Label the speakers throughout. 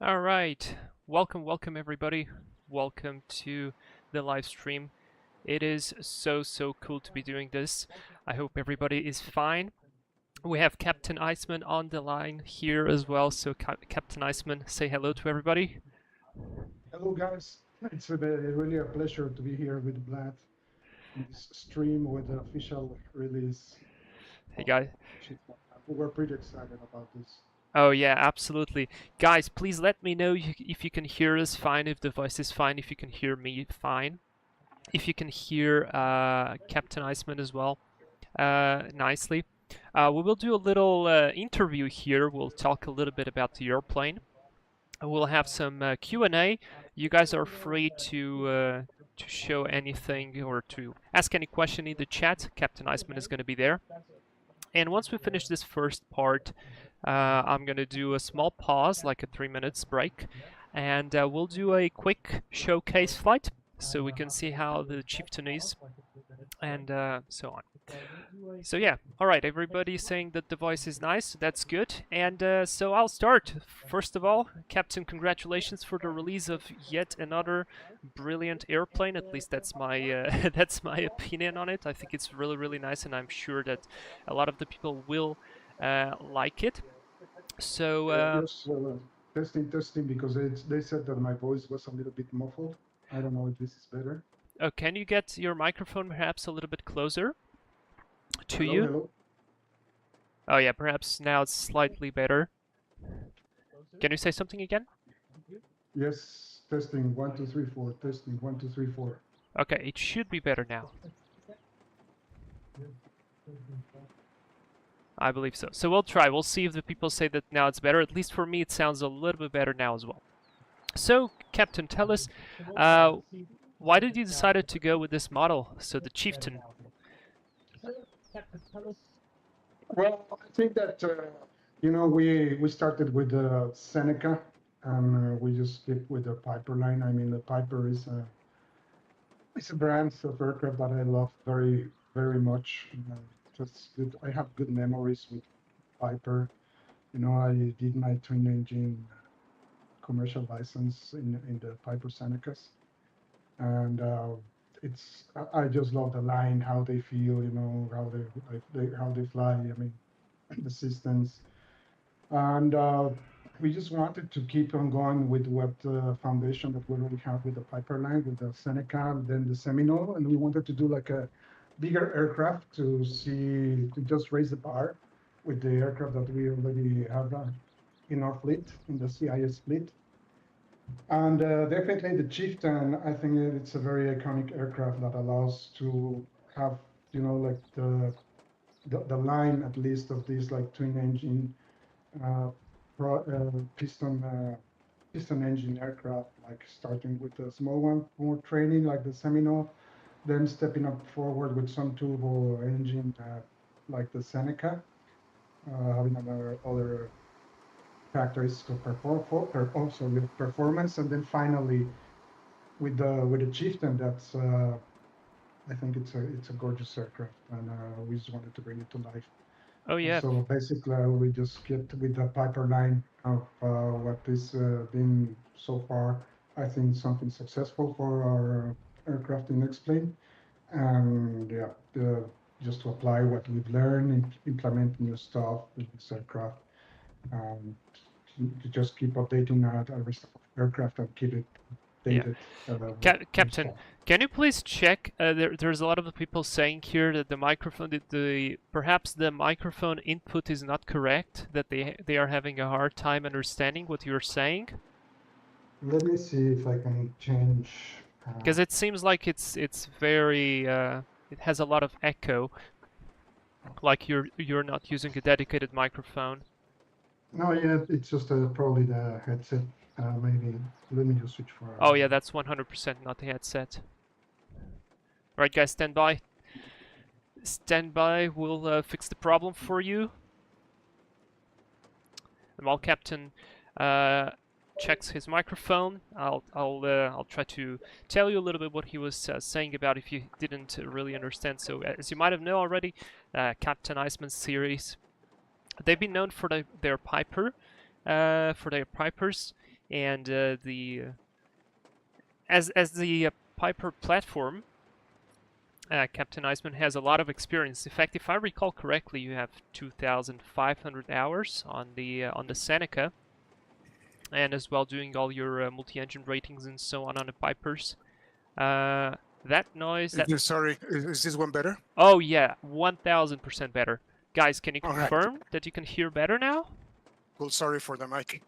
Speaker 1: All right, welcome everybody. Welcome to the live stream. It is so cool to be doing this. I hope everybody is fine. We have Captain Iceman on the line here as well. So Captain Iceman, say hello to everybody.
Speaker 2: Hello, guys. It's really a pleasure to be here with Vlad in this stream with the official release
Speaker 1: Hey
Speaker 2: of
Speaker 1: guys.
Speaker 2: Chieftain. We're pretty excited about this.
Speaker 1: Oh yeah, absolutely. Guys, please let me know if you can hear us fine, if the voice is fine, if you can hear me fine. If you can hear Captain Iceman as well nicely. We will do a little interview here. We'll talk a little bit about the airplane. We'll have some Q&A. You guys are free to show anything or to ask any question in the chat. Captain Iceman is going to be there. And once we finish this first part, I'm going to do a small pause, like a 3 minutes break, and we'll do a quick showcase flight so we can see how the Chieftain is and so on. So yeah, all right, everybody's saying that the voice is nice, that's good. And so I'll start. First of all, Captain, congratulations for the release of yet another brilliant airplane. At least that's my that's my opinion on it. I think it's really nice, and I'm sure that a lot of the people will like it. So
Speaker 2: Just testing, because they said that my voice was a little bit muffled. I don't know if this is better.
Speaker 1: can you get your microphone perhaps a little bit closer to
Speaker 2: Hello,
Speaker 1: you?
Speaker 2: hello.
Speaker 1: Oh yeah, perhaps now it's slightly better. Can you say something again?
Speaker 2: Yes, testing 1 2 3 4. Testing 1 2 3 4.
Speaker 1: Okay, it should be better now. I believe so. So we'll try. We'll see if the people say that now it's better. At least for me, it sounds a little bit better now as well. So, Captain, tell us, why did you decide to go with this model? So the Chieftain.
Speaker 2: Well, I think that we started with the Seneca, and we just skipped with the Piper line. I mean, the Piper is it's a brand of aircraft that I love very much. Just good. I have good memories with Piper. I did my twin engine commercial license in the Piper Senecas, and I just love the line, how they feel, how they fly. I mean, the systems, and we just wanted to keep on going with what foundation that we already have with the Piper line, with the Seneca, and then the Seminole, and we wanted to do like a bigger aircraft to just raise the bar with the aircraft that we already have in our fleet, in the CIS fleet. And definitely the Chieftain, I think it's a very iconic aircraft that allows to have, like the line at least of these like twin engine uh, piston engine aircraft, like starting with a small one, more training like the Seminole, then stepping up forward with some turbo engine like the Seneca, having other characteristics of performance, and then finally with the Chieftain, that's I think it's a gorgeous aircraft, and we just wanted to bring it to life.
Speaker 1: Oh yeah.
Speaker 2: So basically, we just get with the Piper line of what is been so far, I think something successful for our aircraft in X-Plane. And yeah, just to apply what we've learned, implement new stuff with this aircraft, and to just keep updating our aircraft and keep it
Speaker 1: Yeah.
Speaker 2: updated with new
Speaker 1: Captain,
Speaker 2: stuff.
Speaker 1: can you please check? There's a lot of people saying here that the microphone, perhaps the microphone input is not correct. That they are having a hard time understanding what you're saying.
Speaker 2: Let me see if I can change.
Speaker 1: Because it seems like it's very it has a lot of echo. Like you're not using a dedicated microphone.
Speaker 2: No, yeah, it's just probably the headset. Maybe let me just switch for.
Speaker 1: Oh yeah, that's 100% not the headset. Right, guys, stand by. Stand by. We'll fix the problem for you. And while Captain checks his microphone, I'll try to tell you a little bit what he was saying about if you didn't really understand. So as you might have known already, Captain Iceman Series, they've been known for their Piper, for their Pipers, and as the Piper platform, Captain Iceman has a lot of experience. In fact, if I recall correctly, you have 2,500 hours on the Seneca, and as well doing all your multi-engine ratings and so on the Pipers. That noise.
Speaker 3: Sorry, is this one better?
Speaker 1: Oh yeah, 1,000% better. Guys, can you
Speaker 3: All right.
Speaker 1: confirm that you can hear better now?
Speaker 3: Well, sorry for the mic.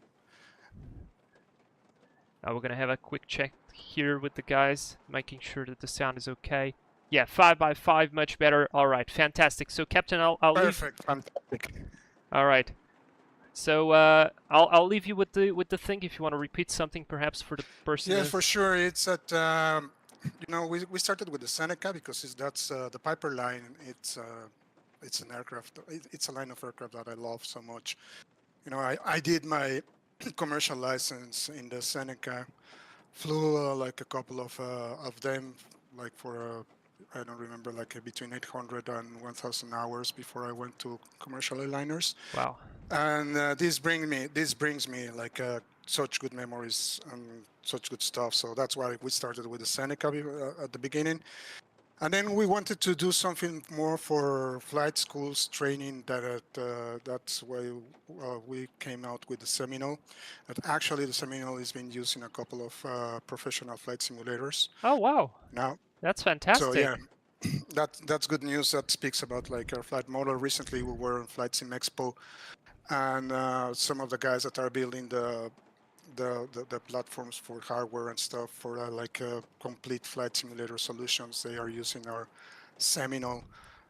Speaker 1: We're gonna have a quick check here with the guys, making sure that the sound is okay. Yeah, 5x5, much better. All right, fantastic. So, Captain, I'll leave.
Speaker 3: Perfect, fantastic.
Speaker 1: All right. So, I'll leave you with the thing if you want to repeat something, perhaps for the person.
Speaker 3: Yes, for sure. It's that you know, we started with the Seneca because that's the Piper line. It's an aircraft. It's a line of aircraft that I love so much. You know, I did my commercial license in the Seneca. Flew like a couple of them, like for I don't remember, like between 800 and 1,000 hours before I went to commercial airliners.
Speaker 1: Wow.
Speaker 3: And this brings me like such good memories and such good stuff. So that's why we started with the Seneca at the beginning. And then we wanted to do something more for flight schools training. That's why we came out with the Seminole. But actually, the Seminole is being used in a couple of professional flight simulators.
Speaker 1: Oh wow!
Speaker 3: Now,
Speaker 1: that's fantastic.
Speaker 3: So yeah, that's good news. That speaks about like our flight model. Recently, we were on Flight Sim Expo, and some of the guys that are building the platforms for hardware and stuff for like complete flight simulator solutions, they are using our Seminole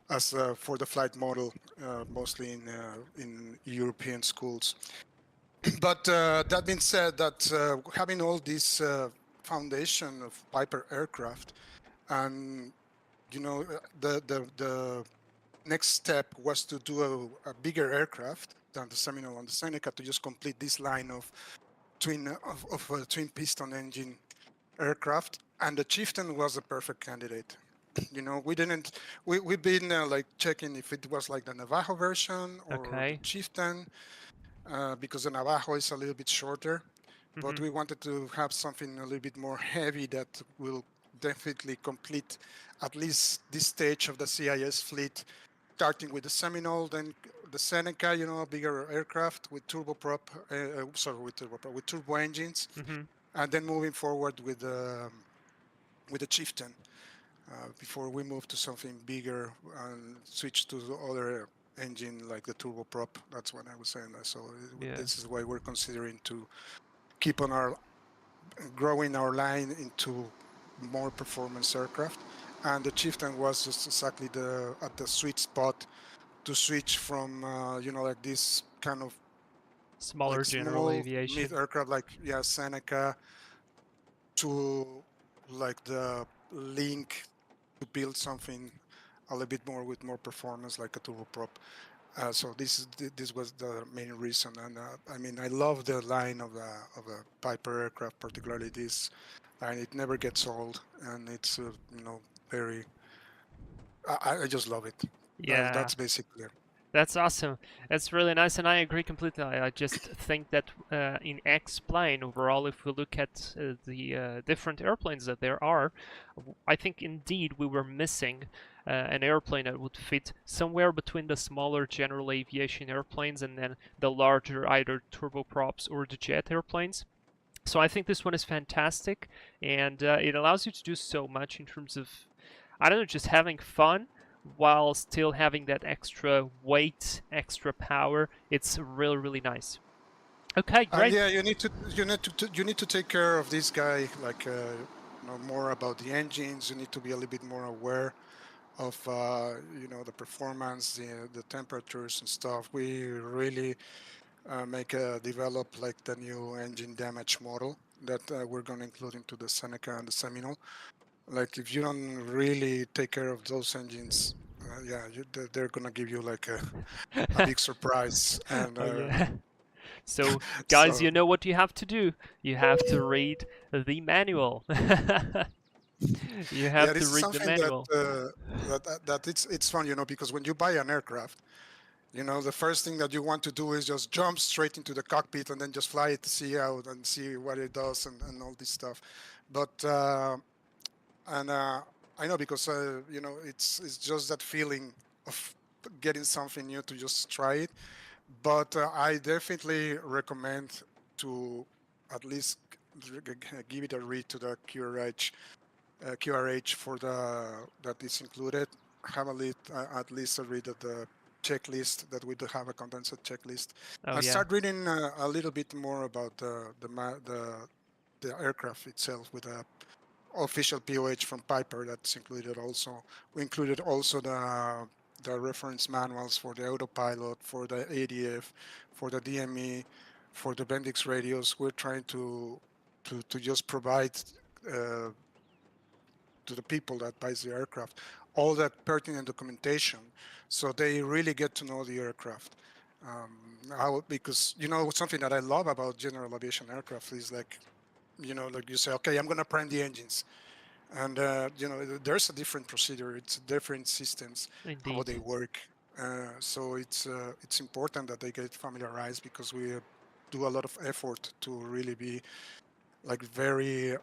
Speaker 3: as for the flight model, mostly in European schools. But that being said, that having all this foundation of Piper aircraft, and you know, the next step was to do a bigger aircraft than the Seminole and the Seneca to just complete this line of twin piston engine aircraft, and the Chieftain was a perfect candidate. You know, we've been like checking if it was like the Navajo version or the Chieftain, because the Navajo is a little bit shorter, but we wanted to have something a little bit more heavy that will definitely complete at least this stage of the CIS fleet, starting with the Seminole, then the Seneca, you know, a bigger aircraft with turboprop, with turbo engines, and then moving forward with the Chieftain before we move to something bigger and switch to the other engine like the turboprop. That's what I was saying. So this is why we're considering to keep on growing our line into more performance aircraft, and the Chieftain was just exactly at the sweet spot to switch from you know, like this kind of
Speaker 1: smaller
Speaker 3: like
Speaker 1: general aviation
Speaker 3: mid aircraft like Seneca to like the Link to build something a little bit more with more performance like a turboprop. So this was the main reason, and I mean, I love the line of a Piper aircraft, particularly this line. It never gets old, and it's you know, very. I just love it.
Speaker 1: Yeah,
Speaker 3: that's basically it.
Speaker 1: That's awesome. That's really nice, and I agree completely. I just think that in X-Plane overall, if we look at the different airplanes that there are, I think indeed we were missing an airplane that would fit somewhere between the smaller general aviation airplanes and then the larger either turboprops or the jet airplanes. So I think this one is fantastic, and it allows you to do so much in terms of, I don't know, just having fun while still having that extra weight, extra power. It's really, really nice. Okay, great.
Speaker 3: Yeah, you need to take care of this guy, like know more about the engines. You need to be a little bit more aware of you know, the performance, the temperatures and stuff. We really develop like the new engine damage model that we're going to include into the Seneca and the Seminole. Like if you don't really take care of those engines, they're gonna give you like a big surprise. And
Speaker 1: yeah. So guys, you know what you have to do. You have to read the manual. You have to read the manual.
Speaker 3: That it's fun, you know, because when you buy an aircraft, You know, the first thing that you want to do is just jump straight into the cockpit and then just fly it to see out and see what it does and all this stuff. But and I know because you know it's just that feeling of getting something new to just try it. But I definitely recommend to at least give it a read to the QRH for the that is included. Have a at least a read of the checklist that we do have a condensed checklist.
Speaker 1: Oh
Speaker 3: I
Speaker 1: yeah.
Speaker 3: start reading a little bit more about the aircraft itself with a official POH from Piper that's included also. We included also the reference manuals for the autopilot, for the ADF, for the DME, for the Bendix radios. We're trying to just provide uh, to the people that buys the aircraft all that pertinent documentation, so they really get to know the aircraft. Because you know something that I love about general aviation aircraft is like, you know, like you say, okay, I'm going to prime the engines, and you know there's a different procedure, it's different systems how
Speaker 1: Indeed.
Speaker 3: they work. So it's important that they get familiarized because we do a lot of effort to really be like very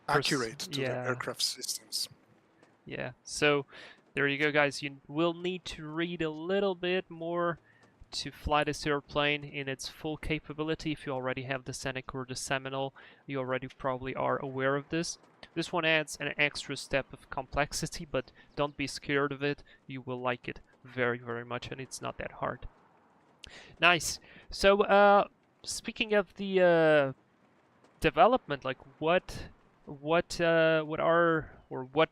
Speaker 3: accurate to the
Speaker 1: Yeah.
Speaker 3: aircraft systems.
Speaker 1: Yeah. So there you go, guys. You will need to read a little bit more to fly this airplane in its full capability. If you already have the Seneca or the Seminole, you already probably are aware of this. This one adds an extra step of complexity, but don't be scared of it. You will like it very, very much, and it's not that hard. Nice. So, speaking of the development, like what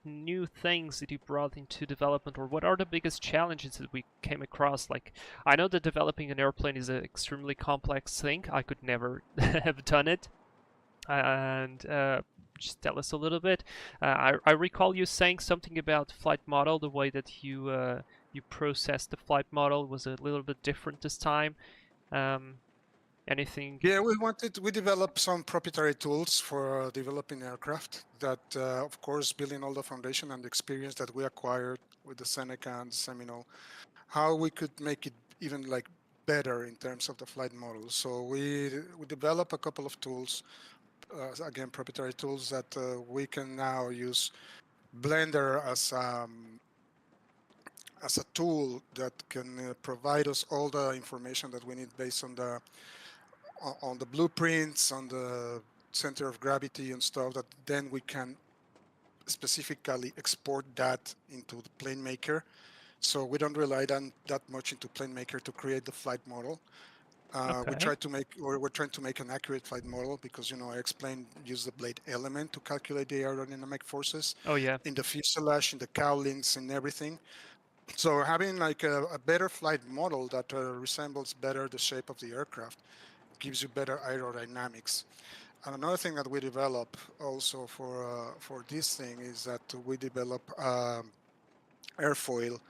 Speaker 1: new things that you brought into development, or what are the biggest challenges that we came across? Like, I know that developing an airplane is an extremely complex thing. I could never have done it. And just tell us a little bit. I recall you saying something about flight model. The way that you processed the flight model was a little bit different this time. Anything?
Speaker 3: Yeah, we developed some proprietary tools for developing aircraft that, of course, building all the foundation and the experience that we acquired with the Seneca and Seminole, how we could make it even like better in terms of the flight model. So we developed a couple of tools, again, proprietary tools that we can now use Blender as a tool that can provide us all the information that we need based on the blueprints, on the center of gravity and stuff, that then we can specifically export that into the plane maker. So we don't rely that much into plane maker to create the flight model.
Speaker 1: Okay.
Speaker 3: We're trying to make an accurate flight model because, you know, I explained use the blade element to calculate the aerodynamic forces
Speaker 1: Oh yeah.
Speaker 3: in the fuselage, in the cowlings, and everything. So having like a better flight model that resembles better the shape of the aircraft gives you better aerodynamics. And another thing that we develop also for this thing is that we develop airfoil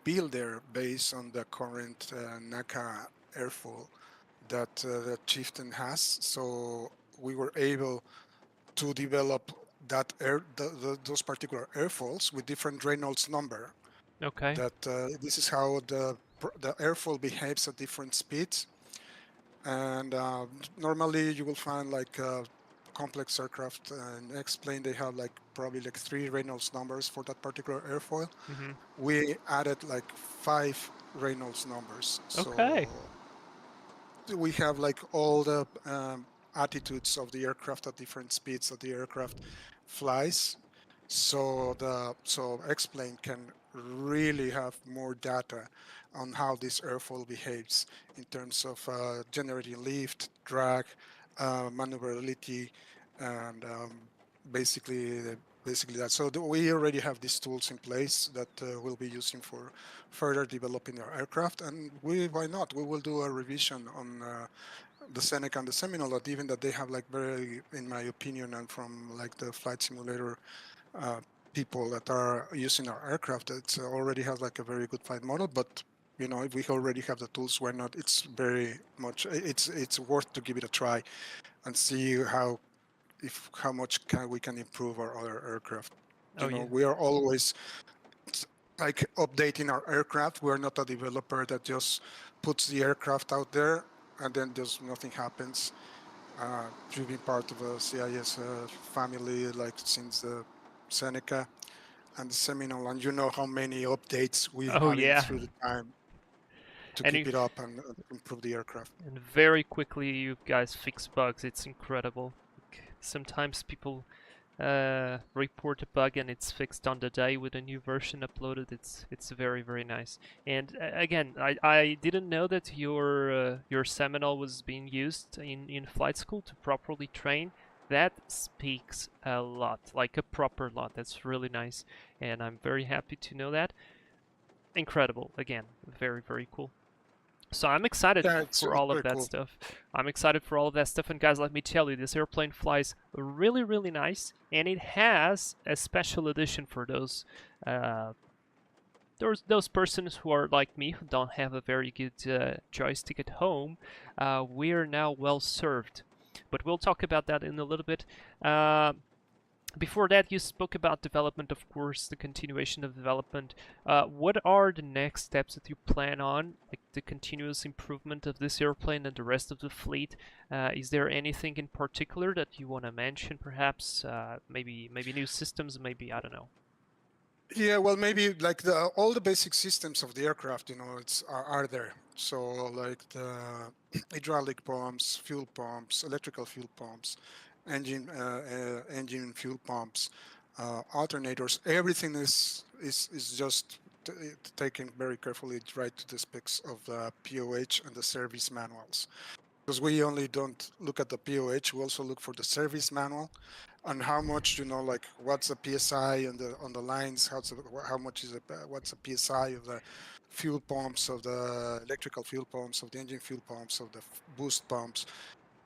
Speaker 3: builder based on the current NACA airfoil that Chieftain has. So we were able to develop those particular airfoils with different Reynolds number.
Speaker 1: Okay.
Speaker 3: That this is how the airfoil behaves at different speeds. And normally you will find like complex aircraft and X-plane, they have like probably like 3 Reynolds numbers for that particular airfoil.
Speaker 1: Mm-hmm.
Speaker 3: We added like 5 Reynolds numbers.
Speaker 1: Okay.
Speaker 3: So we have like all the attitudes of the aircraft at different speeds that the aircraft flies. So X-plane can really have more data on how this airfoil behaves in terms of generating lift, drag, maneuverability, and basically that. So we already have these tools in place that we'll be using for further developing our aircraft. And why not? We will do a revision on the Seneca and the Seminole, that even that they have like very, in my opinion, and from like the flight simulator uh, people that are using our aircraft, it already has like a very good flight model. But you know, if we already have the tools, why not? It's very much, it's worth to give it a try and see how much we can improve our other aircraft.
Speaker 1: Oh
Speaker 3: You know,
Speaker 1: yeah.
Speaker 3: we are always like updating our aircraft. We're not a developer that just puts the aircraft out there and then just nothing happens. You've been part of the CIS family like since the Seneca and the Seminole, and you know how many updates we've
Speaker 1: Oh
Speaker 3: having
Speaker 1: yeah,
Speaker 3: through the time to
Speaker 1: and
Speaker 3: keep it up and improve the aircraft.
Speaker 1: and very quickly you guys fix bugs. It's incredible. Like, sometimes people report a bug and it's fixed on the day with a new version uploaded. It's very very nice. And again, I didn't know that your Seminole was being used in flight school to properly train. That speaks a lot, like a proper lot. That's really nice, and I'm very happy to know that. Incredible, again, very very cool. So I'm excited
Speaker 3: Yeah,
Speaker 1: for
Speaker 3: it's
Speaker 1: all of
Speaker 3: very
Speaker 1: that
Speaker 3: cool.
Speaker 1: stuff. I'm excited for all of that stuff. And guys, let me tell you, this airplane flies really, really nice. And it has a special edition for uh, those persons who are like me, who don't have a very good joystick at home. We're now well served. But we'll talk about that in a little bit. Before that, you spoke about development, of course, the continuation of development. What are the next steps that you plan on, like the continuous improvement of this airplane and the rest of the fleet? Is there anything in particular that you want to mention, perhaps? Maybe new systems, maybe, I don't know.
Speaker 3: Yeah, well, maybe like all the basic systems of the aircraft, are there. So like the hydraulic pumps, fuel pumps, electrical fuel pumps, engine fuel pumps, alternators. Everything is just taken very carefully right to the specs of the POH and the service manuals. Because we only don't look at the POH, we also look for the service manual and how much, like what's the PSI on the lines, how much is what's the PSI of the fuel pumps, of the electrical fuel pumps, of the engine fuel pumps, of the boost pumps,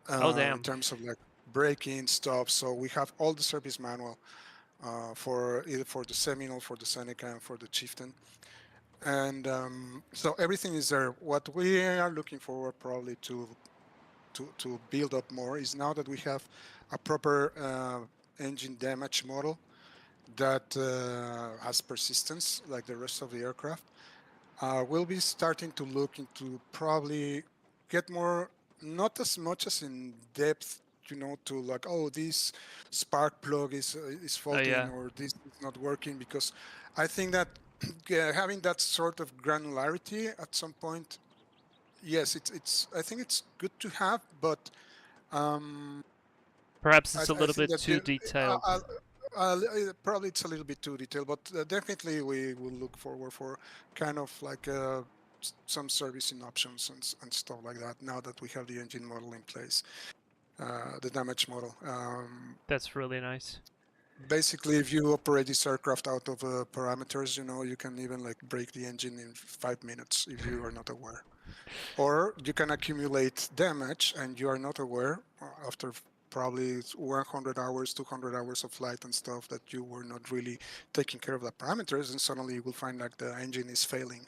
Speaker 1: Oh,
Speaker 3: in
Speaker 1: damn.
Speaker 3: terms of like braking stuff. So we have all the service manual for either for the Seminole, for the Seneca, and for the Chieftain. And so everything is there. What we are looking forward probably to build up more is now that we have a proper engine damage model that has persistence like the rest of the aircraft. We'll be starting to look into probably get more, not as much as in depth, to like, oh, this spark plug is
Speaker 1: Oh,
Speaker 3: faulting
Speaker 1: yeah.
Speaker 3: or this is not working, because I think that having that sort of granularity at some point, yes, it's I think it's good to have, but
Speaker 1: Perhaps it's a
Speaker 3: I
Speaker 1: little
Speaker 3: think
Speaker 1: bit
Speaker 3: that
Speaker 1: too detailed.
Speaker 3: probably it's a little bit too detailed, but definitely we will look forward for kind of like some servicing options and stuff like that. Now that we have the engine model in place, the damage model.
Speaker 1: That's really nice.
Speaker 3: Basically, if you operate this aircraft out of parameters, you can even like break the engine in 5 minutes if you are not aware. Or you can accumulate damage and you are not aware after probably 100 hours, 200 hours of flight and stuff that you were not really taking care of the parameters, and suddenly you will find like the engine is failing.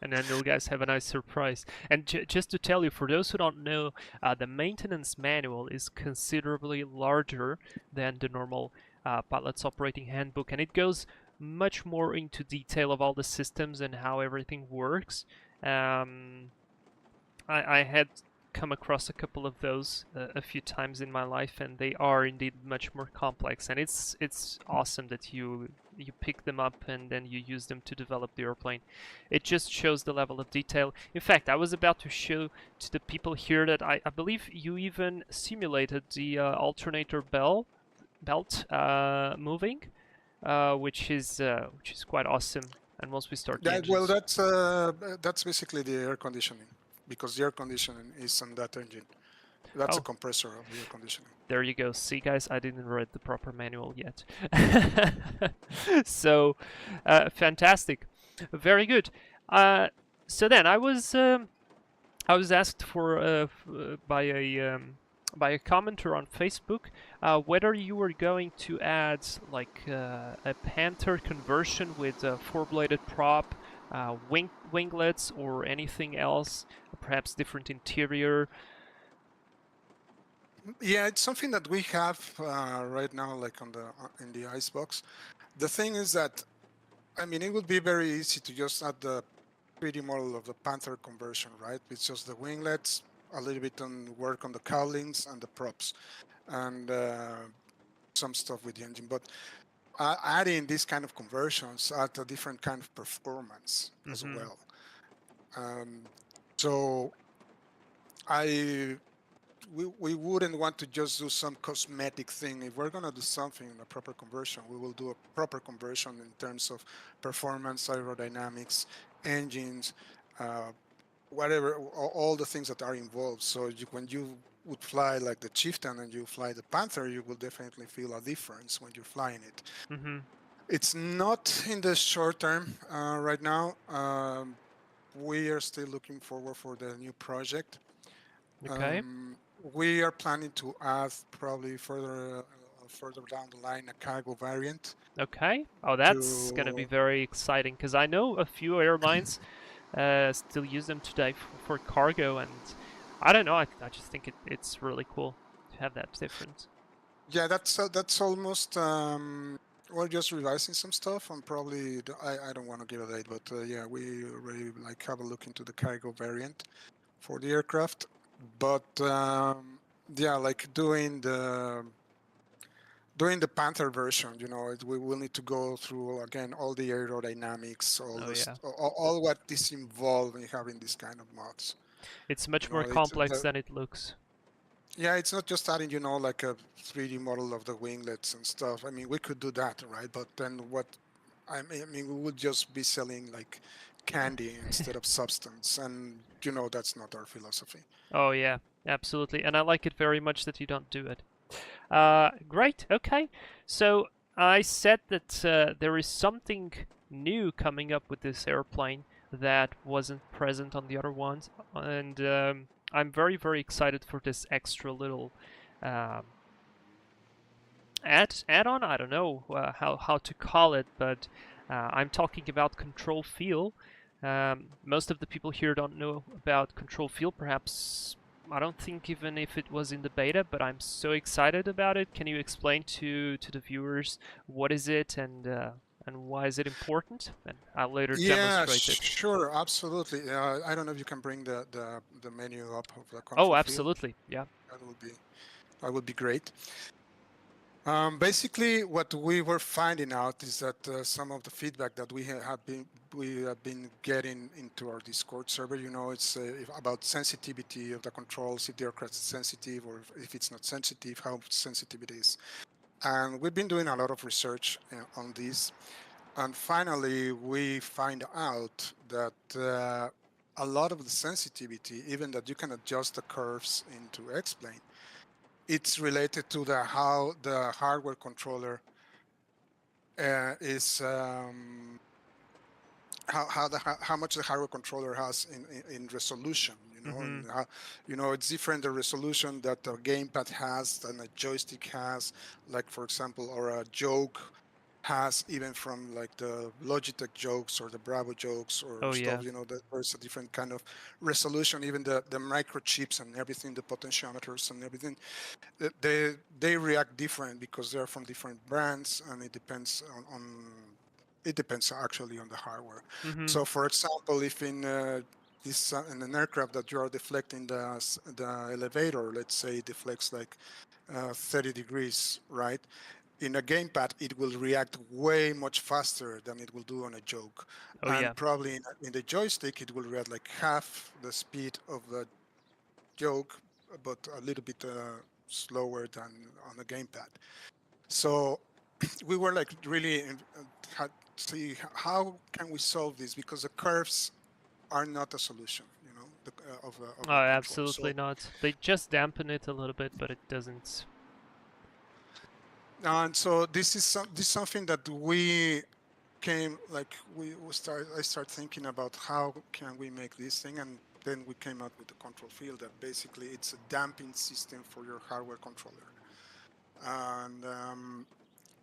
Speaker 1: And then you guys have a nice surprise. And just to tell you, for those who don't know, the maintenance manual is considerably larger than the normal pilot's operating handbook, and it goes much more into detail of all the systems and how everything works. I had come across a couple of those a few times in my life, and they are indeed much more complex. And it's awesome that you pick them up and then you use them to develop the airplane. It just shows the level of detail. In fact, I was about to show to the people here that I believe you even simulated the alternator belt moving, which is quite awesome. And once we start the
Speaker 3: Well,
Speaker 1: engines.
Speaker 3: that's basically the air conditioning, because the air conditioning is on that engine. That's a
Speaker 1: Oh,
Speaker 3: compressor of the air conditioning.
Speaker 1: there you go. See, guys, I didn't read the proper manual yet. So, fantastic. Very good. So then I was asked for by a commenter on Facebook whether you were going to add like a Panther conversion with a four-bladed prop, winglets, or anything else, perhaps different interior.
Speaker 3: Yeah, it's something that we have right now, like in the icebox. The thing is that I mean, it would be very easy to just add the 3D model of the Panther conversion, right? It's just the winglets, a little bit on work on the cowlings and the props, and some stuff with the engine. But adding these kind of conversions add a different kind of performance as
Speaker 1: Mm-hmm.
Speaker 3: well. So we wouldn't want to just do some cosmetic thing. If we're gonna do something in a proper conversion, we will do a proper conversion in terms of performance, aerodynamics, engines, uh, whatever, all the things that are involved. So when you would fly like the Chieftain and you fly the Panther, you will definitely feel a difference when you're flying it.
Speaker 1: Mm-hmm.
Speaker 3: It's not in the short term right now. We are still looking forward for the new project.
Speaker 1: Okay.
Speaker 3: We are planning to add probably further down the line a cargo variant.
Speaker 1: Okay. Oh, that's gonna be
Speaker 3: To
Speaker 1: very exciting because I know a few airlines still use them today for cargo, and I don't know. I just think it's really cool to have that difference.
Speaker 3: yeah, that's almost. We're just revising some stuff, and probably I don't want to give a date, but yeah, we already like have a look into the cargo variant for the aircraft. But yeah, like doing the Panther version, we will need to go through again all the aerodynamics,
Speaker 1: Oh yeah,
Speaker 3: all what is involved in having this kind of mods.
Speaker 1: it's much
Speaker 3: You
Speaker 1: more
Speaker 3: know, it's
Speaker 1: complex than it looks.
Speaker 3: yeah, it's not just adding, like a 3D model of the winglets and stuff. I mean, we could do that, right? But then what? I mean, we would just be selling like candy instead of substance, and that's not our philosophy.
Speaker 1: Oh yeah, absolutely, and I like it very much that you don't do it. Great. Okay, so I said that there is something new coming up with this airplane that wasn't present on the other ones, and I'm very, very excited for this extra little um, add-on. I don't know how to call it, but I'm talking about control feel. Most of the people here don't know about control feel. Perhaps I don't think even if it was in the beta, but I'm so excited about it. Can you explain to the viewers what is it and why is it important? And I'll later
Speaker 3: Yeah,
Speaker 1: demonstrate it.
Speaker 3: sure, absolutely. I don't know if you can bring the menu up of the
Speaker 1: Oh,
Speaker 3: control field.
Speaker 1: absolutely. Yeah.
Speaker 3: That would be great. Basically, what we were finding out is that some of the feedback that we have been getting into our Discord server, it's about sensitivity of the controls, if the aircraft is sensitive or if it's not sensitive, how sensitive it is. And we've been doing a lot of research on this. And finally, we find out that a lot of the sensitivity, even that you can adjust the curves into X-Plane, it's related to how the hardware controller is how much the hardware controller has in resolution,
Speaker 1: Mm-hmm.
Speaker 3: and how, it's different the resolution that a gamepad has and a joystick has, like for example, or a joke has, even from like the Logitech jokes or the Bravo jokes or
Speaker 1: Oh
Speaker 3: stuff,
Speaker 1: yeah.
Speaker 3: that there's a different kind of resolution, even the microchips and everything, the potentiometers and everything, they react different because they're from different brands, and it depends it depends actually on the hardware.
Speaker 1: Mm-hmm.
Speaker 3: So, for example, if in an aircraft that you are deflecting the elevator, let's say it deflects like 30 degrees, right? In a gamepad, it will react way much faster than it will do on a joke,
Speaker 1: Oh yeah.
Speaker 3: and probably in the joystick, it will react like half the speed of the joke, but a little bit slower than on the gamepad. So we were like really had to see how can we solve this, because the curves are not a solution, of
Speaker 1: Oh,
Speaker 3: the control.
Speaker 1: absolutely
Speaker 3: So
Speaker 1: not. They just dampen it a little bit, but it doesn't.
Speaker 3: and so this is something that we came like we start I start thinking about how can we make this thing, and then we came up with the control field that basically it's a damping system for your hardware controller. And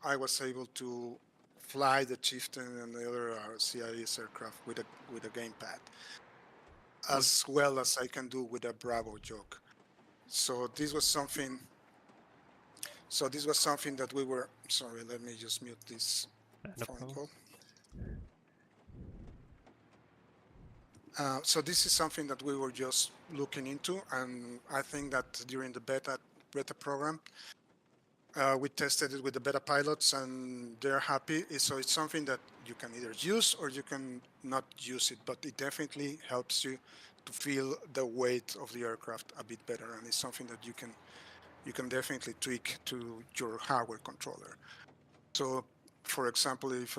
Speaker 3: I was able to fly the Chieftain and the other CIS aircraft with a gamepad,
Speaker 1: Oh,
Speaker 3: as well as I can do with a Bravo joke. So this was something. So this was something that we were. Sorry, let me just mute this
Speaker 1: no
Speaker 3: phone
Speaker 1: problem.
Speaker 3: call. So this is something that we were just looking into, and I think that during the beta program, we tested it with the beta pilots, and they're happy. So it's something that you can either use or you can not use it, but it definitely helps you to feel the weight of the aircraft a bit better, and it's something that you can definitely tweak to your hardware controller. So, for example, if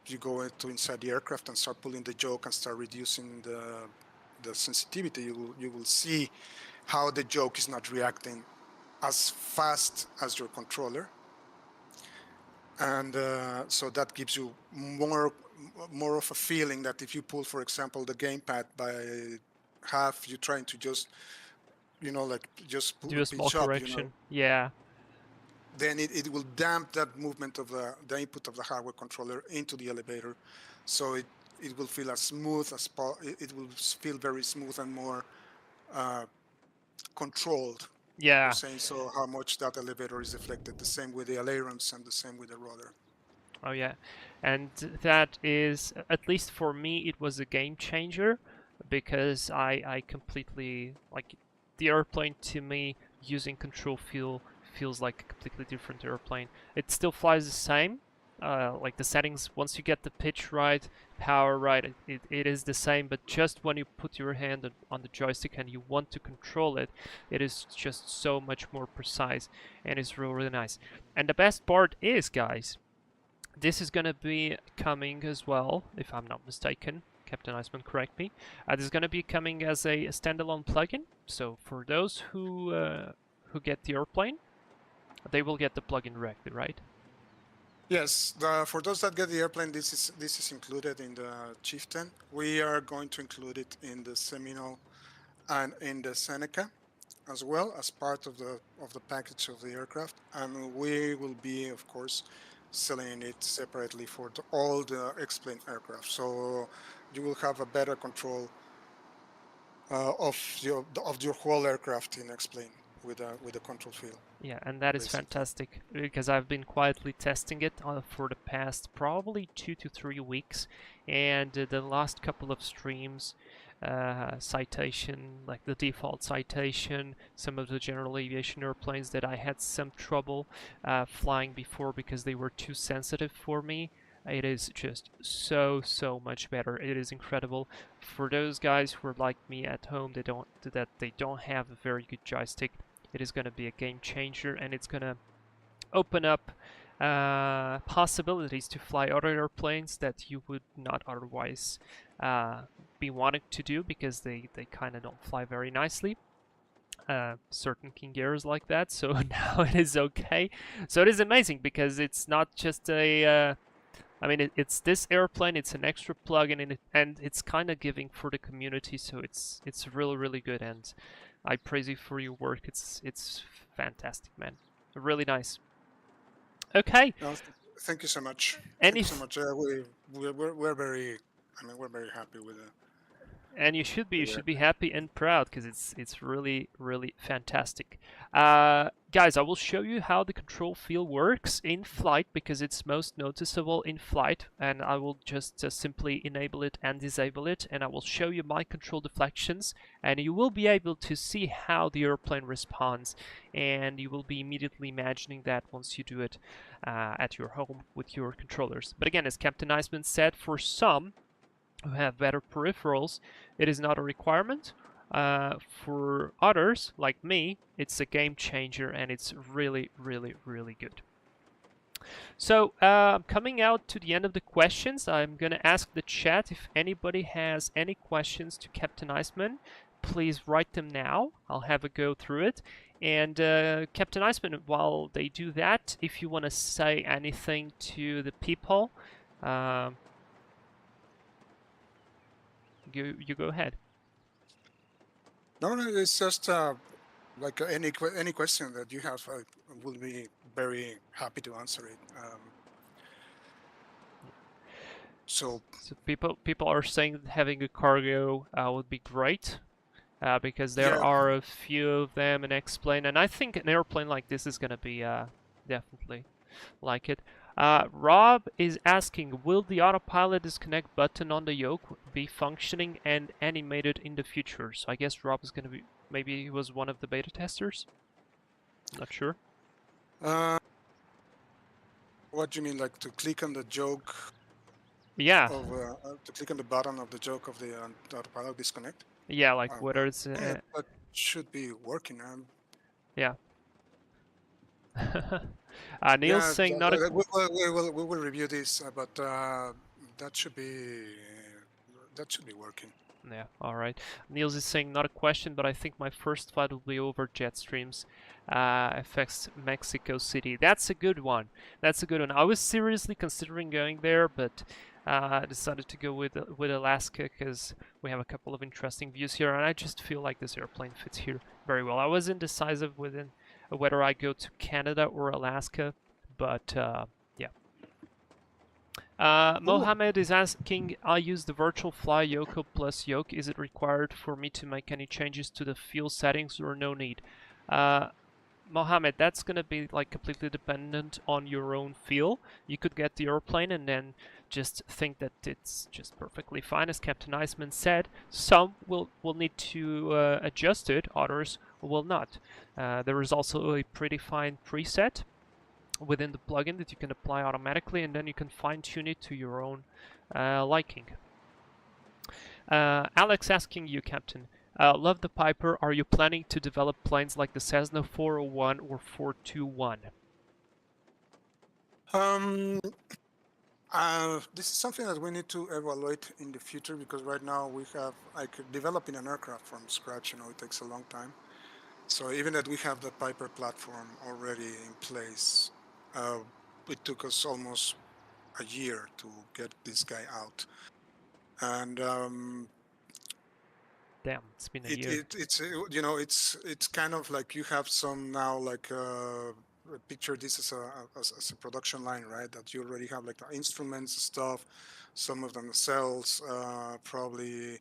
Speaker 3: you go inside the aircraft and start pulling the yoke and start reducing the sensitivity, you will see how the yoke is not reacting as fast as your controller, and so that gives you more of a feeling that if you pull, for example, the gamepad by half, you're trying to just like just
Speaker 1: Do a small
Speaker 3: pitch up,
Speaker 1: correction. Yeah.
Speaker 3: then it will damp that movement of the input of the hardware controller into the elevator, so it will feel as smooth as it will feel very smooth and more controlled.
Speaker 1: Yeah.
Speaker 3: You're saying so how much that elevator is deflected. The same with the ailerons and the same with the rudder.
Speaker 1: Oh yeah, and that is, at least for me, it was a game changer, because I completely, like, the airplane to me using control feels like a completely different airplane. It still flies the same, like the settings, once you get the pitch right, power right, it is the same, but just when you put your hand on the joystick and you want to control it, it is just so much more precise, and it's really, really nice. And the best part is, guys, this is going to be coming as well, if I'm not mistaken. Captain Iceman, correct me. This is going to be coming as a standalone plugin. So for those who get the airplane, they will get the plugin directly, right?
Speaker 3: Yes, for those that get the airplane, this is included in the Chieftain. We are going to include it in the Seminole and in the Seneca as well, as part of the package of the aircraft, and we will be, of course, selling it separately for all the X-plane aircraft. So you will have a better control of your whole aircraft in X-plane with the control field.
Speaker 1: Yeah, and that is
Speaker 3: basically
Speaker 1: fantastic, because I've been quietly testing it for the past probably 2 to 3 weeks, and the last couple of streams, citation, like the default citation, some of the general aviation airplanes that I had some trouble flying before because they were too sensitive for me, it is just so much better. It is incredible. For those guys who are like me at home, they don't have a very good joystick, it is going to be a game changer, and it's going to open up possibilities to fly other airplanes that you would not otherwise be wanting to do, because they kind of don't fly very nicely. Certain King Airs like that, so now it is okay. So it is amazing, because it's not just a I mean, it's this airplane, it's an extra plugin, and it's kind of giving for the community, so it's really, really good, and I praise you for your work. It's fantastic, man. Really nice. Okay.
Speaker 3: No, thank you so much.
Speaker 1: And
Speaker 3: Thank you so much. We're very, we're very happy with it.
Speaker 1: And you should be happy and proud, because it's really, really fantastic. Guys, I will show you how the control field works in flight, because it's most noticeable in flight, and I will just simply enable it and disable it, and I will show you my control deflections, and you will be able to see how the airplane responds, and you will be immediately imagining that once you do it at your home with your controllers. But again, as Captain Iceman said, for some who have better peripherals, it is not a requirement. For others, like me, it's a game changer, and it's really, really, really good. So, coming out to the end of the questions, I'm going to ask the chat if anybody has any questions to Captain Iceman. Please write them now. I'll have a go through it. And Captain Iceman, while they do that, if you want to say anything to the people, you go ahead.
Speaker 3: No, it's just like any question that you have, I will be very happy to answer it. So
Speaker 1: people are saying that having a cargo would be great, because there are a few of them in X-plane, and I think an airplane like this is going to be definitely like it. Rob is asking, will the autopilot disconnect button on the yoke be functioning and animated in the future? So I guess Rob is going to be, maybe he was one of the beta testers? I'm not sure.
Speaker 3: What do you mean, like to click on the joke?
Speaker 1: Yeah.
Speaker 3: To click on the button of the joke of the autopilot disconnect?
Speaker 1: Yeah, like whether it's...
Speaker 3: that should be working.
Speaker 1: Yeah. Neil's saying not a...
Speaker 3: we will review this, but that should be working.
Speaker 1: Yeah, alright. Niels is saying not a question, but I think my first flight will be over Jetstream's FX Mexico City. That's a good one. That's a good one. I was seriously considering going there, but I decided to go with Alaska because we have a couple of interesting views here, and I just feel like this airplane fits here very well. I was indecisive within whether I go to Canada or Alaska, but yeah. Mohammed is asking, I use the virtual fly Yoko plus yoke. Is it required for me to make any changes to the fuel settings or no need? Mohammed, that's going to be like completely dependent on your own feel. You could get the airplane and then just think that it's just perfectly fine, as Captain Iceman said. Some will need to adjust it, others will not. There is also a predefined preset within the plugin that you can apply automatically, and then you can fine-tune it to your own liking. Alex asking you, Captain, love the Piper. Are you planning to develop planes like the Cessna 401 or 421?
Speaker 3: This is something that we need to evaluate in the future, because right now we have, like, developing an aircraft from scratch, it takes a long time. So even that we have the Piper platform already in place, it took us almost a year to get this guy out. And
Speaker 1: damn, it's been a year.
Speaker 3: It's kind of like you have some now, like picture this as a production line, right? That you already have like the instruments stuff, some of them cells, probably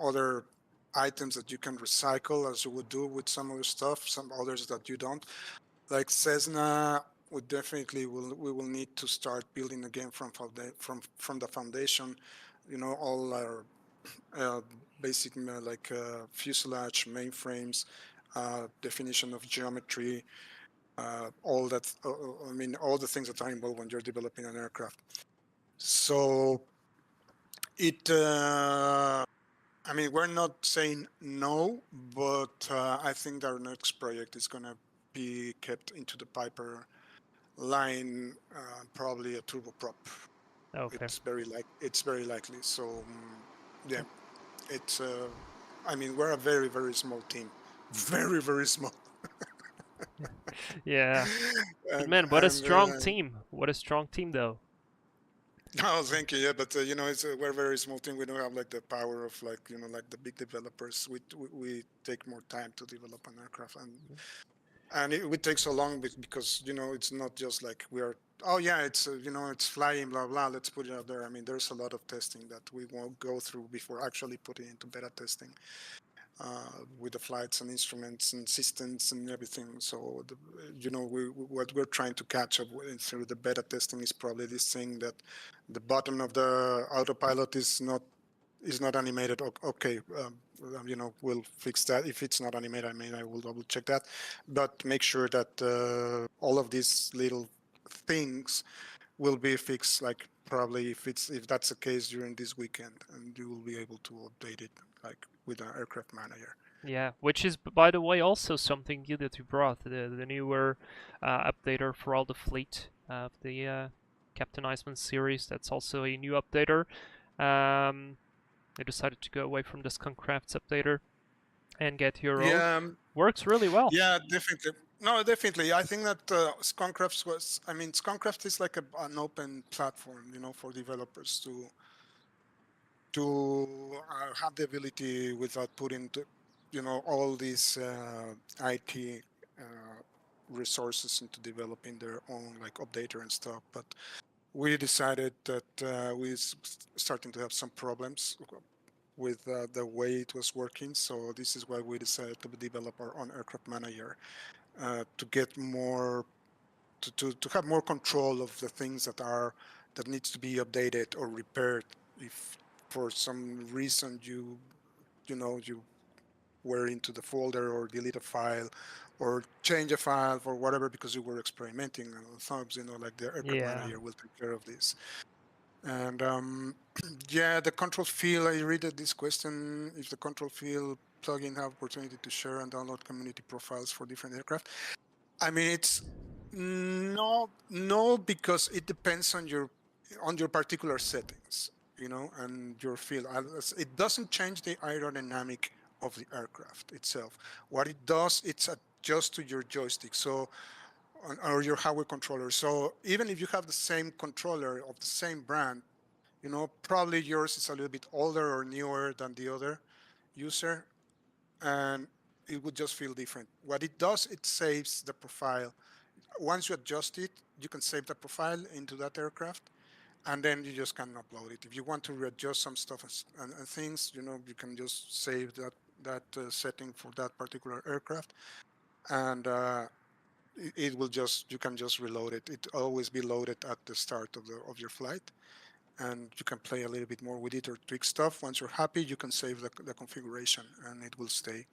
Speaker 3: other items that you can recycle as you would do with some other stuff, some others that you don't. Like Cessna, we will need to start building again from the foundation. All our basic fuselage, mainframes, definition of geometry, all that. All the things that are involved when you're developing an aircraft. So it. We're not saying no, but I think our next project is going to be kept into the Piper line, probably a turboprop.
Speaker 1: Okay.
Speaker 3: It's very likely. So yeah, it's. We're a very, very small team, very, very small.
Speaker 1: Yeah. But man, what a strong team! What a strong team, though.
Speaker 3: Oh, thank you. Yeah, but we're a very small team. We don't have like the power of like the big developers. We take more time to develop an aircraft, and it would take so long because it's not just like we are. Oh yeah, it's it's flying, blah blah. Let's put it out there. There's a lot of testing that we won't go through before actually putting it into beta testing. With the flights and instruments and systems and everything. So, what we're trying to catch up with through the beta testing is probably this thing that the bottom of the autopilot is not animated. Okay, we'll fix that. If it's not animated, I will double check that. But make sure that all of these little things will be fixed, like probably if that's the case during this weekend, and you will be able to update it like with an aircraft manager.
Speaker 1: Yeah, which is, by the way, also something new that you brought, the newer updater for all the fleet of the Captain Iceman series. That's also a new updater. I decided to go away from the Skunkcraft's updater and get your own. Works really well.
Speaker 3: Yeah, definitely. No, definitely. I think that Skunkcraft Skunkcraft is like an open platform, for developers to have the ability without putting all these IT resources into developing their own like updater and stuff. But we decided that we starting to have some problems with the way it was working. So this is why we decided to develop our own aircraft manager to get more to have more control of the things that needs to be updated or repaired if for some reason you were into the folder or delete a file or change a file for whatever because you were experimenting. Thumbs, like the aircraft
Speaker 1: Yeah.
Speaker 3: manager will take care of this. And yeah, the control field, I read this question, if the control field plugin have opportunity to share and download community profiles for different aircraft. I mean, it's no, because it depends on your particular settings, and your field. It doesn't change the aerodynamic of the aircraft itself. What it does, it's adjust to your joystick. So or your hardware controller. So even if you have the same controller of the same brand, probably yours is a little bit older or newer than the other user, and it would just feel different. What it does, it saves the profile. Once you adjust it, you can save the profile into that aircraft, and then you just can upload it. If you want to readjust some stuff and things, you can just save that setting for that particular aircraft, and it will you can just reload it. It always be loaded at the start of your flight, and you can play a little bit more with it or tweak stuff. Once you're happy, you can save the configuration, and it will stay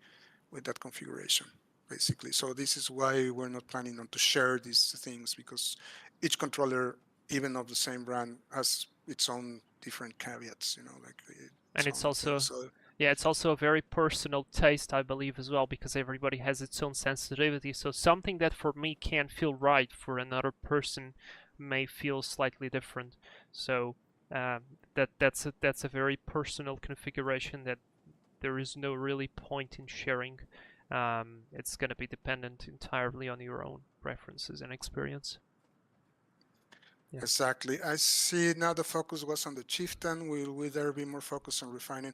Speaker 3: with that configuration, basically. So this is why we're not planning on to share these things, because each controller, even of the same brand, has its own different caveats, like
Speaker 1: And
Speaker 3: its
Speaker 1: it's
Speaker 3: own
Speaker 1: also
Speaker 3: things. So
Speaker 1: yeah, it's also a very personal taste, I believe, as well, because everybody has its own sensitivity. So something that for me can feel right for another person may feel slightly different. So that's a very personal configuration that there is no really point in sharing. It's going to be dependent entirely on your own preferences and experience. Yeah.
Speaker 3: Exactly. I see now the focus was on the Chieftain. Will there be more focus on refining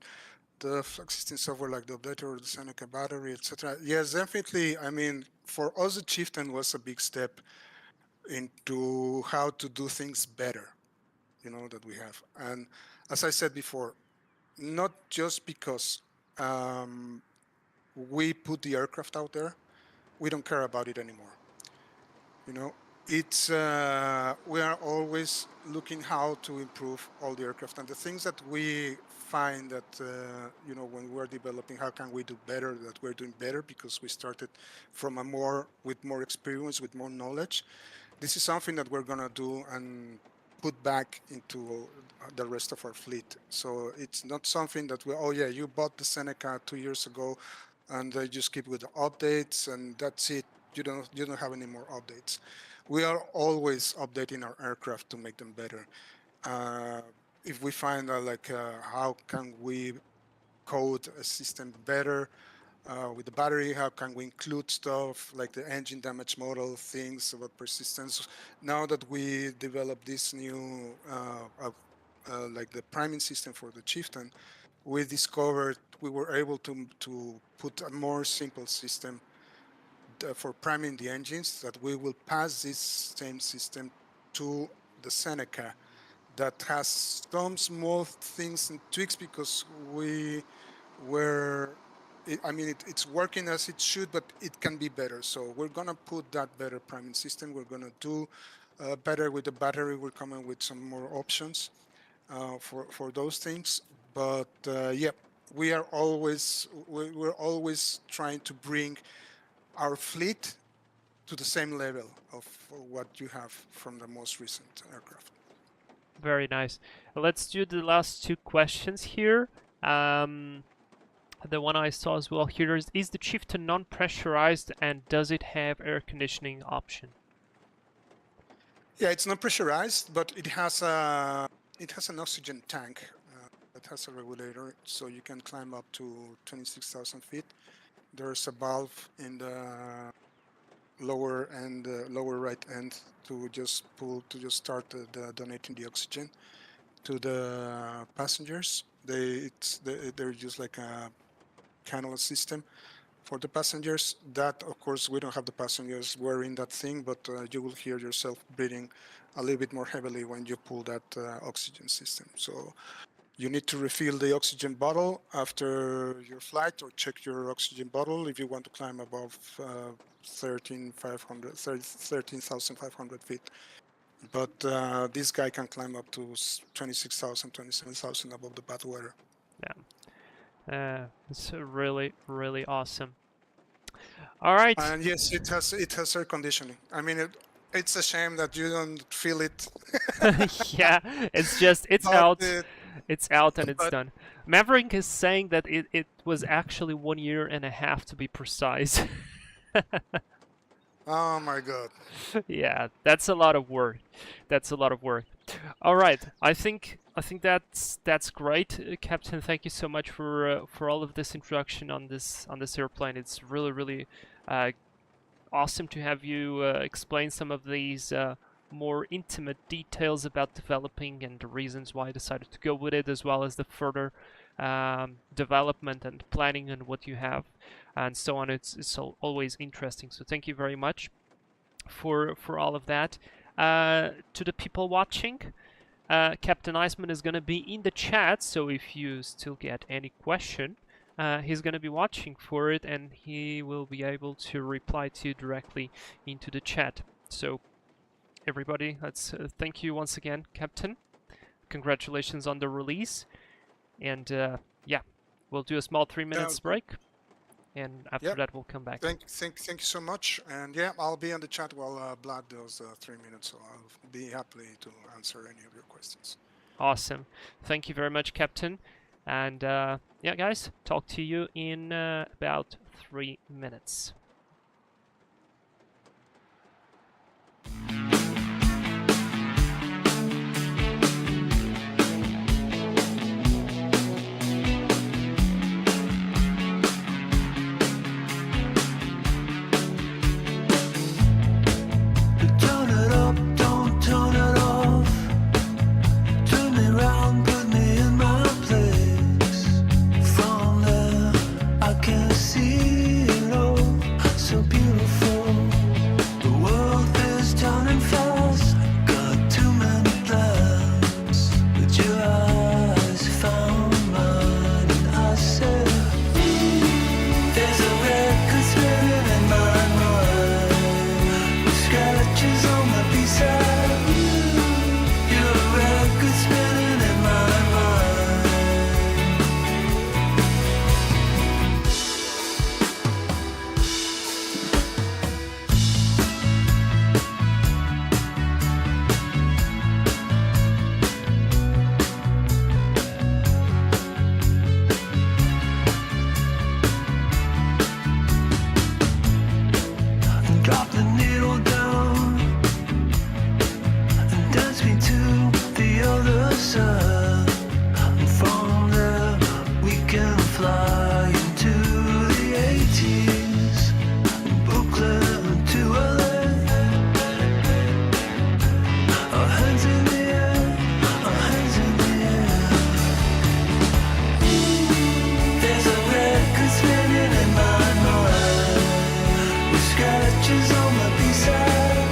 Speaker 3: the existing software like the updater or the Seneca battery, etc.? Yes, definitely. I mean, for us, the Chieftain was a big step into how to do things better, that we have. And as I said before, not just because we put the aircraft out there, we don't care about it anymore. It's we are always looking how to improve all the aircraft, and the things that we find that when we're developing, how can we do better, that we're doing better because we started from with more experience, with more knowledge. This is something that we're gonna do and put back into the rest of our fleet. So it's not something that you bought the Seneca 2 years ago and just keep with the updates and that's it. You don't have any more updates. We are always updating our aircraft to make them better. If we find how can we code a system better with the battery, how can we include stuff like the engine damage model, things about persistence. Now that we developed this new like the priming system for the Chieftain, we discovered we were able to put a more simple system for priming the engines, that we will pass this same system to the Seneca that has some small things and tweaks because it's working as it should, but it can be better. So we're gonna put that better priming system. We're gonna do better with the battery. We're coming with some more options for those things. But yeah, we're always trying to bring our fleet to the same level of what you have from the most recent aircraft.
Speaker 1: Very nice. Let's do the last two questions here. The one I saw as well here is the Chieftain non-pressurized and does it have air conditioning option?
Speaker 3: Yeah, it's not pressurized, but it has an oxygen tank that has a regulator, so you can climb up to 26,000 feet. There's a valve in the lower right end to just start donating the oxygen to the passengers. They're just like a canal system for the passengers. That, of course, we don't have the passengers wearing that thing, but you will hear yourself breathing a little bit more heavily when you pull that oxygen system. So You need to refill the oxygen bottle after your flight, or check your oxygen bottle if you want to climb above 13,500 feet. But this guy can climb up to 26,000, 27,000 above the bad weather.
Speaker 1: Yeah, it's really, really awesome. All right.
Speaker 3: And yes, it has air conditioning. I mean, it's a shame that you don't feel it.
Speaker 1: Yeah, it's just it's
Speaker 3: But
Speaker 1: out.
Speaker 3: it-
Speaker 1: It's out and it's
Speaker 3: but-
Speaker 1: done. Maverick is saying that it was actually 1 year and a half to be precise.
Speaker 3: Oh my God.
Speaker 1: Yeah, that's a lot of work. That's a lot of work. All right, I think that's great, Captain. Thank you so much for all of this introduction on this airplane. It's really really awesome to have you explain some of these more intimate details about developing and the reasons why I decided to go with it, as well as the further development and planning and what you have and so on. It's always interesting. So thank you very much for all of that. To the people watching, Captain Iceman is going to be in the chat, so if you still get any question, he's going to be watching for it and he will be able to reply to you directly into the chat. So everybody, let's thank you once again, Captain. Congratulations on the release. And yeah, we'll do a small 3 minutes break. And after that, we'll come back.
Speaker 3: Thank you so much. And yeah, I'll be on the chat while Vlad does 3 minutes, so I'll be happy to answer any of your questions.
Speaker 1: Awesome. Thank you very much, Captain. And yeah, guys, talk to you in about 3 minutes.
Speaker 4: Turn it up, don't turn it off. Turn me round, put me in my place. From there, I can see it all, so beautiful. The world is turning fast. Got too many plans, but your eyes found mine, and I said, there's a record spinning in my mind. Scratches on my B-side. You're a record spinning in my mind. Drop the needle down and dance me to the other side. And from there we can fly into the 80s, Brooklyn to LA. Our hands in the air, our hands in the air. There's a record spinning in my mind, with scratches on my B-side.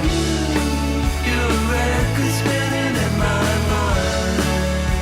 Speaker 4: You're a record spinning in my mind.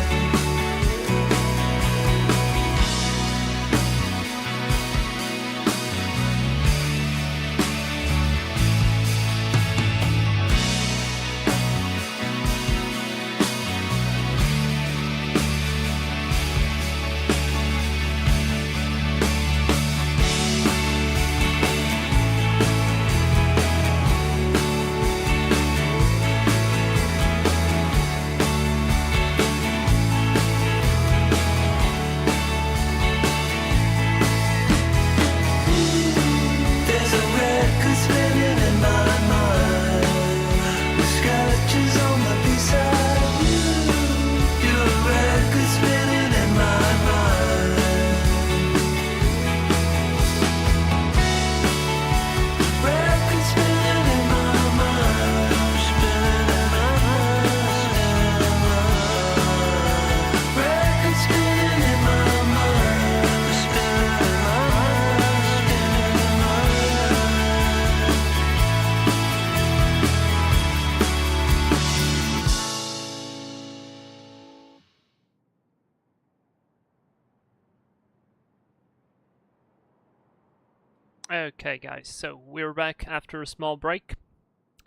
Speaker 1: Okay, guys, so we're back after a small break.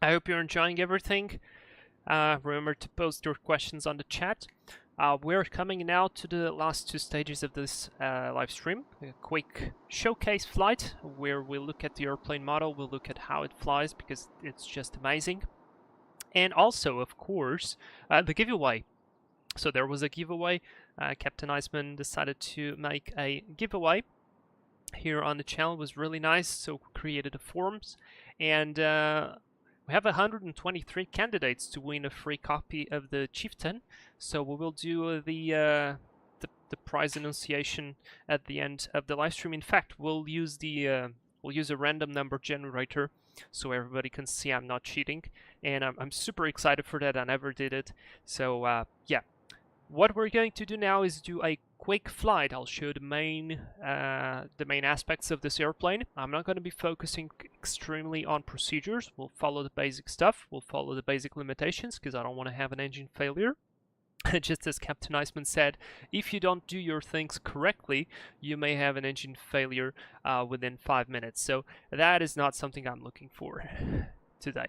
Speaker 1: I hope you're enjoying everything. Remember to post your questions on the chat. We're coming now to the last two stages of this live stream. A quick showcase flight where we'll look at the airplane model, we'll look at how it flies because it's just amazing. And also, of course, the giveaway. So there was a giveaway. Captain Iceman decided to make a giveaway here on the channel. It was really nice, so we created a forums, and we have 123 candidates to win a free copy of the Chieftain. So we will do the prize annunciation at the end of the live stream. In fact, we'll use a random number generator so everybody can see I'm not cheating, and I'm super excited for that. I never did it, so yeah. What we're going to do now is do a quick flight. I'll show the main aspects of this airplane. I'm not going to be focusing extremely on procedures. We'll follow the basic stuff. We'll follow the basic limitations because I don't want to have an engine failure. Just as Captain Iceman said, if you don't do your things correctly, you may have an engine failure within 5 minutes. So that is not something I'm looking for today.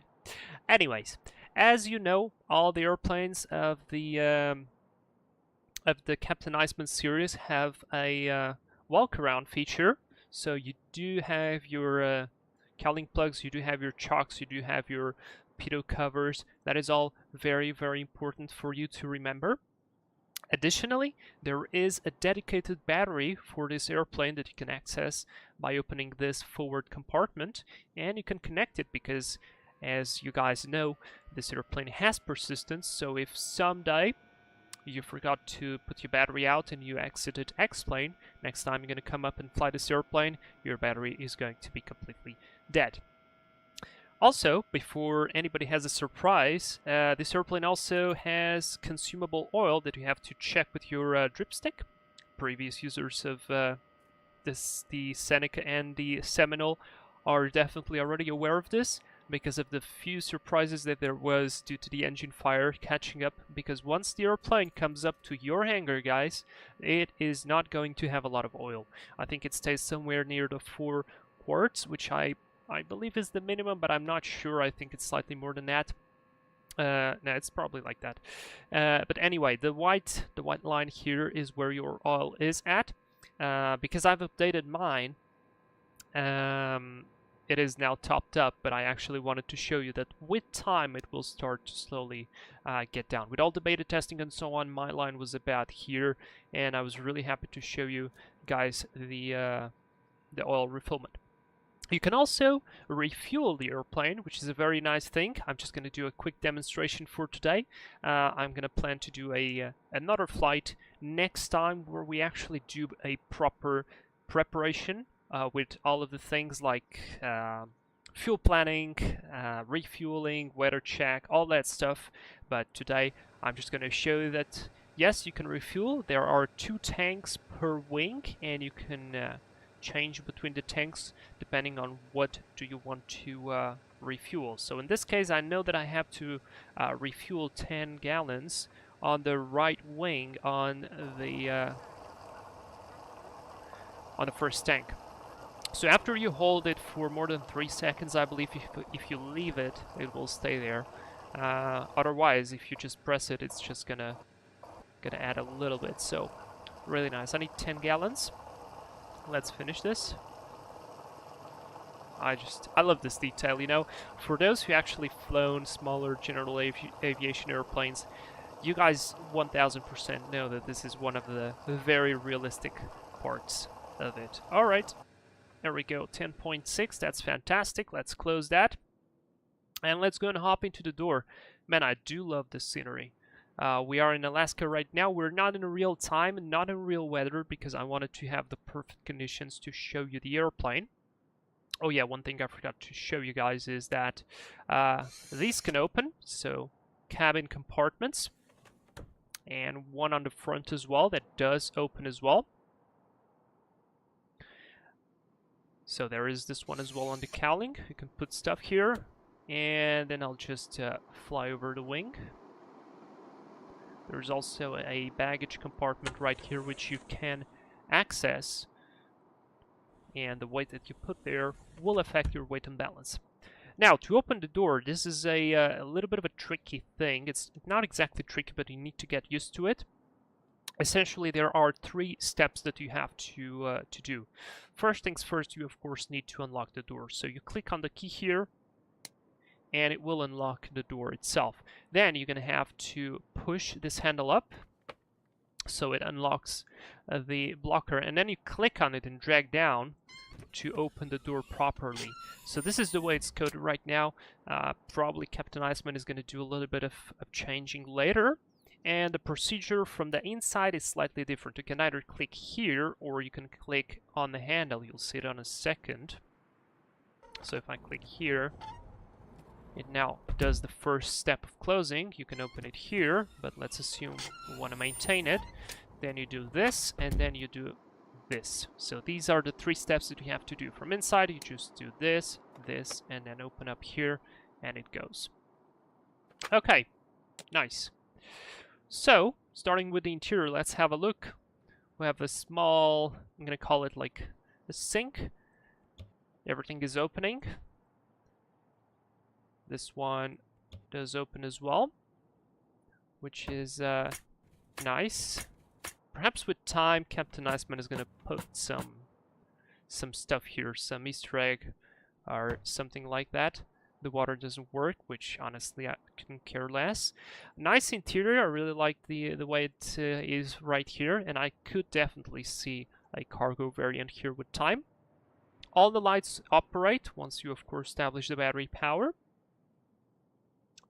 Speaker 1: Anyways, as you know, all the airplanes of the Captain Iceman series have a walk-around feature. So you do have your cowling plugs, you do have your chocks, you do have your pitot covers. That is all very, very important for you to remember. Additionally, there is a dedicated battery for this airplane that you can access by opening this forward compartment, and you can connect it because, as you guys know, this airplane has persistence. So if someday you forgot to put your battery out and you exited X-plane, next time you're going to come up and fly this airplane, your battery is going to be completely dead. Also, before anybody has a surprise, this airplane also has consumable oil that you have to check with your dripstick. Previous users of the Seneca and the Seminole are definitely already aware of this, because of the few surprises that there was due to the engine fire catching up, because once the airplane comes up to your hangar, guys, it is not going to have a lot of oil. I think it stays somewhere near the 4 quarts, which I believe is the minimum, but I'm not sure. I think it's slightly more than that. No, it's probably like that. But anyway, the white line here is where your oil is at. Because I've updated mine, it is now topped up, but I actually wanted to show you that with time it will start to slowly get down. With all the beta testing and so on, my line was about here, and I was really happy to show you guys the oil refillment. You can also refuel the airplane, which is a very nice thing. I'm just going to do a quick demonstration for today. I'm going to plan to do another flight next time where we actually do a proper preparation with all of the things like fuel planning, refueling, weather check, all that stuff. But today I'm just going to show you that yes, you can refuel. There are 2 tanks per wing, and you can change between the tanks depending on what do you want to refuel. So in this case, I know that I have to refuel 10 gallons on the right wing on the first tank. So after you hold it for more than 3 seconds, I believe if you leave it, it will stay there. Otherwise, if you just press it, it's just gonna add a little bit. So really nice. I need 10 gallons. Let's finish this. I love this detail, you know. For those who actually flown smaller general aviation airplanes, you guys 1000% know that this is one of the very realistic parts of it. Alright, there we go, 10.6, that's fantastic. Let's close that. And let's go and hop into the door. Man, I do love this scenery. We are in Alaska right now. We're not in real time, not in real weather, because I wanted to have the perfect conditions to show you the airplane. Oh yeah, one thing I forgot to show you guys is that these can open, so cabin compartments, and one on the front as well that does open as well. So there is this one as well on the cowling. You can put stuff here, and then I'll just fly over the wing. There's also a baggage compartment right here which you can access and the weight that you put there will affect your weight and balance. Now, to open the door, this is a little bit of a tricky thing. It's not exactly tricky, but you need to get used to it. Essentially, there are 3 steps that you have to do. First things first, you of course need to unlock the door. So you click on the key here, and it will unlock the door itself. Then you're going to have to push this handle up, so it unlocks the blocker, and then you click on it and drag down to open the door properly. So this is the way it's coded right now. Probably Captain Iceman is going to do a little bit of changing later. And the procedure from the inside is slightly different. You can either click here or you can click on the handle. You'll see it on a second. So if I click here, it now does the first step of closing. You can open it here, but let's assume we want to maintain it. Then you do this, and then you do this. So these are the 3 steps that you have to do. From inside, you just do this, this, and then open up here, and it goes. Okay, nice. So, starting with the interior, let's have a look. We have a small, I'm going to call it like a sink. Everything is opening. This one does open as well, which is nice. Perhaps with time, Captain Iceman is going to put some stuff here, some Easter egg or something like that. The water doesn't work, which honestly I couldn't care less. Nice interior. I really like the way it is right here, and I could definitely see a cargo variant here with time. All the lights operate once you of course establish the battery power.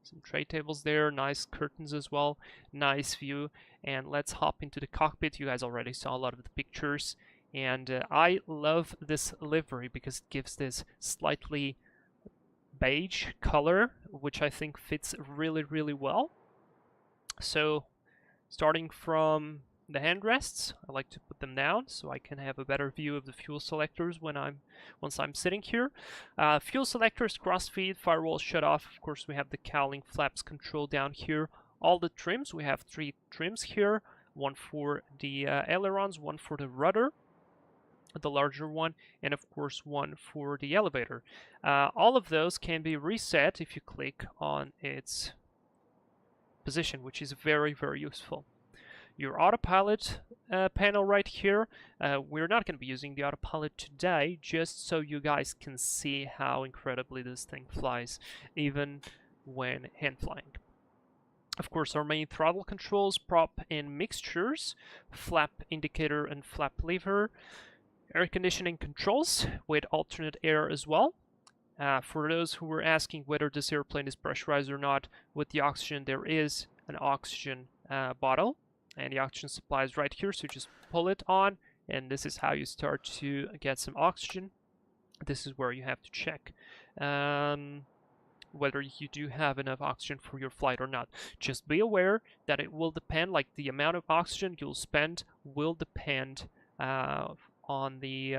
Speaker 1: Some tray tables there, nice curtains as well, nice view. And let's hop into the cockpit. You guys already saw a lot of the pictures, and I love this livery because it gives this slightly beige color, which I think fits really, really well. So, starting from the handrests, I like to put them down so I can have a better view of the fuel selectors once I'm sitting here. Fuel selectors, crossfeed, firewall shut off. Of course, we have the cowling flaps control down here. All the trims, we have 3 trims here, one for the ailerons, one for the rudder, the larger one, and of course one for the elevator. All of those can be reset if you click on its position, which is very, very useful. Your autopilot panel right here, we're not going to be using the autopilot today, just so you guys can see how incredibly this thing flies, even when hand flying. Of course, our main throttle controls, prop and mixtures, flap indicator and flap lever, air conditioning controls with alternate air as well. For those who were asking whether this airplane is pressurized or not, with the oxygen, there is an oxygen bottle, and the oxygen supply is right here, so just pull it on, and this is how you start to get some oxygen. This is where you have to check whether you do have enough oxygen for your flight or not. Just be aware that it will depend, like the amount of oxygen you'll spend will depend on the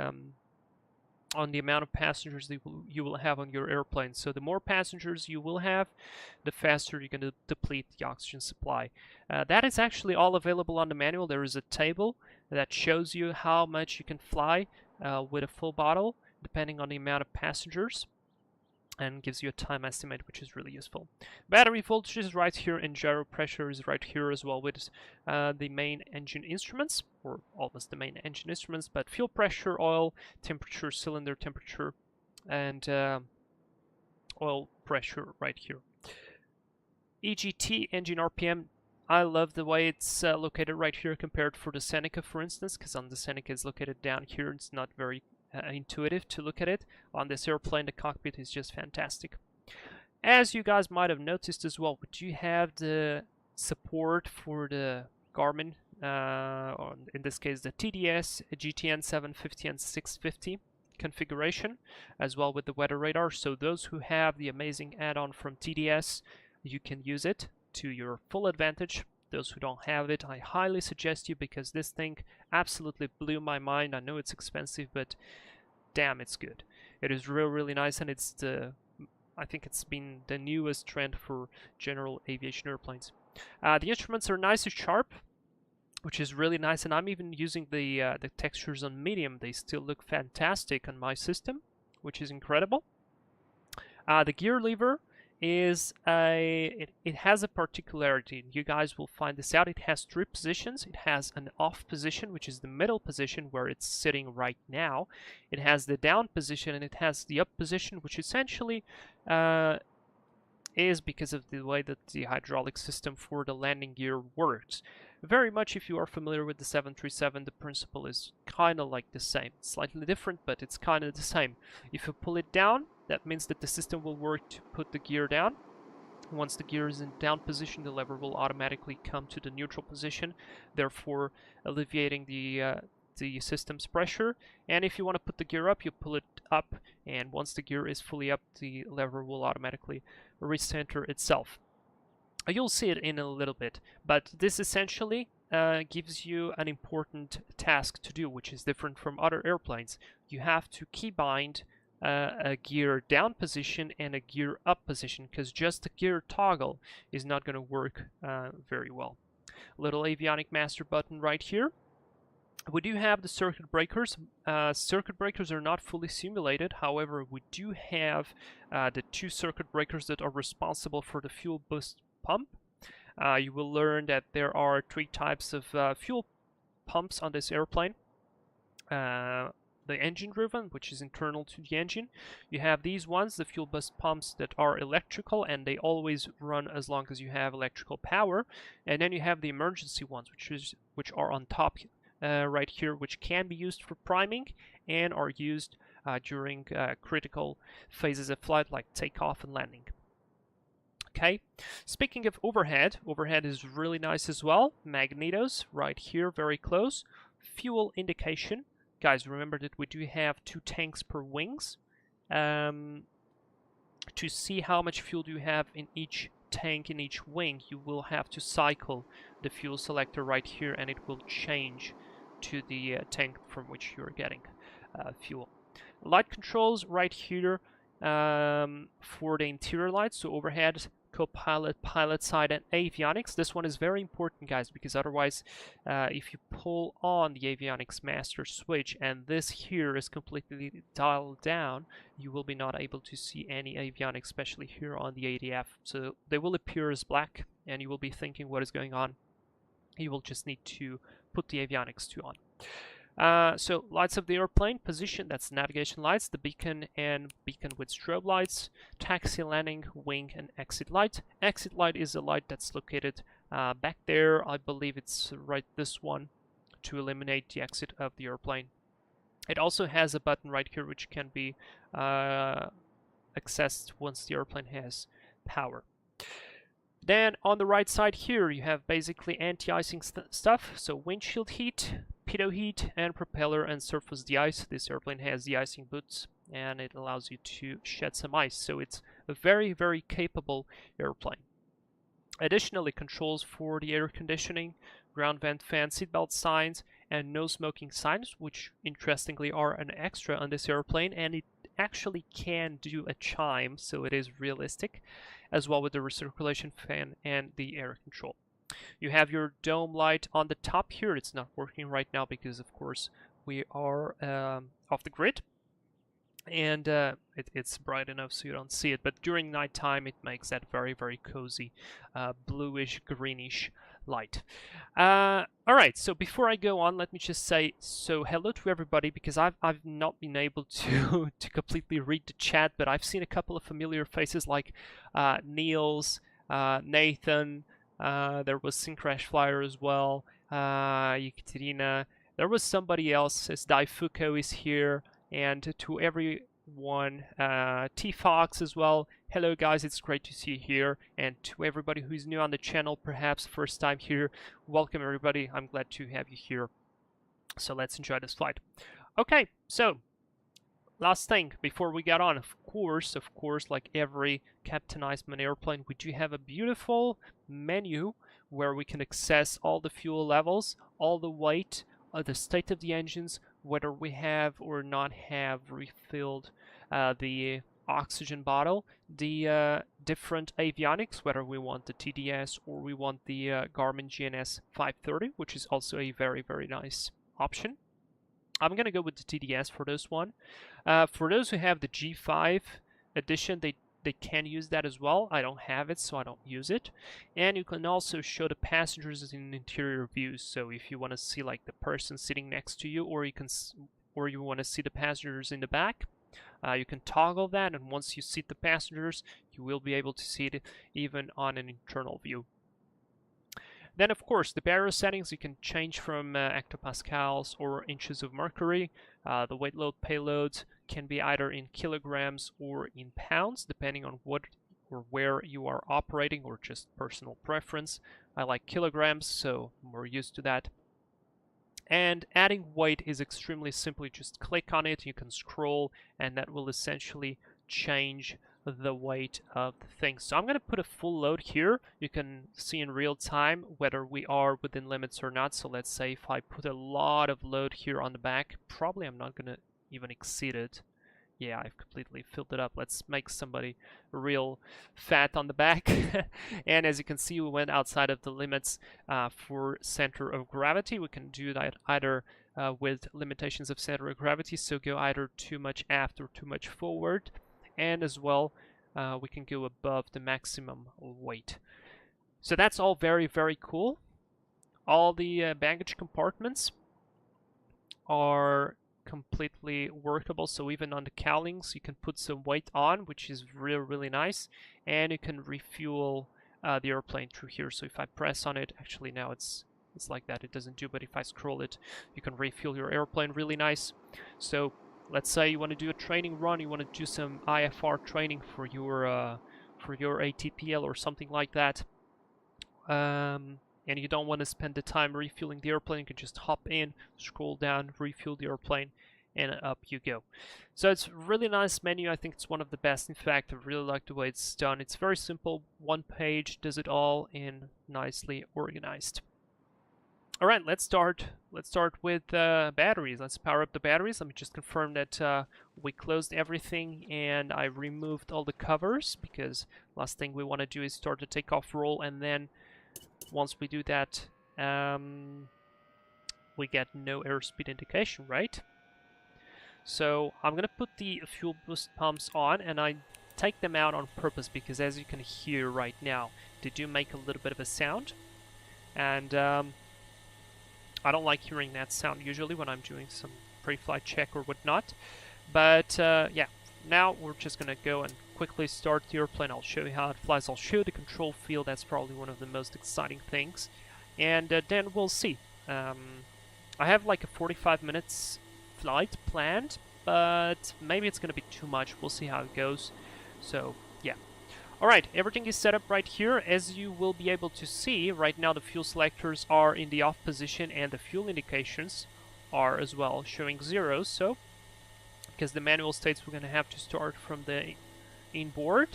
Speaker 1: amount of passengers that you will have on your airplane. So the more passengers you will have, the faster you're going to deplete the oxygen supply. That is actually all available on the manual. There is a table that shows you how much you can fly with a full bottle, depending on the amount of passengers, and gives you a time estimate, which is really useful. Battery voltage is right here, and gyro pressure is right here as well, with the main engine instruments, or almost the main engine instruments, but fuel pressure, oil temperature, cylinder temperature, and oil pressure right here. EGT, engine RPM, I love the way it's located right here compared for the Seneca, for instance, because on the Seneca it's located down here. It's not very intuitive to look at it. On this airplane, the cockpit is just fantastic. As you guys might have noticed as well, we do have the support for the Garmin, or in this case the TDS, GTN 750 and 650 configuration, as well with the weather radar. So those who have the amazing add-on from TDS, you can use it to your full advantage. Those who don't have it, I highly suggest you, because this thing absolutely blew my mind. I know it's expensive, but damn, it's good. It is really nice, and it's I think it's been the newest trend for general aviation airplanes. The instruments are nice and sharp. which is really nice. And I'm even using the textures on medium. They still look fantastic on my system, which is incredible. The gear lever is it has a particularity. You guys will find this out. It has 3 positions. It has an off position, which is the middle position where it's sitting right now. It has the down position, and it has the up position, which essentially is because of the way that the hydraulic system for the landing gear works. Very much, if you are familiar with the 737, the principle is kind of like the same. It's slightly different, but it's kind of the same. If you pull it down, that means that the system will work to put the gear down. Once the gear is in down position, the lever will automatically come to the neutral position, therefore alleviating the system's pressure. And if you want to put the gear up, you pull it up, and once the gear is fully up, the lever will automatically recenter itself. You'll see it in a little bit, but this essentially gives you an important task to do, which is different from other airplanes. You have to keybind a gear down position and a gear up position, because just a gear toggle is not going to work very well. Little avionic master button right here. We do have the circuit breakers. Circuit breakers are not fully simulated. However, we do have the 2 circuit breakers that are responsible for the fuel boost pump. You will learn that there are 3 types of fuel pumps on this airplane. The engine driven, which is internal to the engine. You have these ones, the fuel boost pumps, that are electrical, and they always run as long as you have electrical power. And then you have the emergency ones, which are on top right here, which can be used for priming and are used during critical phases of flight, like takeoff and landing. Okay, speaking of overhead, overhead is really nice as well. Magnetos right here, very close. Fuel indication. Guys, remember that we do have 2 tanks per wings. To see how much fuel you have in each tank, in each wing, you will have to cycle the fuel selector right here, and it will change to the tank from which you're getting fuel. Light controls right here for the interior lights, so overhead, co-pilot, pilot side, and avionics. This one is very important, guys, because otherwise if you pull on the avionics master switch and this here is completely dialed down, you will be not able to see any avionics, especially here on the ADF. So they will appear as black and you will be thinking what is going on. You will just need to put the avionics to on. So lights of the airplane, position, that's navigation lights, the beacon and beacon with strobe lights, taxi, landing, wing, and exit light. Exit light is a light that's located back there. I believe it's right this one, to eliminate the exit of the airplane. It also has a button right here which can be accessed once the airplane has power. Then on the right side here you have basically anti-icing stuff, so windshield heat, pitot heat, and propeller and surface de-ice. This airplane has de-icing boots and it allows you to shed some ice, so it's a very, very capable airplane. Additionally, controls for the air conditioning, ground vent fan, seatbelt signs, and no smoking signs, which interestingly are an extra on this airplane, and it actually can do a chime, so it is realistic, as well with the recirculation fan and the air control. You have your dome light on the top here. It's not working right now because, of course, we are off the grid, and it's bright enough so you don't see it, but during nighttime it makes that very, very cozy bluish greenish light. Alright, so before I go on, let me just say hello to everybody, because I've not been able to to completely read the chat, but I've seen a couple of familiar faces like Niels, Nathan, there was Syncrash Flyer as well, Yekaterina, there was somebody else, as Daifuko is here, and to everyone, T-Fox as well. Hello guys, it's great to see you here, and to everybody who's new on the channel, perhaps first time here, welcome everybody. I'm glad to have you here. So let's enjoy this flight. Okay, so last thing before we get on, of course, like every Captain Iceman airplane, we do have a beautiful menu where we can access all the fuel levels, all the weight, the state of the engines, whether we have or not have refilled the oxygen bottle, the different avionics, whether we want the TDS or we want the Garmin GNS 530, which is also a very, very nice option. I'm going to go with the TDS for this one. For those who have the G5 edition, they can use that as well. I don't have it, so I don't use it. And you can also show the passengers in interior views. So if you want to see like the person sitting next to you, or you want to see the passengers in the back, you can toggle that, and once you seat the passengers, you will be able to see it even on an internal view. Then, of course, the barrier settings you can change from hectopascals or inches of mercury. The weight load payload can be either in kilograms or in pounds, depending on what or where you are operating, or just personal preference. I like kilograms, so we're used to that. And adding weight is extremely simple. You just click on it, you can scroll, and that will essentially change the weight of the thing. So I'm going to put a full load here. You can see in real time whether we are within limits or not. So let's say if I put a lot of load here on the back, probably I'm not going to even exceed it. Yeah, I've completely filled it up. Let's make somebody real fat on the back. And as you can see, we went outside of the limits for center of gravity. We can do that either with limitations of center of gravity, so go either too much aft or too much forward. And as well, we can go above the maximum weight. So that's all very, very cool. All the baggage compartments are completely workable, so even on the cowlings you can put some weight on, which is really, really nice. And you can refuel the airplane through here. So if I press on it, actually now it's like that, it doesn't do, but if I scroll it, you can refuel your airplane. Really nice. So let's say you want to do a training run, you want to do some IFR training for your ATPL or something like that, and you don't want to spend the time refueling the airplane, you can just hop in, scroll down, refuel the airplane, and up you go. So it's a really nice menu. I think it's one of the best. In fact, I really like the way it's done. It's very simple, one page, does it all, and nicely organized. All right, let's start with batteries. Let's power up the batteries. Let me just confirm that we closed everything and I removed all the covers, because last thing we want to do is start the takeoff roll, and then once we do that, we get no airspeed indication, right? So I'm going to put the fuel boost pumps on, and I take them out on purpose because, as you can hear right now, they do make a little bit of a sound. And I don't like hearing that sound usually when I'm doing some pre-flight check or whatnot. But yeah, now we're just going to go and quickly start the airplane. I'll show you how it flies. I'll show you the control field. That's probably one of the most exciting things. And then we'll see. I have like a 45 minutes flight planned, but maybe it's going to be too much. We'll see how it goes. So yeah. Alright, everything is set up right here. As you will be able to see, right now the fuel selectors are in the off position and the fuel indications are as well showing zeros. So, because the manual states we're going to have to start from the inboard.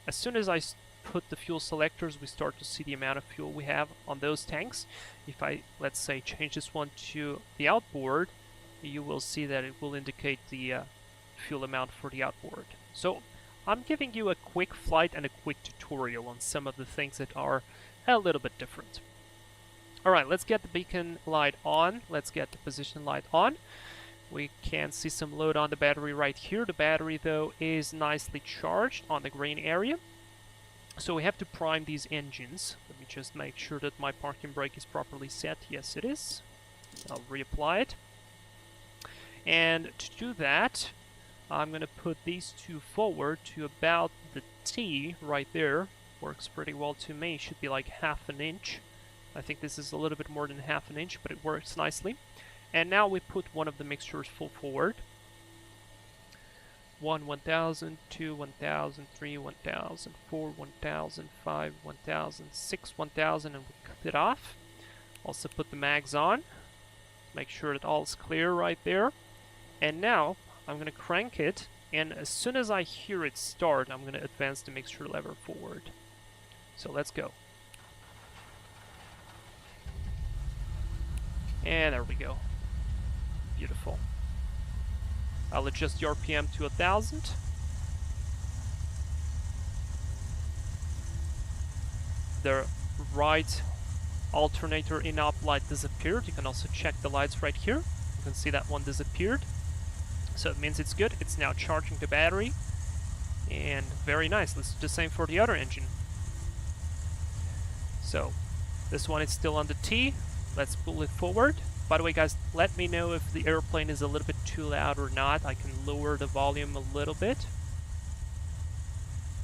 Speaker 1: As soon as I put the fuel selectors, we start to see the amount of fuel we have on those tanks. If I, let's say, change this one to the outboard, you will see that it will indicate the fuel amount for the outboard. So I'm giving you a quick flight and a quick tutorial on some of the things that are a little bit different. Alright, let's get the beacon light on. Let's get the position light on. We can see some load on the battery right here. The battery, though, is nicely charged on the green area. So we have to prime these engines. Let me just make sure that my parking brake is properly set. Yes, it is. I'll reapply it. And to do that, I'm going to put these two forward to about the T right there. Works pretty well to me. Should be like half an inch. I think this is a little bit more than half an inch, but it works nicely. And now we put one of the mixtures full forward. 1, 1000, 2, 1000, 3, 1000, 4, 1000, 5, 1000, 6, 1000, and we cut it off. Also put the mags on. Make sure that all is clear right there. And now I'm going to crank it, and as soon as I hear it start, I'm going to advance the mixture lever forward. So let's go. And there we go. Beautiful. I'll adjust the RPM to 1000. the right alternator in-op light disappeared. You can also check the lights right here. You can see that one disappeared. So it means it's good. It's now charging the battery. And very nice. Let's do the same for the other engine. So this one is still on the T. Let's pull it forward. By the way, guys, let me know if the airplane is a little bit too loud or not. I can lower the volume a little bit.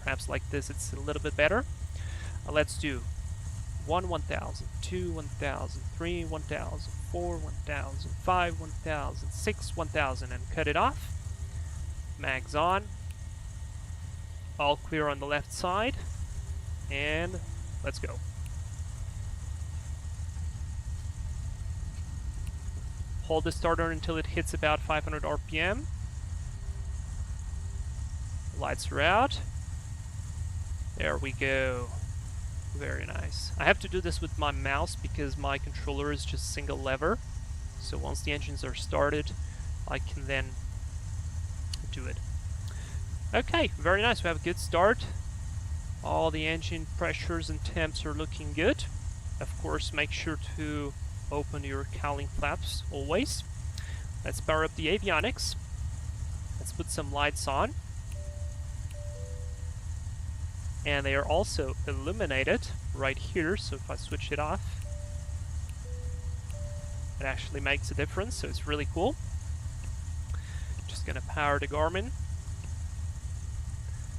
Speaker 1: Perhaps like this, it's a little bit better. Let's do 1 1000, 2 1000, 3 1000, 4 1000, 5 1000, 6 1000, and cut it off. Mags on. All clear on the left side. And let's go. Hold the starter until it hits about 500 RPM. Lights are out. There we go. Very nice. I have to do this with my mouse because my controller is just single lever. So once the engines are started, I can then do it. Okay, very nice. We have a good start. All the engine pressures and temps are looking good. Of course, make sure to open your cowling flaps always. Let's power up the avionics. Let's put some lights on. And they are also illuminated right here, so if I switch it off, it actually makes a difference, so it's really cool. Just gonna power the Garmin.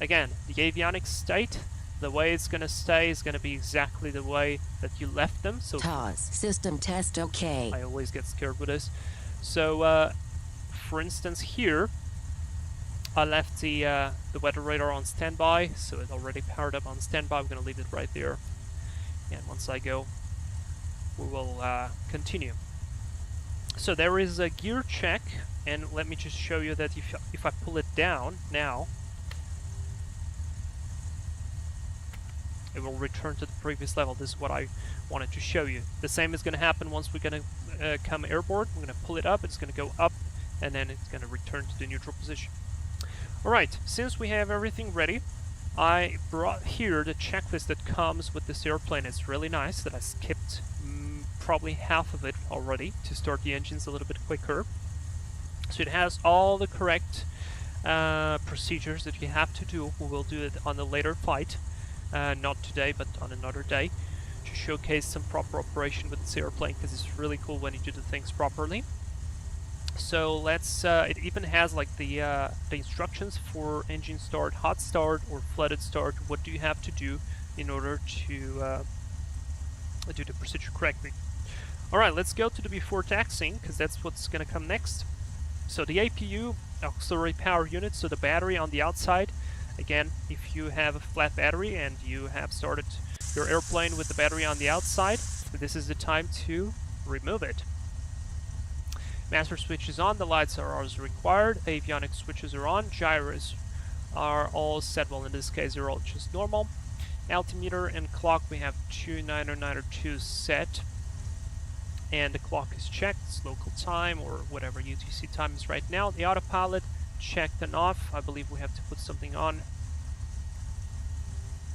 Speaker 1: Again, the avionics state, the way it's gonna stay is gonna be exactly the way that you left them. So
Speaker 5: TOS, system test okay.
Speaker 1: I always get scared with this. So, for instance, here I left the weather radar on standby, so it already powered up on standby. I'm gonna leave it right there, and once I go, we will continue. So there is a gear check, and let me just show you that if I pull it down now, it will return to the previous level. This is what I wanted to show you. The same is going to happen once we're going to come airborne. We're going to pull it up, it's going to go up, and then it's going to return to the neutral position. Alright, since we have everything ready, I brought here the checklist that comes with this airplane. It's really nice that I skipped probably half of it already to start the engines a little bit quicker. So it has all the correct procedures that you have to do. We will do it on a later flight. Not today, but on another day, to showcase some proper operation with this airplane, because it's really cool when you do the things properly. So let's, it even has like the instructions for engine start, hot start, or flooded start. What do you have to do in order to do the procedure correctly? Alright, let's go to the before taxiing, because that's what's going to come next. So the APU, auxiliary power unit, so the battery on the outside. Again, if you have a flat battery and you have started your airplane with the battery on the outside, this is the time to remove it. Master switch is on, the lights are as required, avionics switches are on, gyros are all set, well in this case they're all just normal. Altimeter and clock, we have 2902 set, and the clock is checked, it's local time or whatever UTC time is right now. The autopilot checked and off. I believe we have to put something on.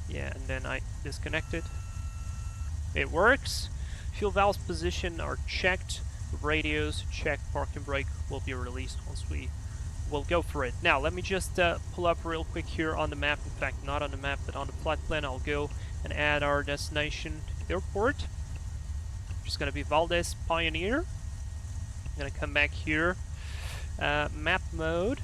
Speaker 1: Yeah, and then I disconnected. It works. Fuel valves position are checked. Radios checked. Parking brake will be released once we will go for it. Now let me just pull up real quick here on the map. In fact, not on the map, but on the flight plan. I'll go and add our destination to the airport. Just gonna be Valdez Pioneer. I'm gonna come back here. Map mode.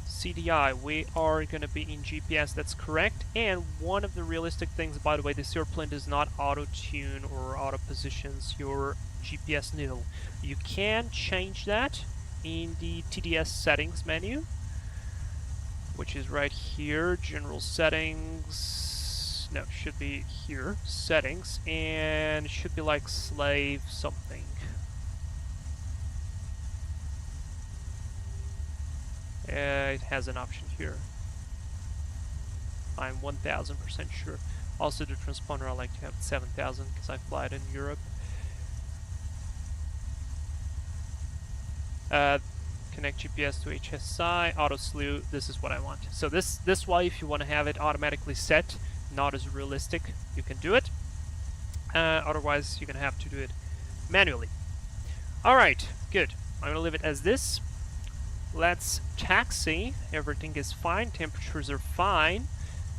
Speaker 1: CDI, we are going to be in GPS, that's correct. And one of the realistic things, by the way, this airplane does not auto-tune or auto-positions your GPS needle. You can change that in the TDS settings menu, which is right here, general settings, no, should be here, settings, and should be like slave something. It has an option here. I'm 1000% sure. Also the transponder I like to have 7000 because I fly it in Europe. Connect GPS to HSI, auto slew, this is what I want. So this way, if you want to have it automatically set, not as realistic, you can do it. Otherwise, you're gonna have to do it manually. Alright, good. I'm gonna leave it as this. Let's taxi. Everything is fine. Temperatures are fine.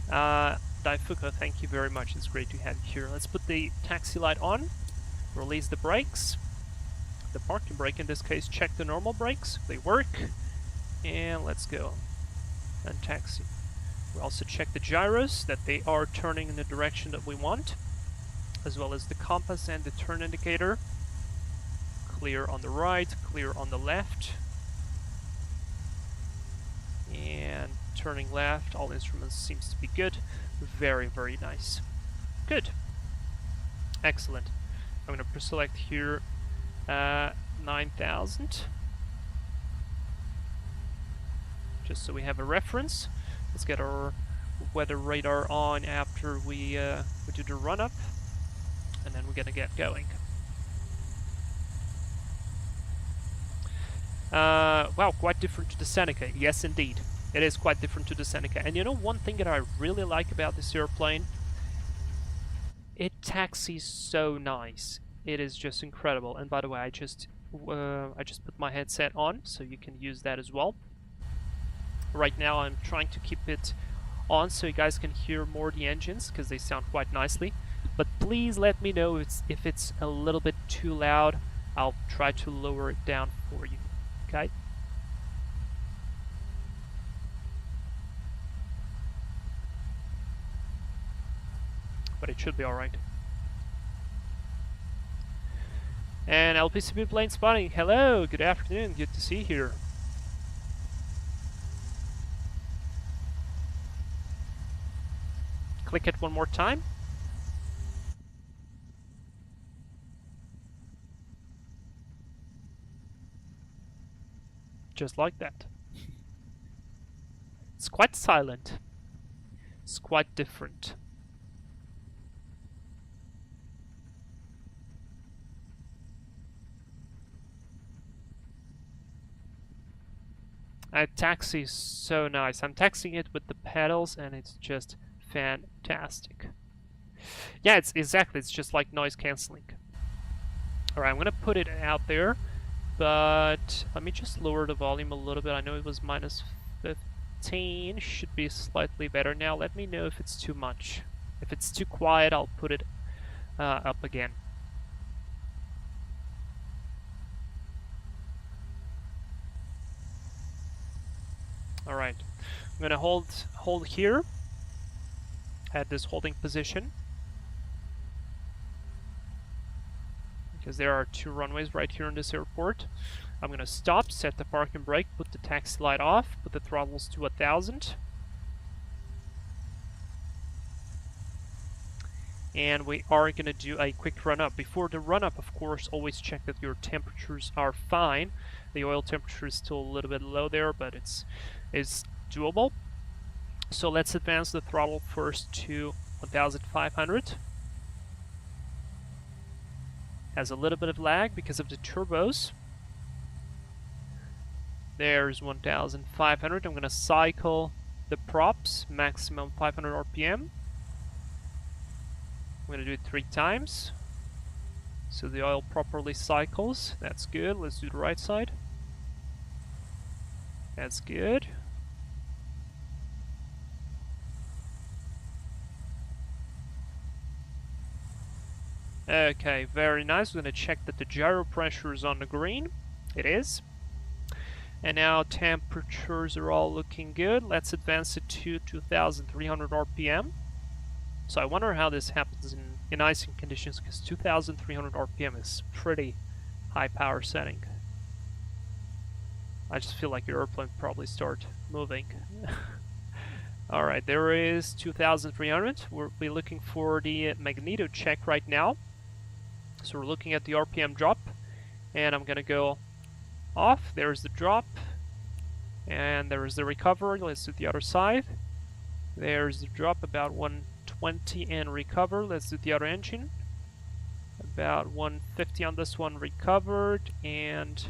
Speaker 1: Daifuka, thank you very much. It's great to have you here. Let's put the taxi light on. Release the brakes. The parking brake in this case. Check the normal brakes. They work. And let's go. And taxi. We also check the gyros, that they are turning in the direction that we want, as well as the compass and the turn indicator. Clear on the right, clear on the left. And turning left, all instruments seems to be good. Very, very nice. Good. Excellent. I'm going to pre-select here 9,000. Just so we have a reference. Let's get our weather radar on after we do the run-up. And then we're going to get going. Wow, quite different to the Seneca. Yes, indeed. It is quite different to the Seneca. And you know, one thing that I really like about this airplane? It taxis so nice. It is just incredible. And by the way, I just put my headset on, so you can use that as well. Right now, I'm trying to keep it on so you guys can hear more the engines, because they sound quite nicely. But please let me know if it's a little bit too loud. I'll try to lower it down for you. Okay? But it should be alright. And LPCB plane spotting. Hello, good afternoon, good to see you here. Click it one more time. Just like that. It's quite silent. It's quite different. Taxi is so nice. I'm taxiing it with the pedals and it's just fantastic. Yeah, it's exactly, it's just like noise cancelling. Alright, I'm gonna put it out there, but let me just lower the volume a little bit. I know it was minus 15, should be slightly better now. Let me know if it's too much. If it's too quiet, I'll put it up again. Alright, I'm gonna hold here at this holding position, because there are 2 runways right here in this airport. I'm gonna stop, set the parking brake, put the taxi light off, put the throttles to 1000. And we are gonna do a quick run up. Before the run up, of course, always check that your temperatures are fine. The oil temperature is still a little bit low there, but it's doable. So let's advance the throttle first to 1500. Has a little bit of lag because of the turbos. There's 1500. I'm gonna cycle the props, maximum 500 RPM. I'm gonna do it 3 times, so the oil properly cycles. That's good. Let's do the right side. That's good. Okay, very nice. We're gonna check that the gyro pressure is on the green. It is. And now temperatures are all looking good. Let's advance it to 2300 RPM. So I wonder how this happens in icing conditions, because 2300 RPM is pretty high power setting. I just feel like your airplane probably start moving. Alright, there is 2300. We'll be looking for the magneto check right now. So we're looking at the RPM drop, and I'm gonna go off. There's the drop, and there is the recover. Let's do the other side. There's the drop, about 120 and recover. Let's do the other engine. About 150 on this one recovered, and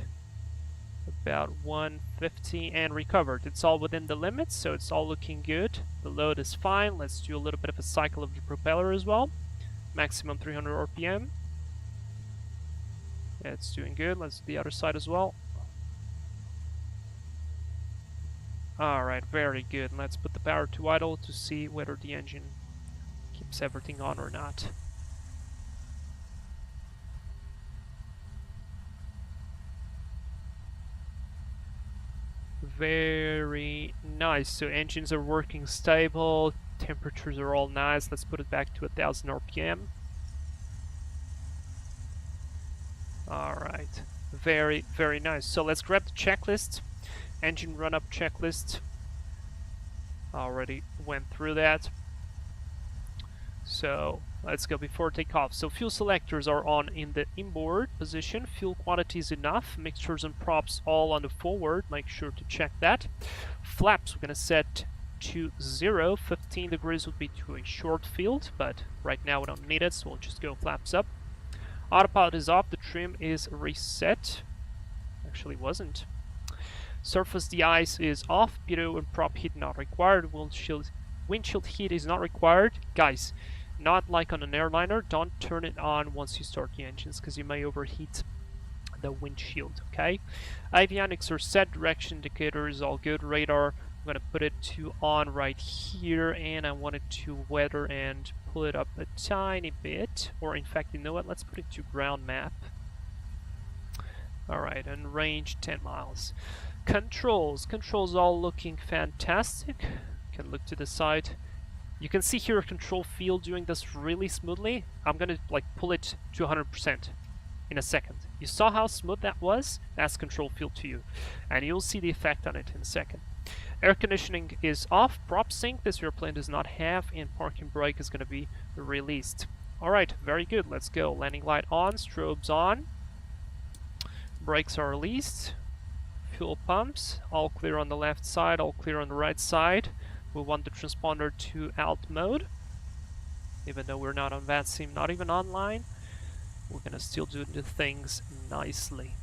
Speaker 1: about 150 and recovered. It's all within the limits, so it's all looking good. The load is fine. Let's do a little bit of a cycle of the propeller as well. Maximum 300 RPM. Yeah, it's doing good. Let's do the other side as well. Alright, very good. Let's put the power to idle to see whether the engine keeps everything on or not. Very nice. So engines are working stable, temperatures are all nice. Let's put it back to 1000 RPM. Alright, very, very nice. So let's grab the checklist. Engine run up checklist. Already went through that. So let's go before takeoff. So fuel selectors are on in the inboard position. Fuel quantity is enough. Mixtures and props all on the forward. Make sure to check that. Flaps we're going to set to 0. 15 degrees would be to a short field, but right now we don't need it, so we'll just go flaps up. Autopilot is off. The trim is reset. Actually wasn't. Surface de-ice is off. Pitot and prop heat not required. Windshield heat is not required. Guys, not like on an airliner, don't turn it on once you start the engines because you may overheat the windshield, okay? Avionics are set. Direction indicator is all good. Radar, I'm going to put it to on right here, and I want it to weather and pull it up a tiny bit. Or in fact, you know what? Let's put it to ground map. Alright, and range 10 miles. Controls all looking fantastic. You can look to the side. You can see here a control field doing this really smoothly. I'm gonna like pull it to 100% in a second. You saw how smooth that was? That's control field to you. And you'll see the effect on it in a second. Air conditioning is off. Prop sync this airplane does not have, and parking brake is gonna be released. Alright, very good. Let's go. Landing light on, strobes on. Brakes are released. Fuel pumps, all clear on the left side, all clear on the right side. We want the transponder to alt mode. Even though we're not on VATSIM, not even online, we're gonna still do the things nicely.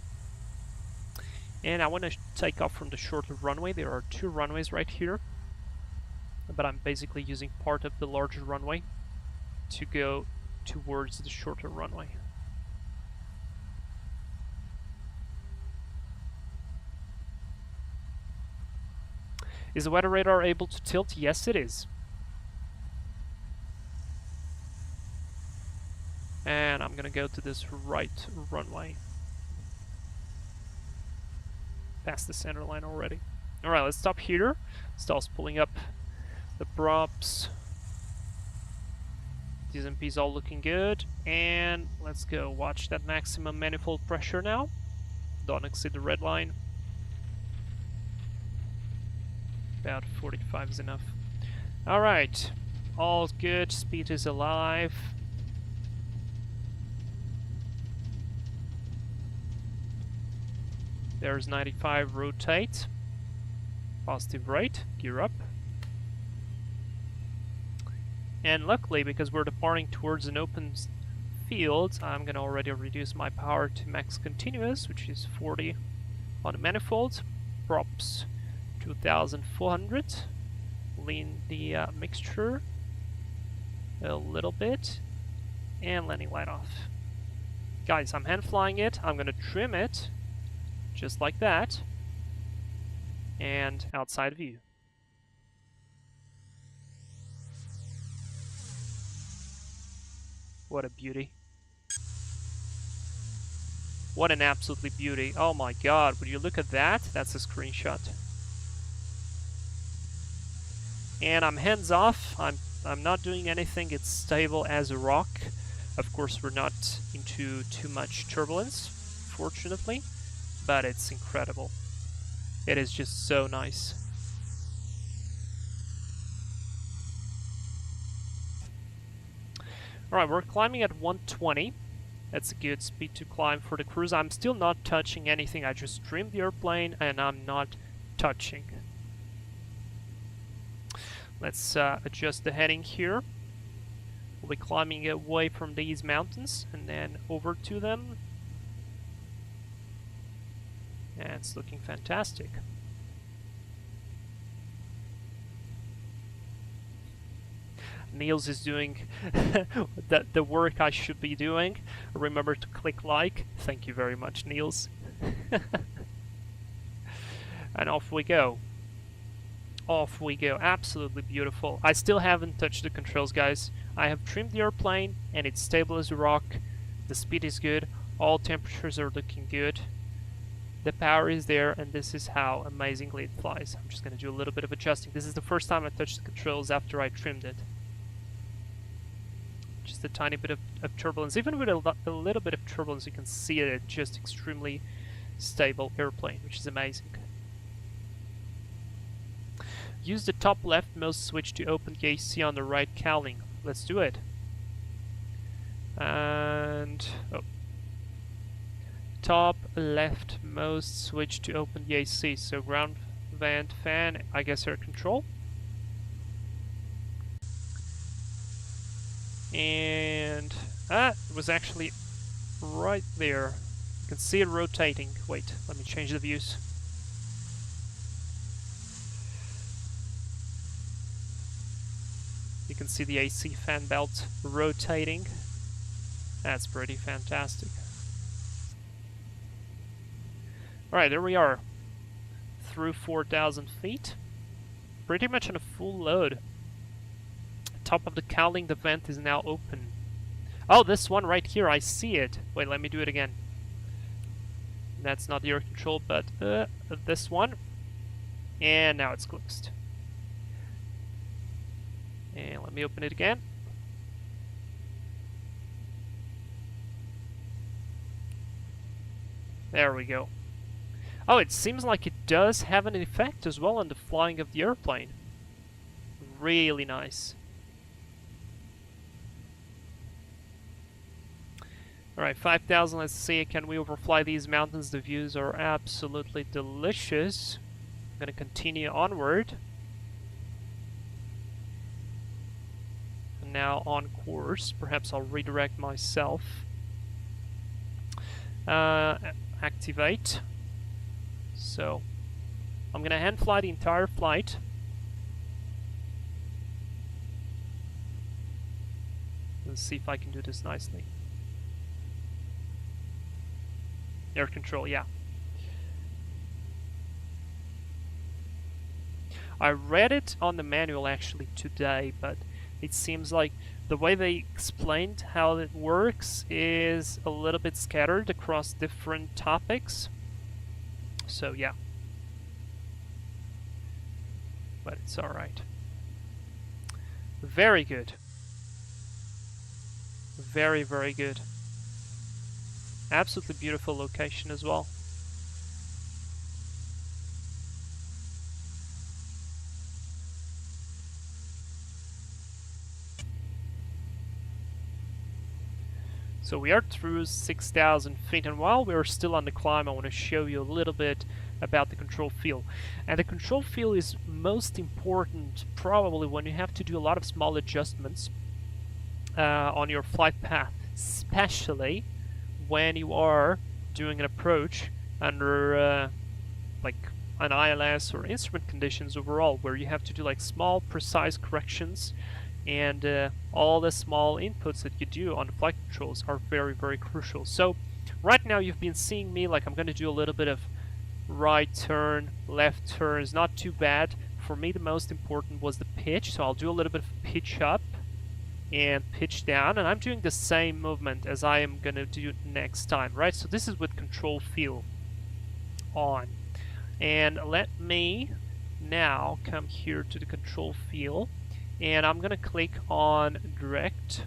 Speaker 1: And I want to take off from the shorter runway. There are 2 runways right here, but I'm basically using part of the larger runway to go towards the shorter runway. Is the weather radar able to tilt? Yes, it is. And I'm gonna go to this right runway. Past the center line already. Alright, let's stop here. Stall's pulling up the props. These MPs all looking good. And let's go watch that maximum manifold pressure now. Don't exceed the red line. About 45 is enough. Alright, all good, speed is alive. There's 95, rotate. Positive right, gear up. And luckily, because we're departing towards an open field, I'm gonna already reduce my power to max continuous, which is 40 on the manifold. Props 2400. Lean the mixture a little bit, and landing light off. Guys, I'm hand flying it. I'm gonna trim it just like that, and outside view. What a beauty. What an absolutely beauty. Oh my god, would you look at that? That's a screenshot. And I'm hands off. I'm not doing anything. It's stable as a rock. Of course, we're not into too much turbulence, fortunately, but it's incredible. It is just so nice. Alright, we're climbing at 120. That's a good speed to climb for the cruise. I'm still not touching anything. I just trimmed the airplane and I'm not touching. Let's adjust the heading here. We'll be climbing away from these mountains and then over to them. And it's looking fantastic. Niels is doing the work I should be doing. Remember to click like. Thank you very much, Niels. And off we go. Off we go. Absolutely beautiful. I still haven't touched the controls, guys. I have trimmed the airplane and it's stable as a rock. The speed is good. All temperatures are looking good. The power is there, and this is how amazingly it flies. I'm just going to do a little bit of adjusting. This is the first time I touched the controls after I trimmed it. Just a tiny bit of turbulence. Even with a little bit of turbulence, you can see it. It's just extremely stable airplane, which is amazing. Use the top leftmost switch to open the AC on the right cowling. Let's do it. And top leftmost switch to open the AC. So ground vent fan, I guess air control. And it was actually right there. You can see it rotating. Wait, let me change the views. You can see the AC fan belt rotating. That's pretty fantastic. Alright, there we are. Through 4,000 feet. Pretty much on a full load. Top of the cowling, the vent is now open. Oh, this one right here, I see it. Wait, let me do it again. That's not the air control, but this one. And now it's closed. And let me open it again. There we go. Oh, it seems like it does have an effect as well on the flying of the airplane. Really nice. Alright, 5,000, let's see, can we overfly these mountains? The views are absolutely delicious. I'm gonna continue onward. And now on course, perhaps I'll redirect myself. Activate. So, I'm gonna hand fly the entire flight. Let's see if I can do this nicely. Air control, yeah. I read it on the manual actually today, but it seems like the way they explained how it works is a little bit scattered across different topics. So yeah. But it's alright. Very good. Very, very good. Absolutely beautiful location as well. So we are through 6,000 feet, and while we're still on the climb, I want to show you a little bit about the control field. And the control field is most important probably when you have to do a lot of small adjustments on your flight path, especially when you are doing an approach under like an ILS or instrument conditions overall, where you have to do like small precise corrections, and all the small inputs that you do on the flight controls are very, very crucial. So right now you've been seeing me like I'm going to do a little bit of right turn, left turn. Is not too bad. For me the most important was the pitch, so I'll do a little bit of pitch up and pitch down, and I'm doing the same movement as I am gonna do next time, right? So this is with control field on. And let me now come here to the control field, and I'm gonna click on direct.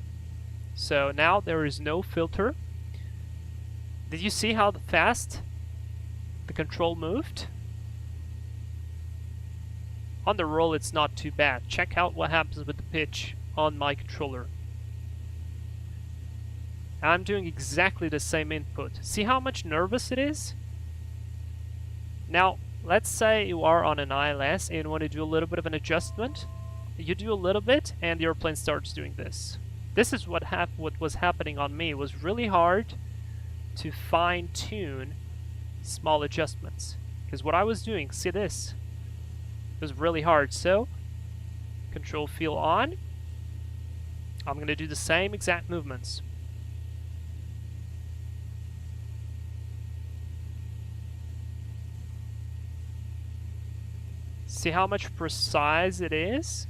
Speaker 1: So now there is no filter. Did you see how fast the control moved? On the roll it's not too bad. Check out what happens with the pitch on my controller. I'm doing exactly the same input. See how much nervous it is? Now, let's say you are on an ILS and want to do a little bit of an adjustment. You do a little bit and the airplane starts doing this. This is what was happening on me. It was really hard to fine-tune small adjustments. Because what I was doing, see this, it was really hard. So, control field on. I'm going to do the same exact movements. See how much precise it is?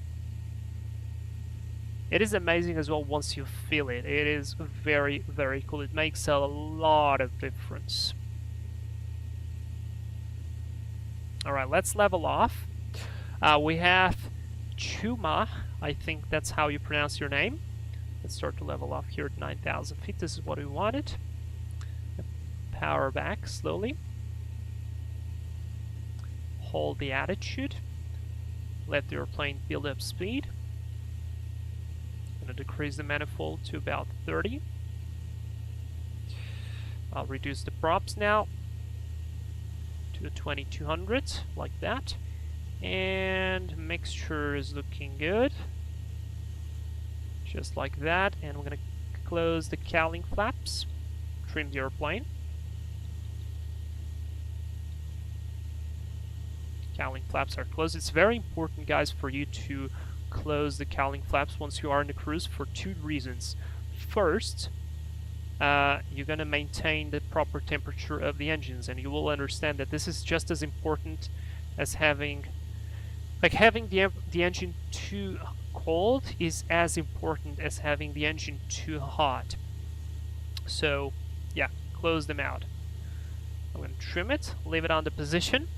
Speaker 1: It is amazing as well once you feel it. It is very, very cool. It makes a lot of difference. Alright, let's level off. We have Chuma. I think that's how you pronounce your name. Let's start to level off here at 9,000 feet. This is what we wanted. Power back slowly. Hold the attitude. Let the airplane build up speed. I'm going to decrease the manifold to about 30. I'll reduce the props now to 2200, like that. And mixture is looking good. Just like that. And we're going to close the cowling flaps. Trim the airplane. Cowling flaps are closed. It's very important, guys, for you to close the cowling flaps once you are in the cruise for two reasons. First, you're going to maintain the proper temperature of the engines, and you will understand that this is just as important as having the engine too cold is as important as having the engine too hot. So yeah, close them out. I'm going to trim it, leave it on the position.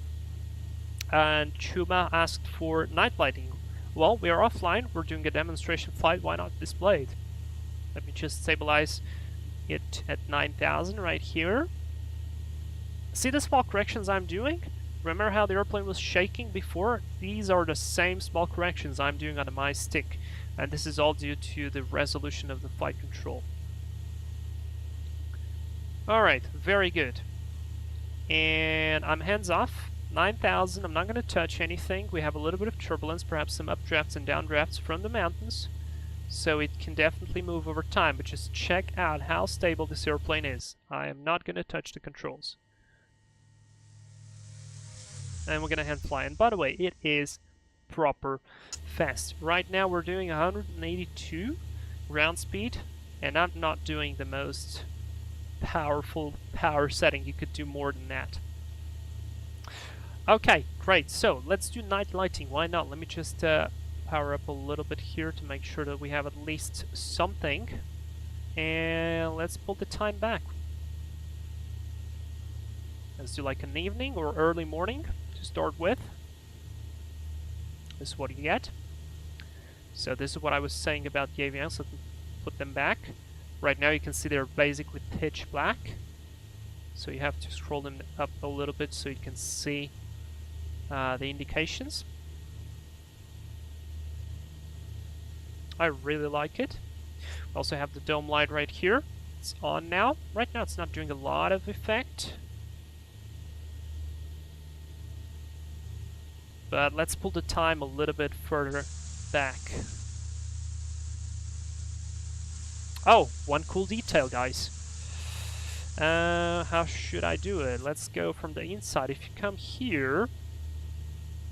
Speaker 1: And Chuma asked for night lighting. Well, we are offline, we're doing a demonstration flight, why not display it? Let me just stabilize it at 9,000 right here. See the small corrections I'm doing? Remember how the airplane was shaking before? These are the same small corrections I'm doing on my stick, and this is all due to the resolution of the flight control. Alright, very good. And I'm hands off. 9,000, I'm not going to touch anything. We have a little bit of turbulence, perhaps some updrafts and downdrafts from the mountains, so it can definitely move over time, but just check out how stable this airplane is. I am not going to touch the controls. And we're going to hand fly. And by the way, it is proper fast. Right now we're doing 182 ground speed, and I'm not doing the most powerful power setting. You could do more than that. Okay, great. So let's do night lighting. Why not? Let me just power up a little bit here to make sure that we have at least something. And let's pull the time back. Let's do like an evening or early morning to start with. This is what you get. So this is what I was saying about the avions. Let's put them back. Right now you can see they're basically pitch black. So you have to scroll them up a little bit so you can see the indications. I really like it. We also have the dome light right here. It's on now. Right now it's not doing a lot of effect. But let's pull the time a little bit further back. Oh, one cool detail, guys. How should I do it? Let's go from the inside. If you come here,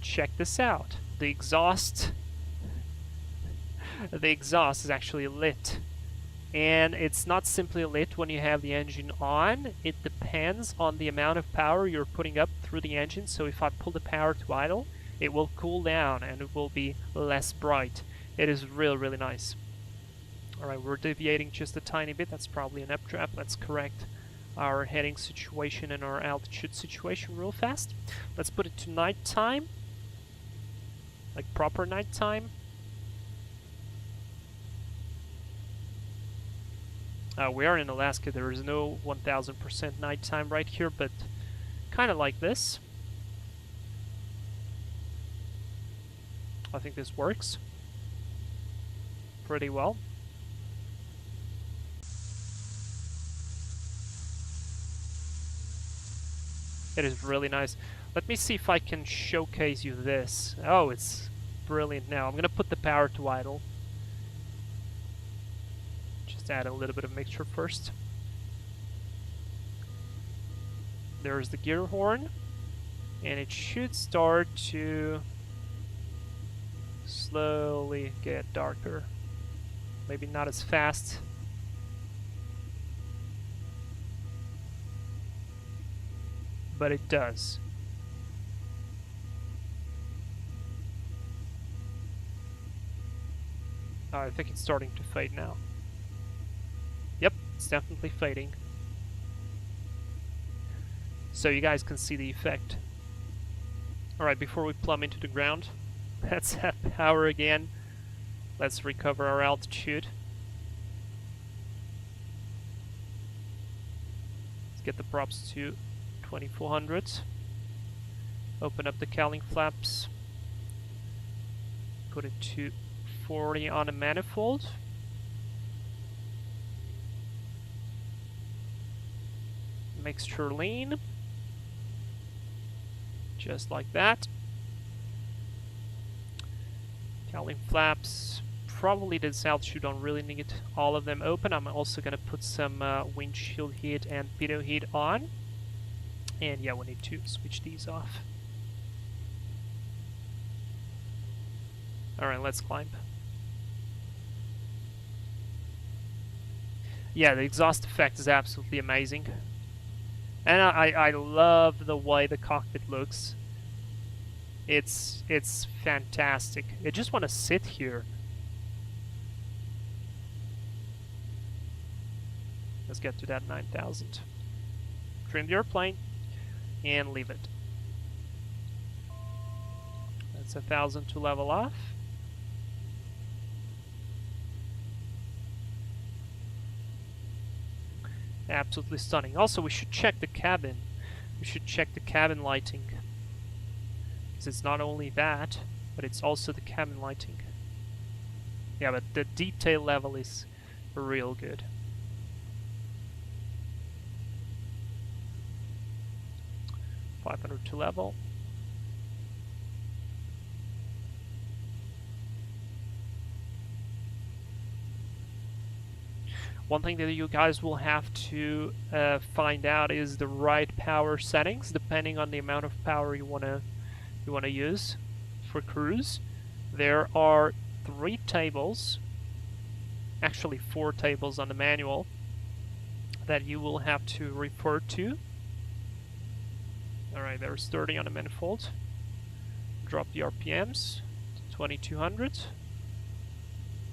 Speaker 1: check this out. The exhaust is actually lit. And it's not simply lit when you have the engine on. It depends on the amount of power you're putting up through the engine. So if I pull the power to idle, it will cool down and it will be less bright. It is really, really nice. Alright, we're deviating just a tiny bit. That's probably an updraft. Let's correct our heading situation and our altitude situation real fast. Let's put it to nighttime. Like proper nighttime. We are in Alaska. There is no 1000% nighttime right here, but kind of like this. I think this works pretty well. It is really nice. Let me see if I can showcase you this. Oh, it's brilliant now. I'm going to put the power to idle. Just add a little bit of mixture first. There's the gear horn, and it should start to slowly get darker. Maybe not as fast. But it does. Oh, I think it's starting to fade now. Yep, it's definitely fading. So you guys can see the effect. Alright, before we plumb into the ground, let's have power again. Let's recover our altitude. Let's get the props to 2400. Open up the cowling flaps. Put it to 40 on a manifold. Mixture lean. Just like that. Cowling flaps. Probably this altitude don't really need all of them open. I'm also gonna put some windshield heat and pitot heat on. And yeah, we need to switch these off. Alright, let's climb. Yeah, the exhaust effect is absolutely amazing. And I love the way the cockpit looks. It's fantastic. I just want to sit here. Let's get to that 9,000. Trim the airplane and leave it. That's 1,000 to level off. Absolutely stunning. Also, we should check the cabin. We should check the cabin lighting. Because it's not only that, but it's also the cabin lighting. Yeah, but the detail level is real good. $500 to level. One thing that you guys will have to find out is the right power settings, depending on the amount of power you wanna use for cruise. There are 3 tables, actually 4 tables on the manual that you will have to refer to. Alright, there's 30 on the manifold. Drop the RPMs to 2200,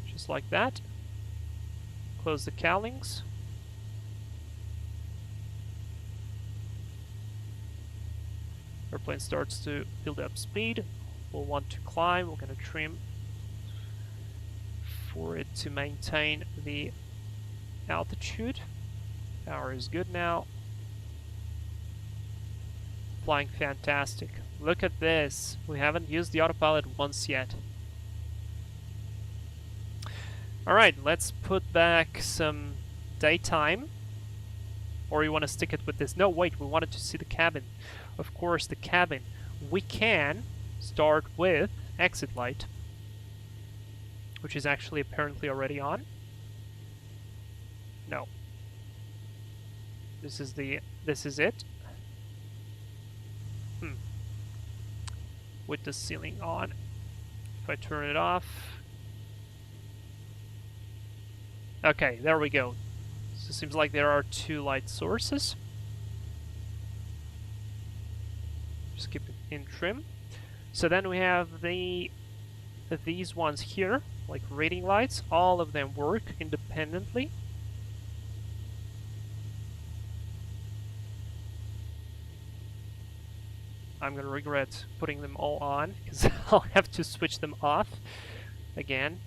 Speaker 1: just like that. Close the cowlings. Airplane starts to build up speed. We'll want to climb. We're going to trim for it to maintain the altitude. Power is good now. Flying fantastic. Look at this. We haven't used the autopilot once yet. Alright, let's put back some daytime. Or you want to stick it with this? No, wait, we wanted to see the cabin. Of course, the cabin. We can start with exit light, which is actually apparently already on. No. This is it. With the ceiling on. If I turn it off. Okay, there we go. So it seems like there are 2 light sources. Just keep it in trim. So then we have these ones here, like reading lights. All of them work independently. I'm gonna regret putting them all on because I'll have to switch them off again.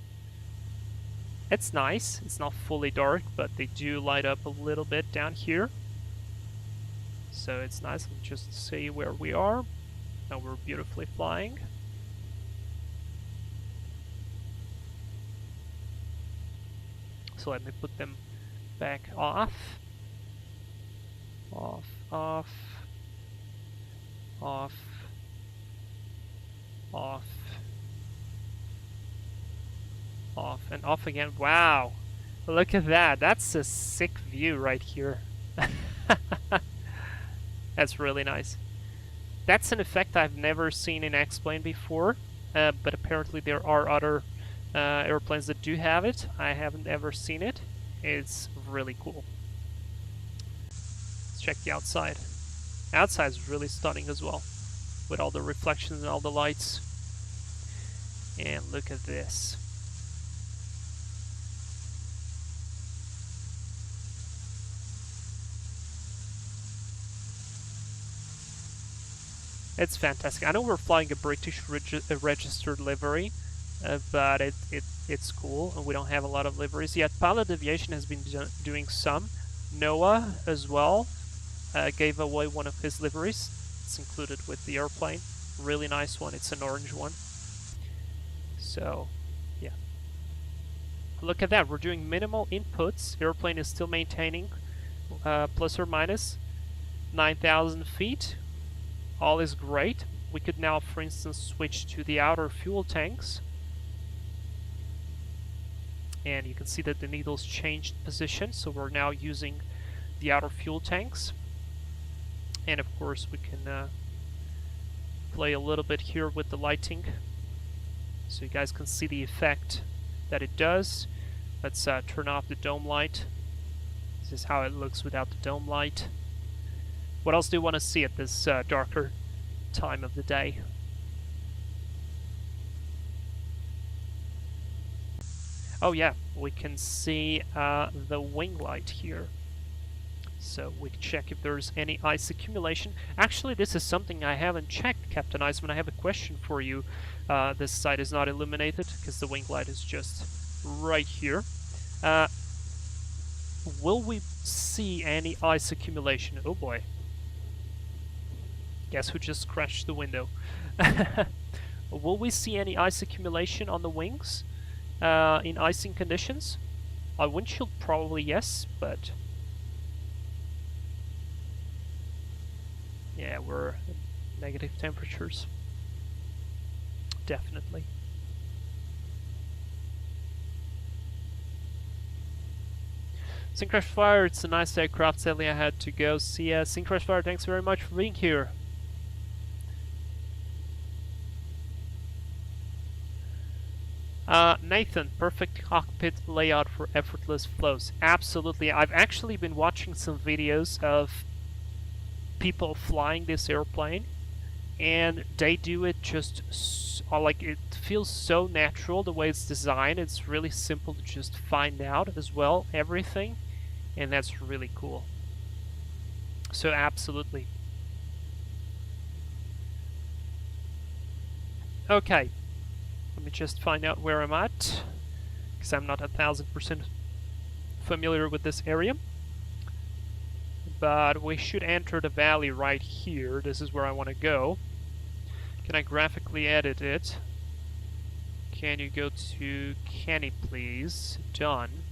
Speaker 1: It's nice. It's not fully dark, but they do light up a little bit down here. So it's nice. Let's just see where we are. Now we're beautifully flying. So let me put them back off. Off, off, off, off. Off and off again. Wow, look at that. That's a sick view right here. That's really nice. That's an effect I've never seen in X-Plane before, but apparently there are other airplanes that do have it. I haven't ever seen it. It's really cool. Let's check the outside. Outside is really stunning as well, with all the reflections and all the lights. And look at this. It's fantastic. I know we're flying a British registered livery, but it's cool, and we don't have a lot of liveries yet. Pilot Aviation has been doing some. Noah as well gave away one of his liveries. It's included with the airplane. Really nice one. It's an orange one. So, yeah. Look at that. We're doing minimal inputs. Airplane is still maintaining plus or minus 9,000 feet. All is great. We could now, for instance, switch to the outer fuel tanks. And you can see that the needles changed position, so we're now using the outer fuel tanks. And of course we can play a little bit here with the lighting, so you guys can see the effect that it does. Let's turn off the dome light. This is how it looks without the dome light. What else do you want to see at this darker time of the day? Oh yeah, we can see the wing light here. So we can check if there's any ice accumulation. Actually, this is something I haven't checked, Captain Iceman. I have a question for you. This side is not illuminated because the wing light is just right here. Will we see any ice accumulation? Oh boy. Guess who just crashed the window? Will we see any ice accumulation on the wings in icing conditions? On windshield, probably yes, but yeah, we're in negative temperatures. Definitely. Syncrash Fire, it's a nice aircraft. Sadly, I had to go. See ya. Syncrash Fire, thanks very much for being here. Nathan, perfect cockpit layout for effortless flows. Absolutely. I've actually been watching some videos of people flying this airplane, and they do it just like, it feels so natural the way it's designed. It's really simple to just find out as well, everything, and that's really cool. So absolutely. Okay, let me just find out where I'm at, because I'm not 1000% familiar with this area. But we should enter the valley right here. This is where I want to go. Can I graphically edit it? Can you go to Kenny, please? Done.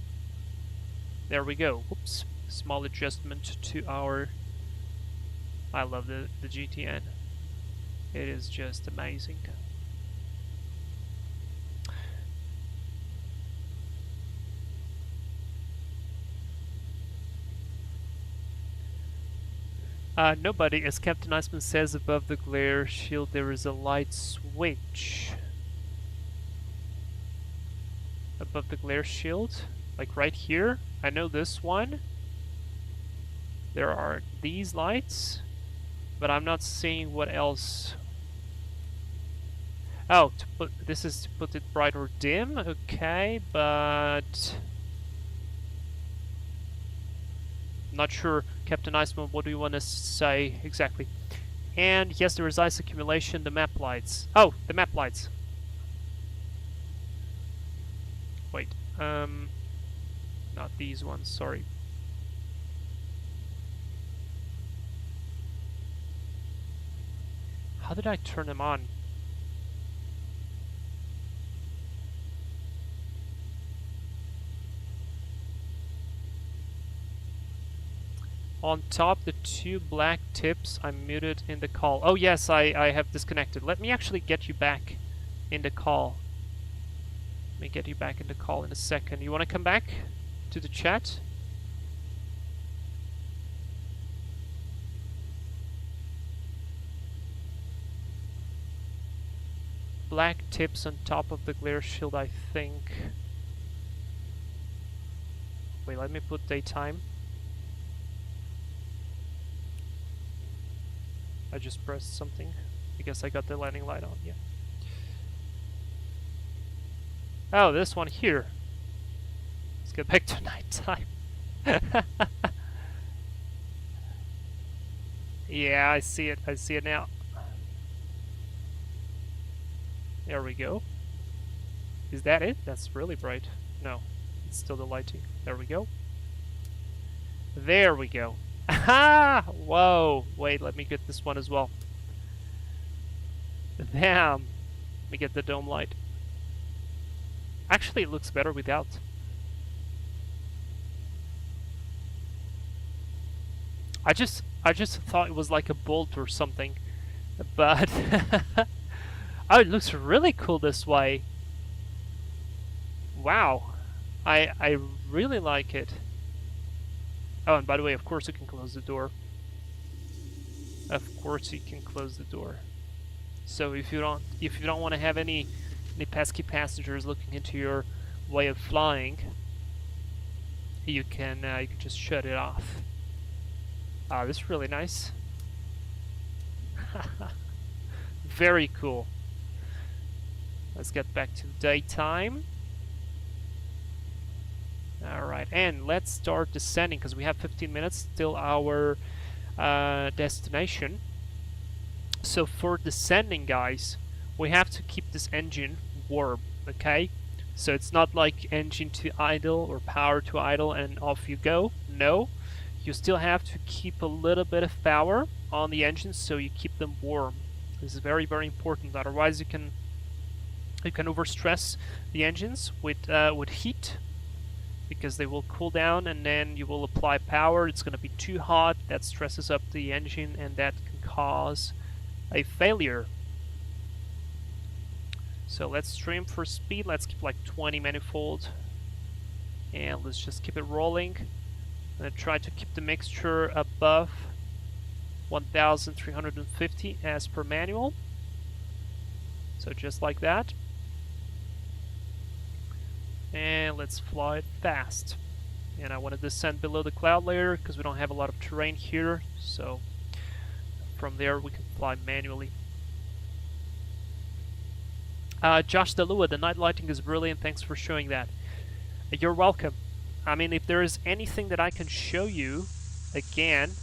Speaker 1: There we go. Whoops. Small adjustment to our... I love the GTN. It is just amazing. Nobody, as Captain Iceman says, above the glare shield there is a light switch. Above the glare shield? Like right here? I know this one. There are these lights, but I'm not seeing what else. Oh, this is to put it bright or dim? Okay, but... not sure, Captain Iceman, what do you want to say exactly? And yes, there is ice accumulation, the map lights. Oh, the map lights. Wait, not these ones, sorry. How did I turn them on? On top, the two black tips, I'm muted in the call. Oh yes, I have disconnected. Let me actually get you back in the call. Let me get you back in the call in a second. You want to come back to the chat? black tips on top of the glare shield, I think. Wait, let me put daytime. I just pressed something. I guess I got the landing light on, yeah. Oh, this one here. Let's get back to nighttime. Yeah, I see it. I see it now. There we go. Is that it? That's really bright. No, it's still the lighting. There we go. There we go. Aha! Whoa! Wait, let me get this one as well. Damn! Let me get the dome light. Actually, it looks better without. I just thought it was like a bolt or something, but oh, it looks really cool this way. Wow, I really like it. Oh, and by the way, of course you can close the door. Of course you can close the door. So if you don't want to have any pesky passengers looking into your way of flying, you can just shut it off. Ah, this is really nice. Very cool. Let's get back to daytime. Alright, and let's start descending because we have 15 minutes till our destination. So for descending, guys, we have to keep this engine warm, okay? So it's not like engine to idle or power to idle and off you go. No, you still have to keep a little bit of power on the engines so you keep them warm. This is very, very important. Otherwise, you can overstress the engines with heat, because they will cool down and then you will apply power. It's going to be too hot. That stresses up the engine and that can cause a failure. So let's trim for speed. Let's keep like 20 manifold, and let's just keep it rolling. And try to keep the mixture above 1350 as per manual. So just like that. And let's fly it fast. And I want to descend below the cloud layer because we don't have a lot of terrain here. So from there we can fly manually. Josh Delua, the night lighting is brilliant. Thanks for showing that. You're welcome. I mean, if there is anything that I can show you, again,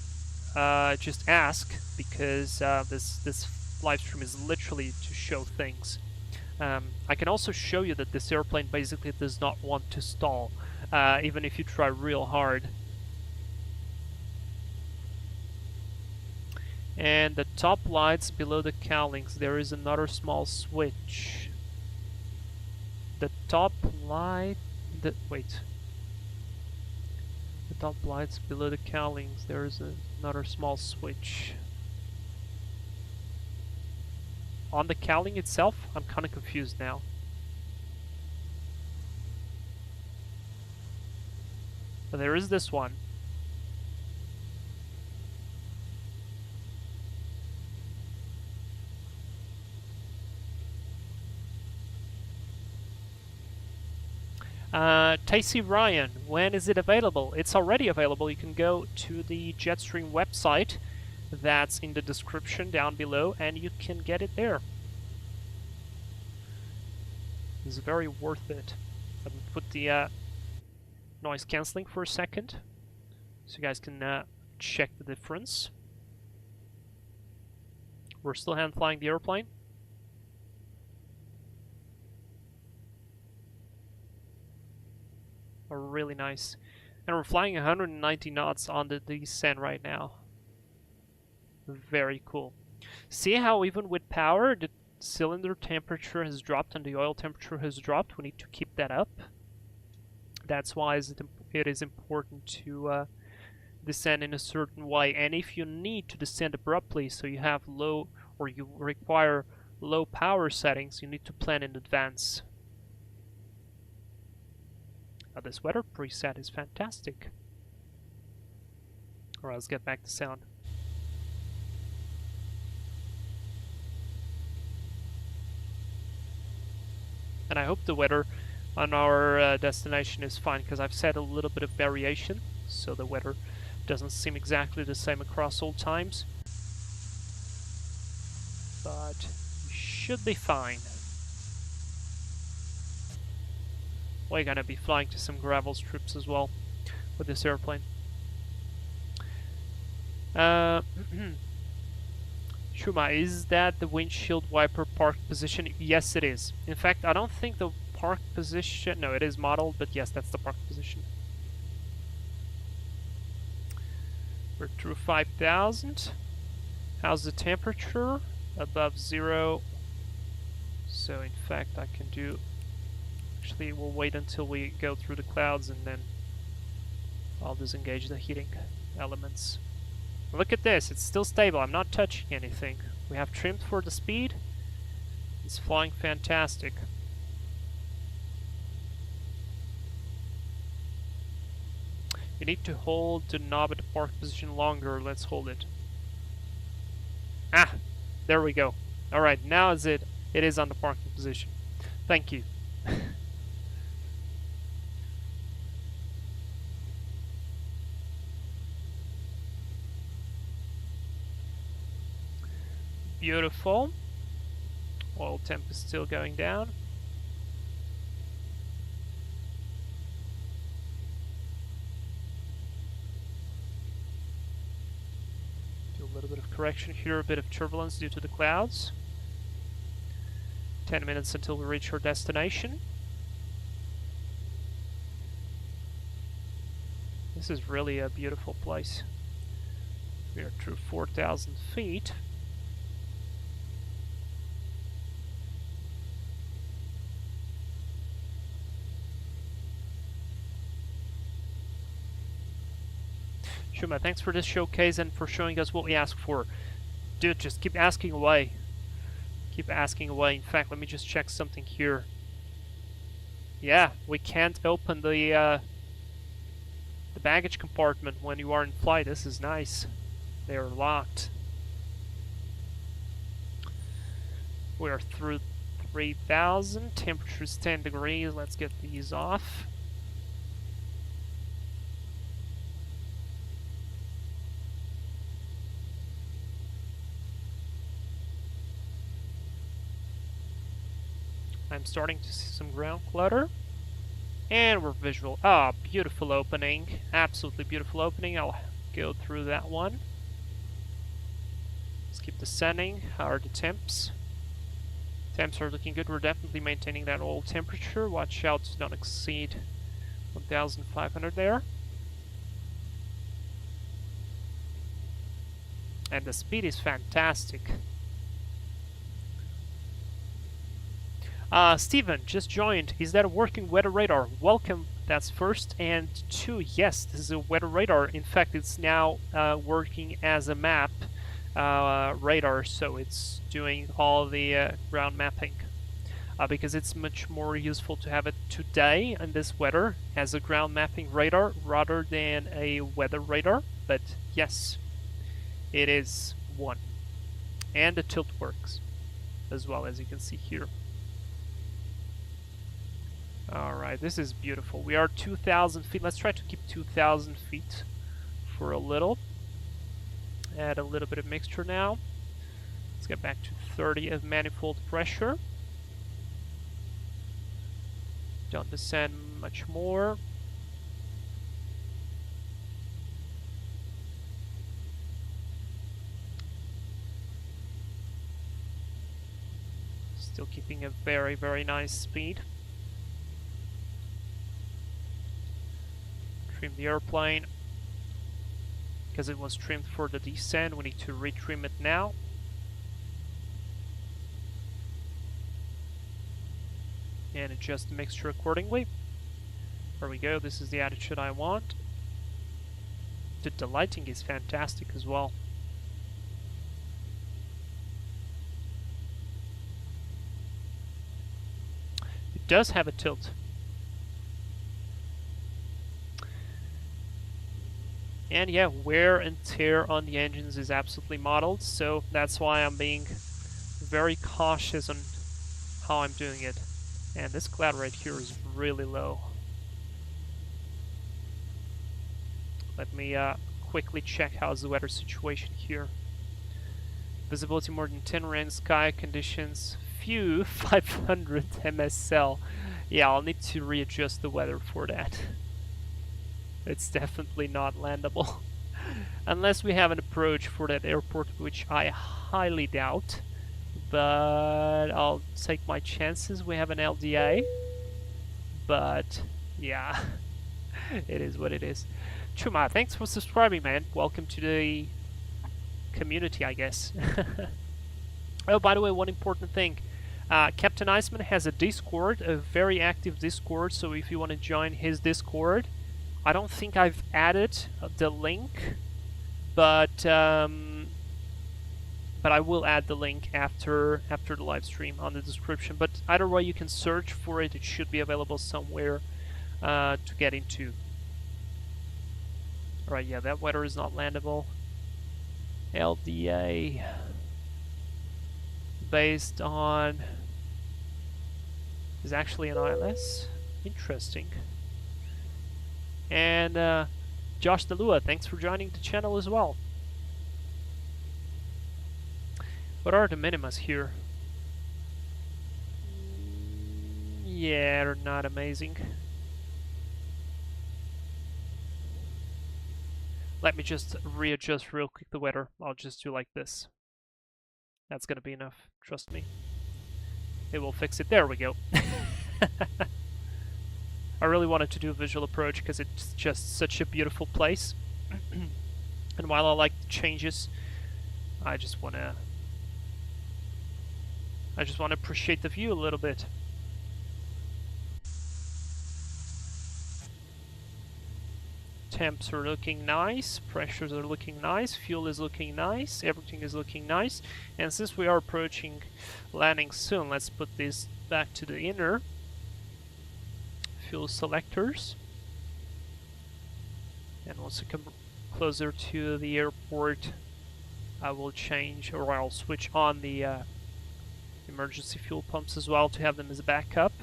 Speaker 1: just ask, because this live stream is literally to show things. I can also show you that this airplane basically does not want to stall, even if you try real hard. And the top lights below the cowlings, there is another small switch. The top light... wait. The top lights below the cowlings, there is another small switch. On the cowling itself, I'm kind of confused now. But there is this one. Tacy Ryan, when is it available? It's already available. You can go to the Jetstream website. That's in the description down below, and you can get it there. It's very worth it. Let me put the noise cancelling for a second, so you guys can check the difference. We're still hand flying the airplane. Really nice. And we're flying 190 knots on the descent right now. Very cool. See how even with power the cylinder temperature has dropped and the oil temperature has dropped? We need to keep that up. That's why it is important to descend in a certain way. And if you need to descend abruptly, so you have low, or you require low power settings, you need to plan in advance. Now this weather preset is fantastic. Alright, let's get back to sound. And I hope the weather on our destination is fine, because I've set a little bit of variation, so the weather doesn't seem exactly the same across all times. But we should be fine. We're gonna be flying to some gravel strips as well with this airplane. Shuma, is that the windshield wiper park position? Yes, it is. In fact, I don't think the park position... No, it is modeled, but yes, that's the park position. We're through 5,000. How's the temperature? Above 0. So, in fact, I can do... Actually, we'll wait until we go through the clouds and then I'll disengage the heating elements. Look at this, it's still stable, I'm not touching anything. We have trimmed for the speed. It's flying fantastic. You need to hold the knob at the park position longer. Let's hold it. Ah, there we go. Alright, now it is on the parking position. Thank you. Beautiful. Oil temp is still going down. Do a little bit of correction here, a bit of turbulence due to the clouds. 10 minutes until we reach our destination. This is really a beautiful place. We are through 4,000 feet. Shuma, thanks for this showcase and for showing us what we asked for. Dude, just keep asking away. Keep asking away. In fact, let me just check something here. Yeah, we can't open the baggage compartment when you are in flight. This is nice. They are locked. We are through 3,000. Temperature is 10 degrees. Let's get these off. I'm starting to see some ground clutter. And we're visual. Ah, beautiful opening. Absolutely beautiful opening. I'll go through that one. Let's keep descending. How are the temps? Temps are looking good. We're definitely maintaining that oil temperature. Watch out to not exceed 1,500 there. And the speed is fantastic. Steven, just joined. Is that a working weather radar? Welcome, that's first. And two, yes, this is a weather radar. In fact, it's now working as a map radar, so it's doing all the ground mapping. Because it's much more useful to have it today in this weather as a ground mapping radar rather than a weather radar. But yes, it is one. And the tilt works as well, as you can see here. Alright, this is beautiful. We are 2,000 feet. Let's try to keep 2,000 feet for a little. Add a little bit of mixture now. Let's get back to 30 of manifold pressure. Don't descend much more. Still keeping a very, very nice speed. Trim the airplane. Because it was trimmed for the descent, we need to retrim it now. And adjust the mixture accordingly. There we go, this is the attitude I want. The lighting is fantastic as well. It does have a tilt. And yeah, wear and tear on the engines is absolutely modeled, so that's why I'm being very cautious on how I'm doing it. And this cloud right here is really low. Let me quickly check how's the weather situation here. Visibility more than 10 rand, sky conditions, few 500 MSL. Yeah, I'll need to readjust the weather for that. It's definitely not landable. Unless we have an approach for that airport, which I highly doubt. But I'll take my chances. We have an LDA. But, yeah. It is what it is. Chuma, thanks for subscribing, man. Welcome to the community, I guess. Oh, by the way, one important thing. Captain Iceman has a Discord, a very active Discord, so if you want to join his Discord, I don't think I've added the link, but I will add the link after the live stream on the description. But either way, you can search for it. It should be available somewhere to get into. Right, yeah, that weather is not landable. LDA based on is actually an ILS. Interesting. And Josh Delua, thanks for joining the channel as well. What are the minimas here? Yeah, they're not amazing. Let me just readjust real quick the weather. I'll just do like this. That's gonna be enough, trust me. It will fix it. There we go. I really wanted to do a visual approach because it's just such a beautiful place. And while I like the changes, I just wanna appreciate the view a little bit. Temps are looking nice, pressures are looking nice, fuel is looking nice, everything is looking nice. And since we are approaching landing soon, let's put this back to the inner. Fuel selectors. And once we come closer to the airport, I will change, or I'll switch on the emergency fuel pumps as well to have them as a backup.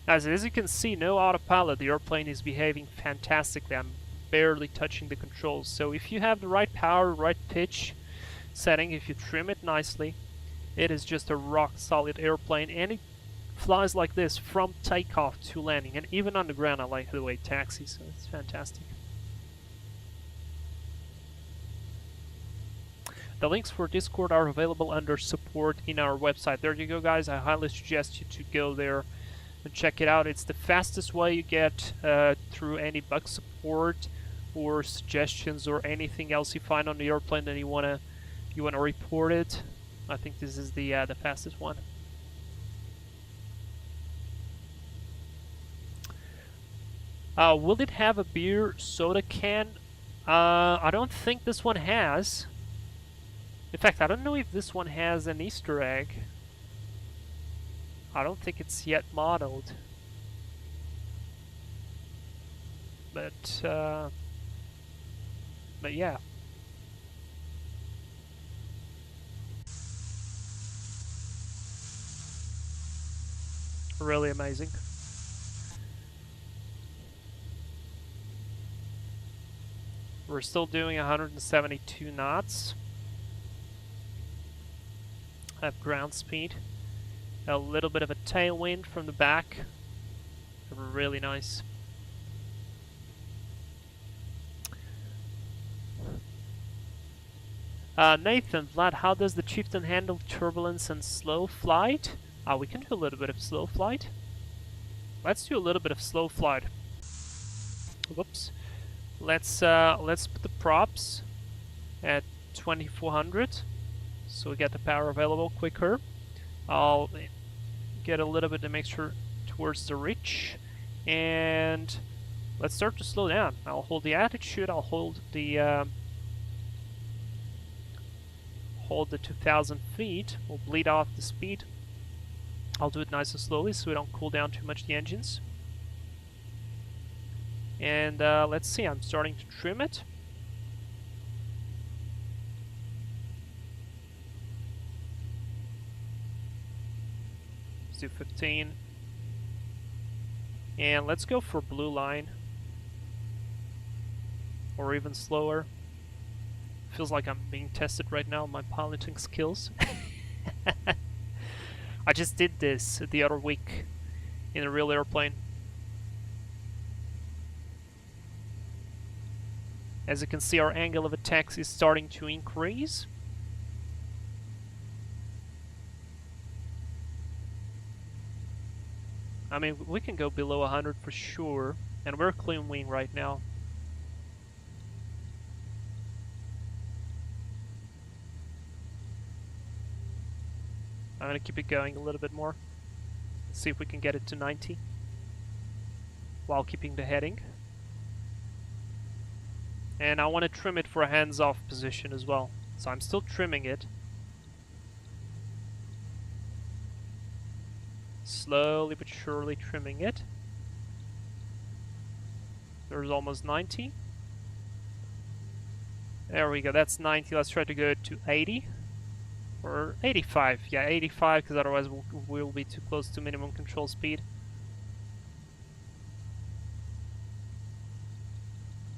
Speaker 1: As you can see, no autopilot. The airplane is behaving fantastically. I'm barely touching the controls. So if you have the right power, right pitch setting, if you trim it nicely, it is just a rock solid airplane, and it flies like this from takeoff to landing. And even on the ground, I like the way it taxis, so it's fantastic. The links for Discord are available under support in our website. There you go, guys. I highly suggest you to go there and check it out. It's the fastest way you get through any bug support or suggestions or anything else you find on the airplane that you wanna report it. I think this is the fastest one. Will it have a beer soda can? I don't think this one has. In fact, I don't know if this one has an Easter egg. I don't think it's yet modeled. But yeah. Really amazing. We're still doing 172 knots. At ground speed. A little bit of a tailwind from the back. Really nice. Nathan, Vlad, how does the Chieftain handle turbulence and slow flight? We can do a little bit of slow flight. Let's do a little bit of slow flight. Whoops. Let's put the props at 2400, so we get the power available quicker. I'll get a little bit of mixture towards the ridge, and let's start to slow down. I'll hold the attitude. I'll hold the 2,000 feet. We'll bleed off the speed. I'll do it nice and slowly so we don't cool down too much the engines. And let's see. I'm starting to trim it. do 15. And let's go for blue line. Or even slower. Feels like I'm being tested right now on my piloting skills. I just did this the other week in a real airplane. As you can see, our angle of attack is starting to increase. I mean, we can go below 100 for sure, and we're clean wing right now. I'm gonna keep it going a little bit more. See if we can get it to 90 while keeping the heading. And I want to trim it for a hands-off position as well. So I'm still trimming it. Slowly but surely trimming it. There's almost 90. There we go, that's 90. Let's try to go to 80. Or 85. Yeah, 85, because otherwise we'll be too close to minimum control speed.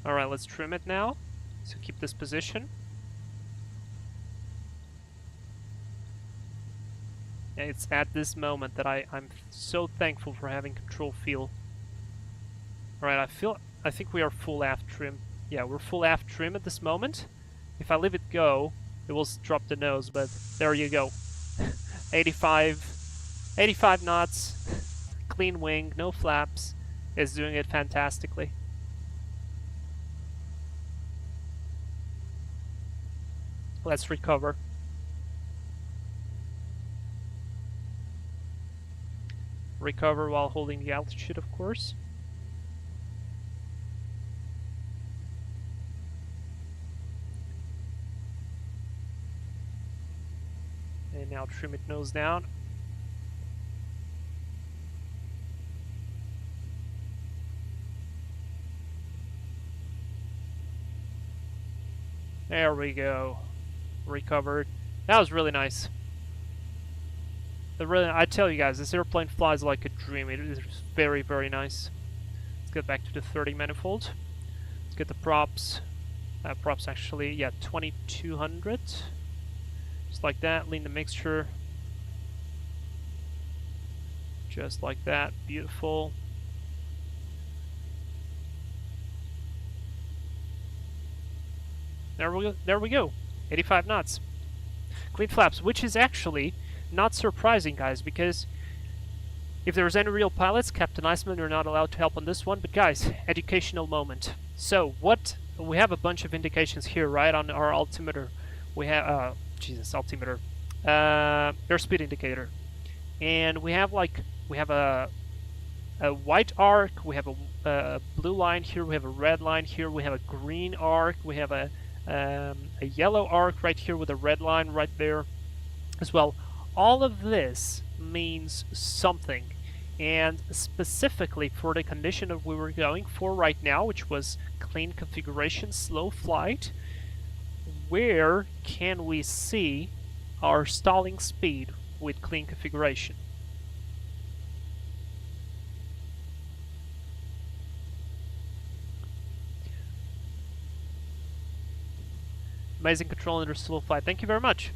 Speaker 1: Alright, let's trim it now. So keep this position. And it's at this moment that I'm so thankful for having control feel. Alright, I think we are full aft trim. Yeah, we're full aft trim at this moment. If I leave it go, it will drop the nose, but there you go. 85 knots, clean wing, no flaps, is doing it fantastically. Let's recover. Recover while holding the altitude, of course. And now trim it nose down. There we go. Recovered. That was really nice. I tell you guys, this airplane flies like a dream. It is very, very nice. Let's get back to the 30 manifold. Let's get the props. Props actually, yeah, 2200. Just like that. Lean the mixture. Just like that. Beautiful. There we go. 85 knots. Clean flaps, which is actually not surprising, guys, because if there's any real pilots, Captain Iceman, you're not allowed to help on this one, but guys, educational moment. So, we have a bunch of indications here, right, on our altimeter. We have, altimeter. Airspeed indicator. And we have a white arc, we have a blue line here, we have a red line here, we have a green arc, we have a yellow arc right here with a red line right there as well. All of this means something, and specifically for the condition that we were going for right now, which was clean configuration, slow flight, where can we see our stalling speed with clean configuration? Amazing control under slow flight. Thank you very much.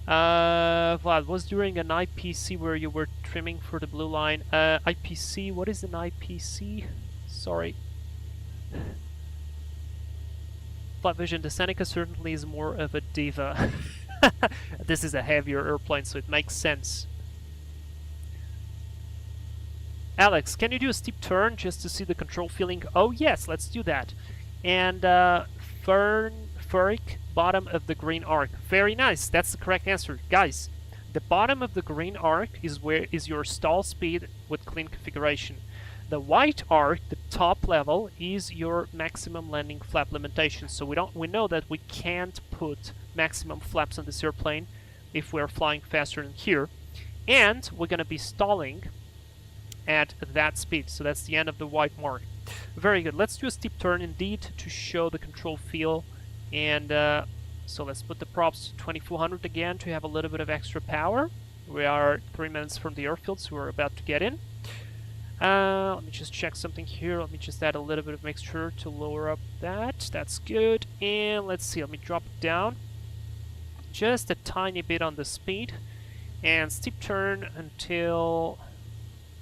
Speaker 1: Vlad, was during an IPC where you were trimming for the blue line? IPC, what is an IPC? Sorry. Flat Vision, the Seneca certainly is more of a diva. This is a heavier airplane, so it makes sense. Alex, can you do a steep turn just to see the control feeling? Oh yes, let's do that. And Furic, bottom of the green arc. Very nice, that's the correct answer. Guys, the bottom of the green arc is your stall speed with clean configuration. The white arc, the top level, is your maximum landing flap limitation. So we know that we can't put maximum flaps on this airplane if we're flying faster than here. And we're gonna be stalling at that speed. So that's the end of the white mark. Very good. Let's do a steep turn indeed to show the control feel. And So let's put the props to 2400 again to have a little bit of extra power. We are 3 minutes from the airfield, so we're about to get in. Let me just check something here. Let me just add a little bit of mixture to lower up that. That's good. And let's see, let me drop it down. Just a tiny bit on the speed. And steep turn until,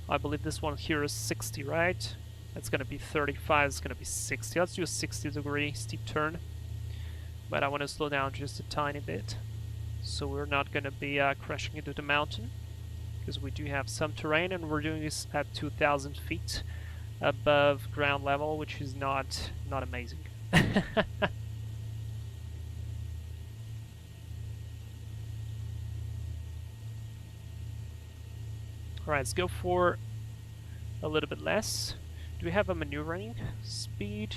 Speaker 1: I believe this one here is 60, right? That's going to be 35, it's going to be 60. Let's do a 60-degree steep turn. But I want to slow down just a tiny bit. So we're not going to be crashing into the mountain. Because we do have some terrain, and we're doing this at 2,000 feet above ground level, which is not amazing. Alright, let's go for a little bit less. Do we have a maneuvering speed?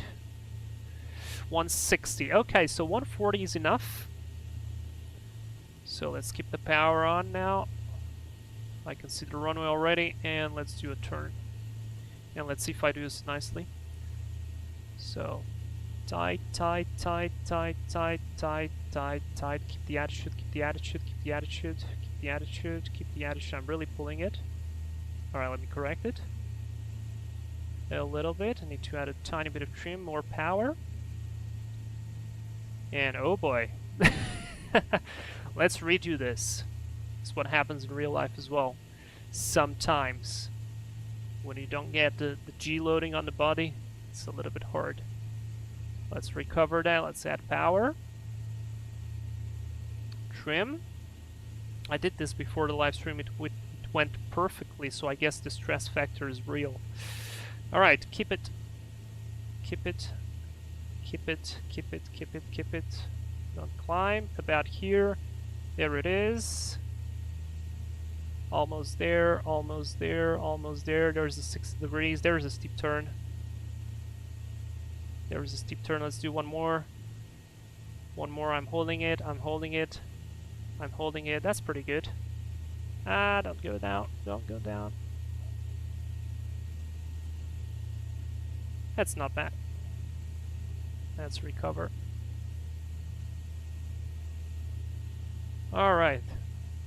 Speaker 1: 160. Okay, so 140 is enough. So let's keep the power on now. I can see the runway already, and let's do a turn. And let's see if I do this nicely. So, tight, tight, tight, tight, tight, tight, tight, tight. Keep the attitude, keep the attitude, keep the attitude, keep the attitude, keep the attitude. I'm really pulling it. Alright, let me correct it. A little bit. I need to add a tiny bit of trim, more power. And oh boy. Let's redo this. It's what happens in real life as well. Sometimes, when you don't get the G loading on the body, it's a little bit hard. Let's recover that. Let's add power. Trim. I did this before the live stream. It went perfectly, so I guess the stress factor is real. Alright, keep it. Keep it. Keep it. Keep it. Keep it. Keep it. Don't climb. About here. There it is. Almost there, almost there, almost there. There's a 60 degrees. There's a steep turn. There's a steep turn. Let's do one more. One more. I'm holding it. I'm holding it. I'm holding it. That's pretty good. Ah, don't go down. Don't go down. That's not bad. Let's recover. Alright.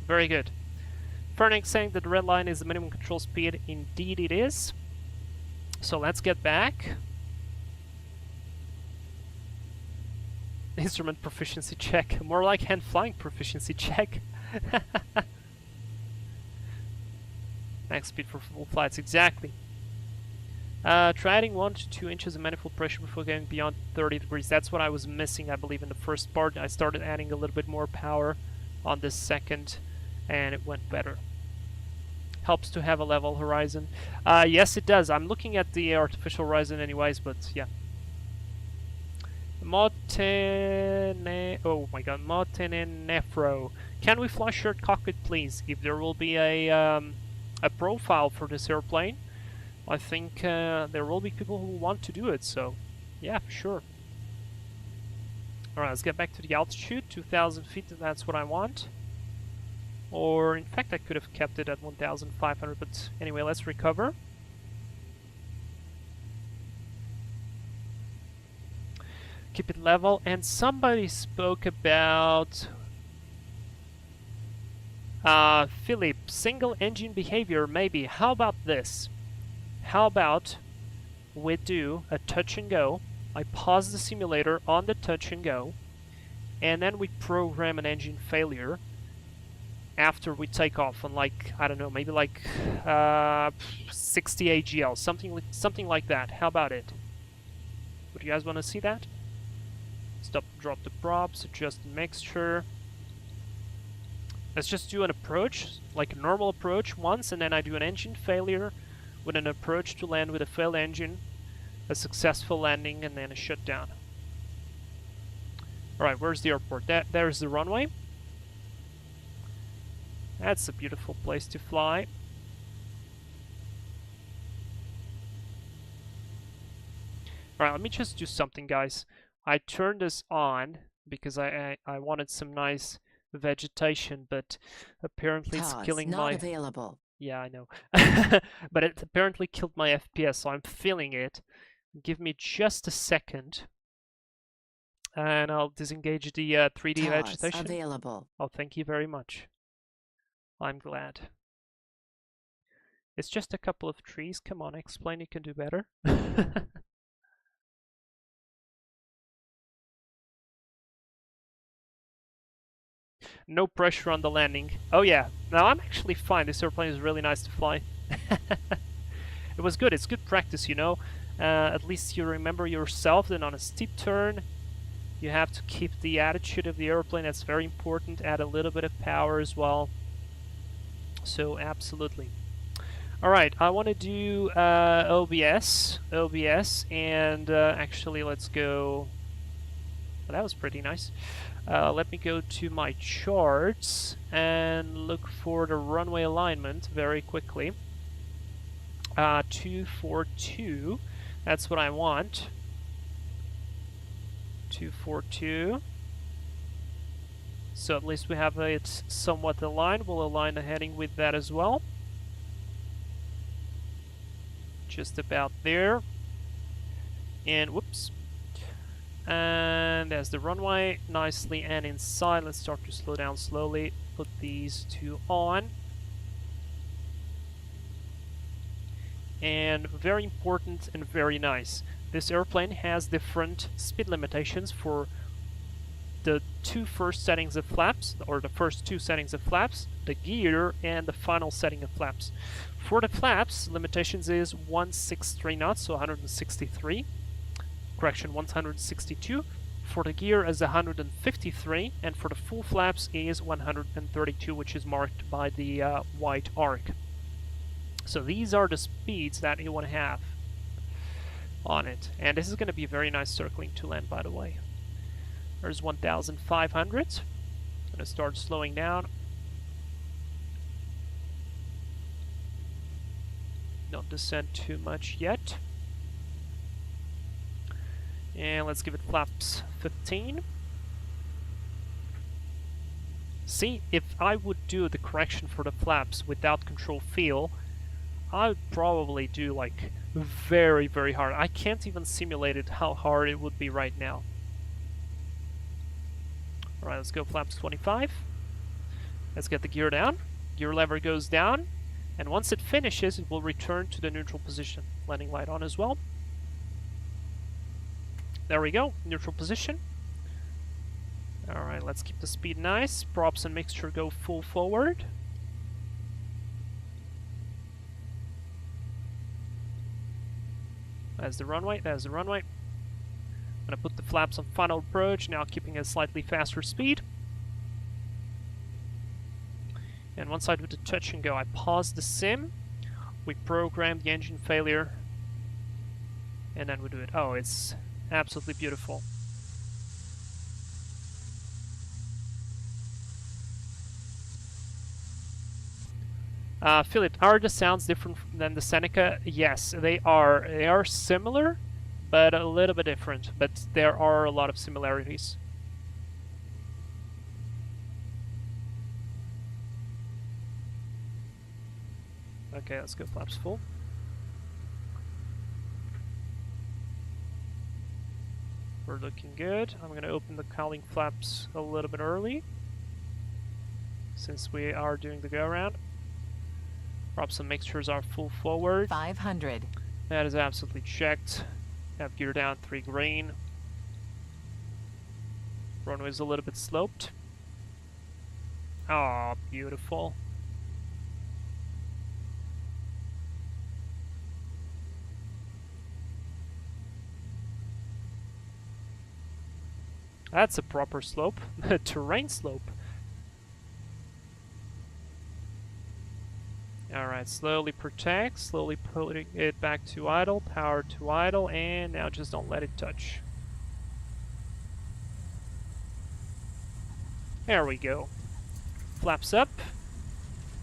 Speaker 1: Very good. Fernick saying that the red line is the minimum control speed. Indeed it is. So let's get back. Instrument proficiency check. More like hand flying proficiency check. Max speed for full flights, exactly. Try adding 1 to 2 inches of manifold pressure before going beyond 30 degrees. That's what I was missing, I believe, in the first part. I started adding a little bit more power on this second, and it went better. Helps to have a level horizon. Yes, it does. I'm looking at the artificial horizon anyways, but yeah. Oh my god, Motenenefro. Can we fly shared cockpit, please? If there will be a profile for this airplane, I think there will be people who want to do it, so yeah, for sure. Alright, let's get back to the altitude, 2,000 feet, that's what I want. Or, in fact, I could have kept it at 1,500, but anyway, let's recover. Keep it level, and somebody spoke about... Philip, single engine behavior, maybe. How about this? How about we do a touch and go? I pause the simulator on the touch and go, and then we program an engine failure after we take off on, like, I don't know, maybe like 60 AGL, something like that. How about it? Would you guys want to see that? Stop, drop the props, adjust the mixture. Let's just do an approach, like a normal approach once, and then I do an engine failure with an approach to land with a failed engine, a successful landing, and then a shutdown. Alright, where's the airport? There's the runway. That's a beautiful place to fly. Alright, let me just do something, guys. I turned this on because I wanted some nice vegetation, but apparently it's killing
Speaker 5: not
Speaker 1: my...
Speaker 5: available.
Speaker 1: Yeah, I know. But it apparently killed my FPS, so I'm feeling it. Give me just a second. And I'll disengage the 3D
Speaker 5: TOS
Speaker 1: vegetation.
Speaker 5: available.
Speaker 1: Oh, thank you very much. I'm glad. It's just a couple of trees. Come on, explain you can do better. No pressure on the landing. Oh yeah, now I'm actually fine. This airplane is really nice to fly. It was good. It's good practice, you know. At least you remember yourself. Then on a steep turn, you have to keep the attitude of the airplane. That's very important. Add a little bit of power as well. So absolutely. All right, I want to do OBS, and actually let's go. Well, that was pretty nice. Let me go to my charts and look for the runway alignment very quickly. 242, that's what I want. 242. So at least we have it somewhat aligned. We'll align the heading with that as well. Just about there. And whoops. And there's the runway, nicely and inside. Let's start to slow down slowly. Put these two on. And very important and very nice. This airplane has different speed limitations for the first settings of flaps, or the first two settings of flaps, the gear, and the final setting of flaps. For the flaps, limitations is 163 knots, so 163. Correction, 162. For the gear is 153, and for the full flaps is 132, which is marked by the white arc. So these are the speeds that you want to have on it. And this is going to be very nice circling to land, by the way. There's 1,500. I'm going to start slowing down. Don't descend too much yet. And let's give it flaps 15. See, if I would do the correction for the flaps without control feel, I would probably do like very, very hard. I can't even simulate it how hard it would be right now. Alright, let's go flaps 25. Let's get the gear down. Gear lever goes down. And once it finishes, it will return to the neutral position. Landing light on as well. There we go, neutral position. Alright, let's keep the speed nice. Props and mixture go full forward. There's the runway, there's the runway. I'm gonna put the flaps on final approach, now keeping a slightly faster speed. And once I do the touch and go, I pause the sim. We program the engine failure. And then we do it. Oh, it's absolutely beautiful. Philip, are the sounds different than the Seneca? Yes, they are. They are similar, but a little bit different. But there are a lot of similarities. Okay, let's go flaps full. We're looking good. I'm going to open the cowling flaps a little bit early, since we are doing the go-around. Props and mixtures are full forward.
Speaker 5: 500.
Speaker 1: That is absolutely checked. Have gear down 3 green. Runway is a little bit sloped. Oh, beautiful. That's a proper slope. Terrain slope. Alright, slowly protect, slowly putting it back to idle, power to idle, and now just don't let it touch. There we go. Flaps up.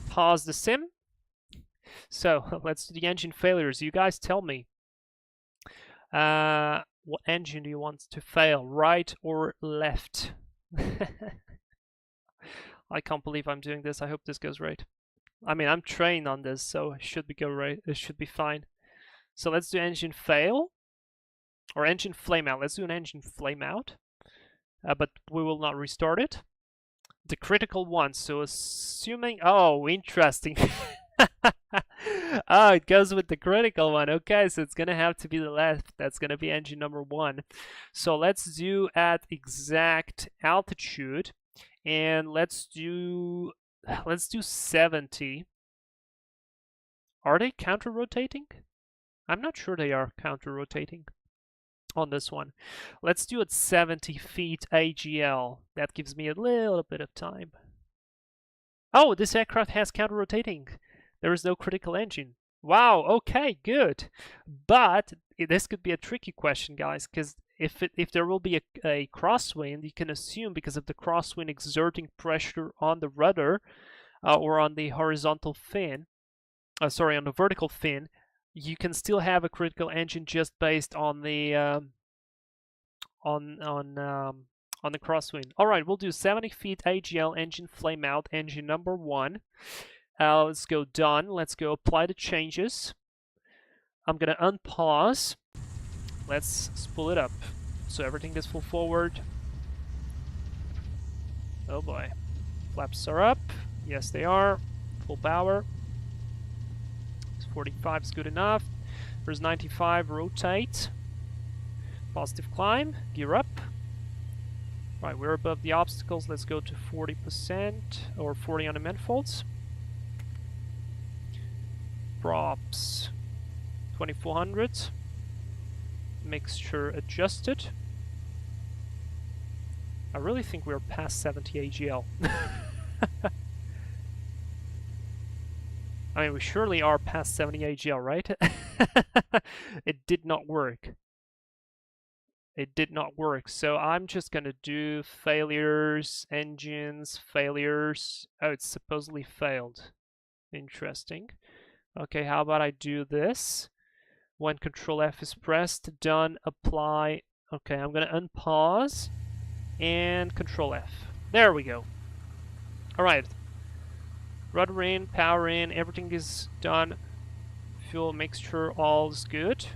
Speaker 1: Pause the sim. So, let's do the engine failures. You guys tell me. What engine do you want to fail, right or left? I can't believe I'm doing this. I hope this goes right. I mean, I'm trained on this, so it should be go right. It should be fine. So let's do engine fail or engine flame out. Let's do an engine flame out. but we will not restart it. The critical one, so assuming... Oh, interesting. Oh, it goes with the critical one. Okay, so it's gonna have to be the left. That's gonna be engine number 1. So let's do at exact altitude, and let's do 70. Are they counter-rotating? I'm not sure they are counter-rotating on this one. Let's do it 70 feet AGL. That gives me a little bit of time. Oh, this aircraft has counter-rotating. There is no critical engine. Wow, okay, good. But this could be a tricky question, guys, because if there will be a crosswind, you can assume because of the crosswind exerting pressure on the rudder or on the horizontal fin, sorry, on the vertical fin, you can still have a critical engine just based on the crosswind. All right, we'll do 70 feet AGL engine flame out, engine number 1. Let's go done. Let's go apply the changes. I'm gonna unpause. Let's spool it up. So everything is full forward. Oh boy. Flaps are up. Yes, they are. Full power. 45 is good enough. There's 95, rotate. Positive climb, gear up. Right, we're above the obstacles. Let's go to 40% or 40 on the manifolds. Props 2400. Mixture adjusted. I really think we're past 70 AGL. I mean, we surely are past 70 AGL, right? It did not work. It did not work. So I'm just gonna do failures, engines, failures. Oh, it's supposedly failed. Interesting. Okay, how about I do this? When Control F is pressed, done, apply. Okay, I'm gonna unpause and Control F. There we go. All right. Rudder in, power in, everything is done. Fuel mixture, all is good.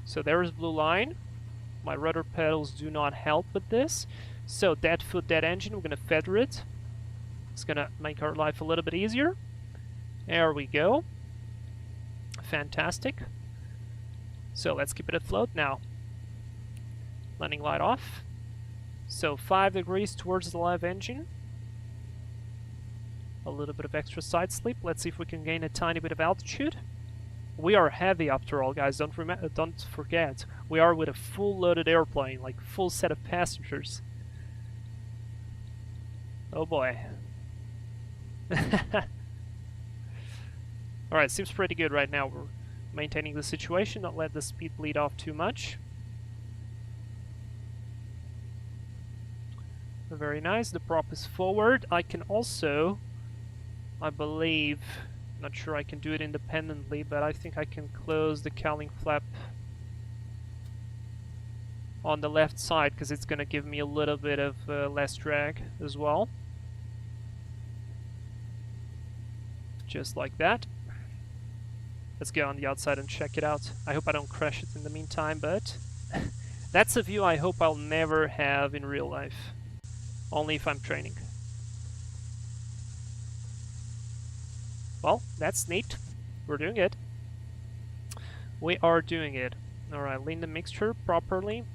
Speaker 1: So there is blue line. My rudder pedals do not help with this. So dead foot, dead engine, we're gonna feather it. It's gonna make our life a little bit easier. There we go. Fantastic. So let's keep it afloat now. Landing light off. So 5 degrees towards the live engine. A little bit of extra side slip. Let's see if we can gain a tiny bit of altitude. We are heavy after all, guys. Don't forget. We are with a full loaded airplane, like full set of passengers. Oh boy. Alright, seems pretty good right now. We're maintaining the situation, not let the speed bleed off too much. Very nice, the prop is forward. I can also, I believe, not sure I can do it independently, but I think I can close the cowling flap on the left side because it's going to give me a little bit of less drag as well. Just like that. Let's go on the outside and check it out. I hope I don't crash it in the meantime, but that's a view I hope I'll never have in real life. Only if I'm training. Well, that's neat. We're doing it. We are doing it. Alright, lean the mixture properly.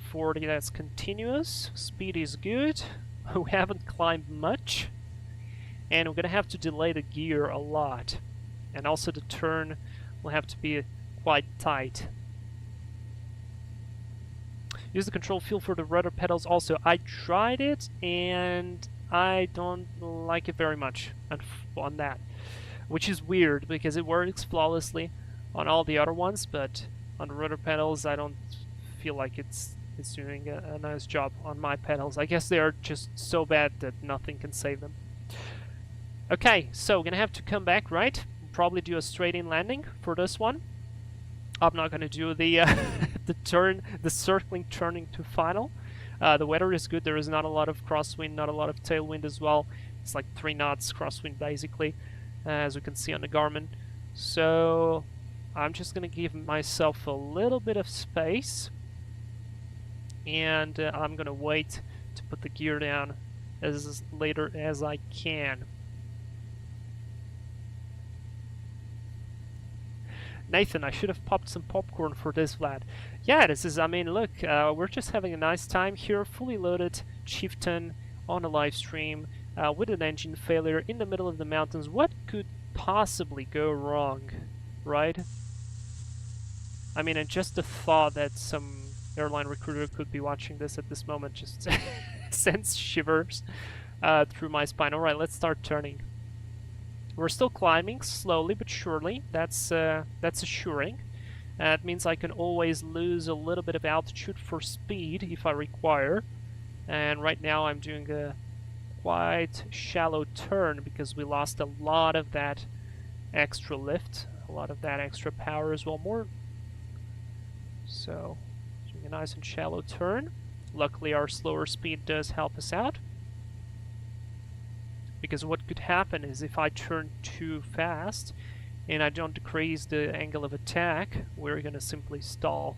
Speaker 1: 40, that's continuous. Speed is good. We haven't climbed much. And we're gonna have to delay the gear a lot. And also the turn will have to be quite tight. Use the control field for the rudder pedals also. I tried it and I don't like it very much on that. Which is weird because it works flawlessly on all the other ones, but on the rudder pedals I don't feel like it's doing a nice job on my pedals. I guess they are just so bad that nothing can save them. Okay, so we're gonna have to come back, right? Probably do a straight-in landing for this one. I'm not gonna do the the circling turning to final. The weather is good. There is not a lot of crosswind, not a lot of tailwind as well. It's like 3 knots crosswind basically, as we can see on the Garmin. So I'm just gonna give myself a little bit of space and I'm gonna wait to put the gear down as later as I can. Nathan, I should have popped some popcorn for this, Vlad. Yeah, this is, I mean, look, we're just having a nice time here, fully loaded Chieftain on a live stream with an engine failure in the middle of the mountains. What could possibly go wrong, right? I mean, and just the thought that some airline recruiter could be watching this at this moment just sends shivers through my spine. All right, let's start turning. We're still climbing, slowly but surely. That's assuring. It means I can always lose a little bit of altitude for speed if I require. And right now I'm doing a quite shallow turn because we lost a lot of that extra lift, a lot of that extra power as well. More. So, doing a nice and shallow turn. Luckily our slower speed does help us out. Because what could happen is if I turn too fast and I don't decrease the angle of attack, we're going to simply stall,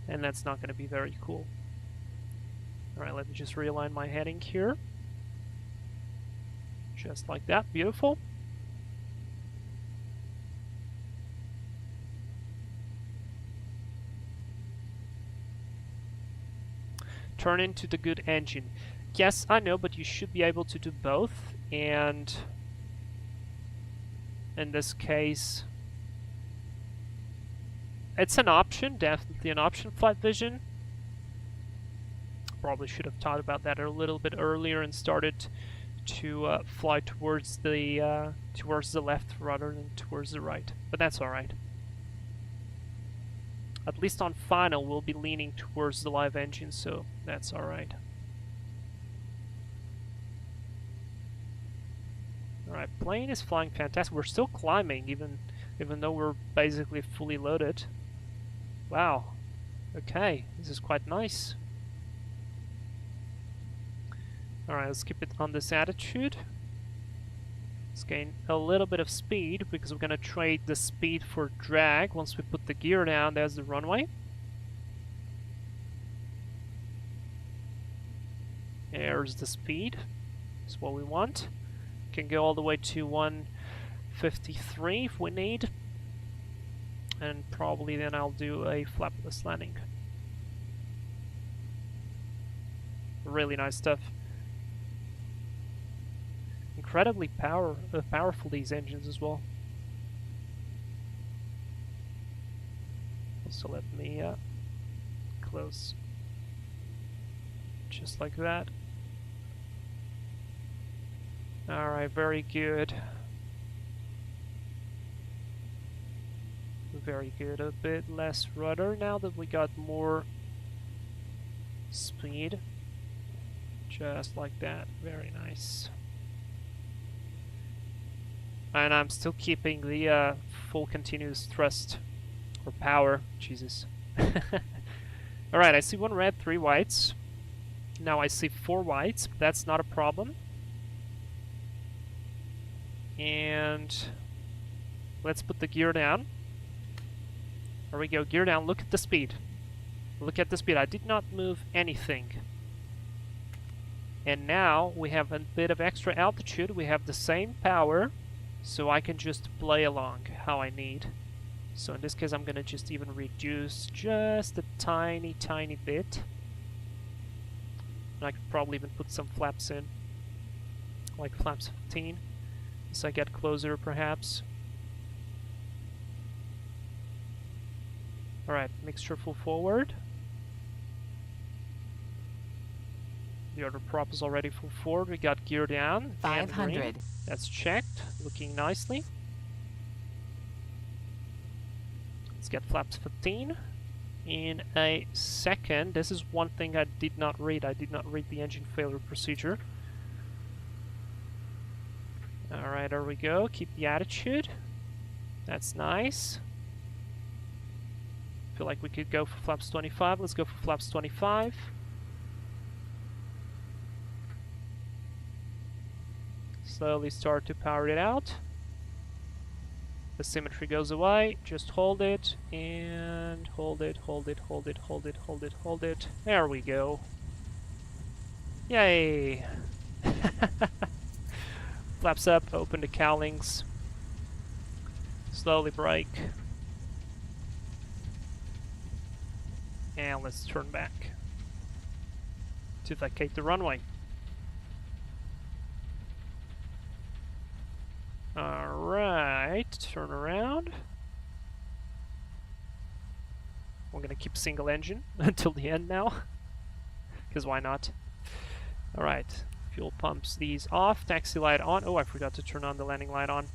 Speaker 1: and that's not going to be very cool. Alright, let me just realign my heading here. Just like that, beautiful. Turn into the good engine. Yes, I know, but you should be able to do both, and in this case, it's an option, definitely an option, Flight Vision. Probably should have thought about that a little bit earlier and started to fly towards the left rather than towards the right, but that's alright. At least on final, we'll be leaning towards the live engine, so that's alright. Alright, plane is flying fantastic. We're still climbing, even though we're basically fully loaded. Wow. Okay, this is quite nice. Alright, let's keep it on this attitude. Let's gain a little bit of speed, because we're gonna trade the speed for drag. Once we put the gear down, there's the runway. There's the speed. That's what we want. Can go all the way to 153 if we need, and probably then I'll do a flapless landing. Really nice stuff. Incredibly powerful, these engines as well. So let me close just like that. Alright, very good. Very good. A bit less rudder now that we got more speed. Just like that. Very nice. And I'm still keeping the full continuous thrust or power. Jesus. Alright, I see 1 red, 3 whites. Now I see 4 whites, but that's not a problem. And let's put the gear down. There we go, gear down. Look at the speed. Look at the speed. I did not move anything. And now we have a bit of extra altitude. We have the same power, so I can just play along how I need. So in this case, I'm gonna just even reduce just a tiny bit. And I could probably even put some flaps in, like flaps 15. As I get closer, perhaps. Alright, mixture full forward. The other prop is already full forward. We got gear down.
Speaker 5: 500.
Speaker 1: That's checked. Looking nicely. Let's get flaps 15. In a second, this is one thing I did not read. I did not read the engine failure procedure. Alright, there we go. Keep the attitude. That's nice. Feel like we could go for flaps 25. Let's go for flaps 25. Slowly start to power it out. The symmetry goes away. Just hold it and hold it, hold it, hold it, hold it, hold it, hold it. There we go. Yay! Flaps up, open the cowlings. Slowly brake. And let's turn back to vacate the runway. Alright, turn around. We're gonna keep single engine until the end now, because why not? Alright, fuel pumps these off, taxi light on. Oh, I forgot to turn on the landing light on.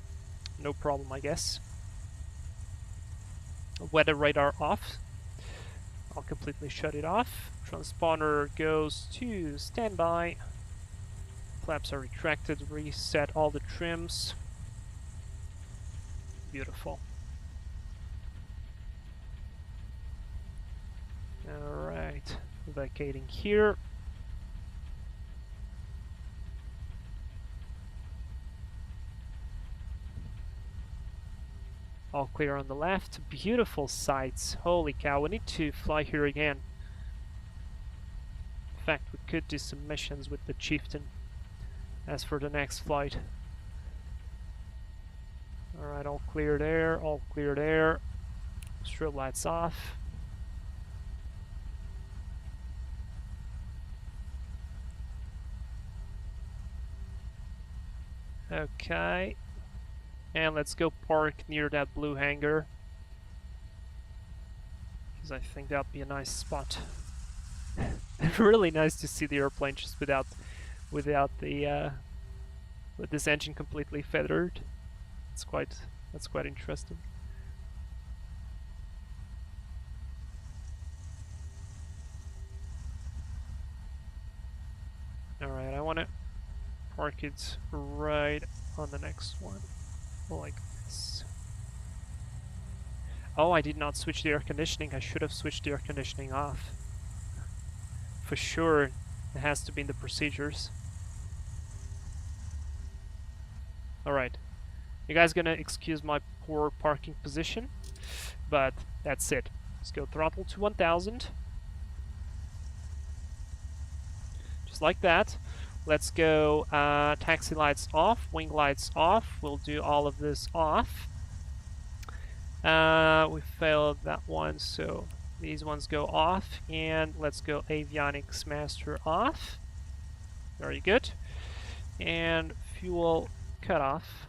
Speaker 1: No problem, I guess. Weather radar off. I'll completely shut it off. Transponder goes to standby. Flaps are retracted, reset all the trims. Beautiful. Alright, vacating here. All clear on the left. Beautiful sights. Holy cow, we need to fly here again. In fact, we could do some missions with the Chieftain as for the next flight. Alright, all cleared air, all cleared air. Strobe lights off. Okay. And let's go park near that blue hangar, because I think that'd be a nice spot. Really nice to see the airplane just without the with this engine completely feathered. That's quite interesting. Alright, I want to park it right on the next one, like this. Oh, I did not switch the air conditioning. I should have switched the air conditioning off. For sure, it has to be in the procedures. Alright. You guys gonna excuse my poor parking position, but that's it. Let's go throttle to 1000. Just like that. Let's go taxi lights off, wing lights off. We'll do all of this off. We failed that one, so these ones go off. And let's go avionics master off. Very good. And fuel cut off.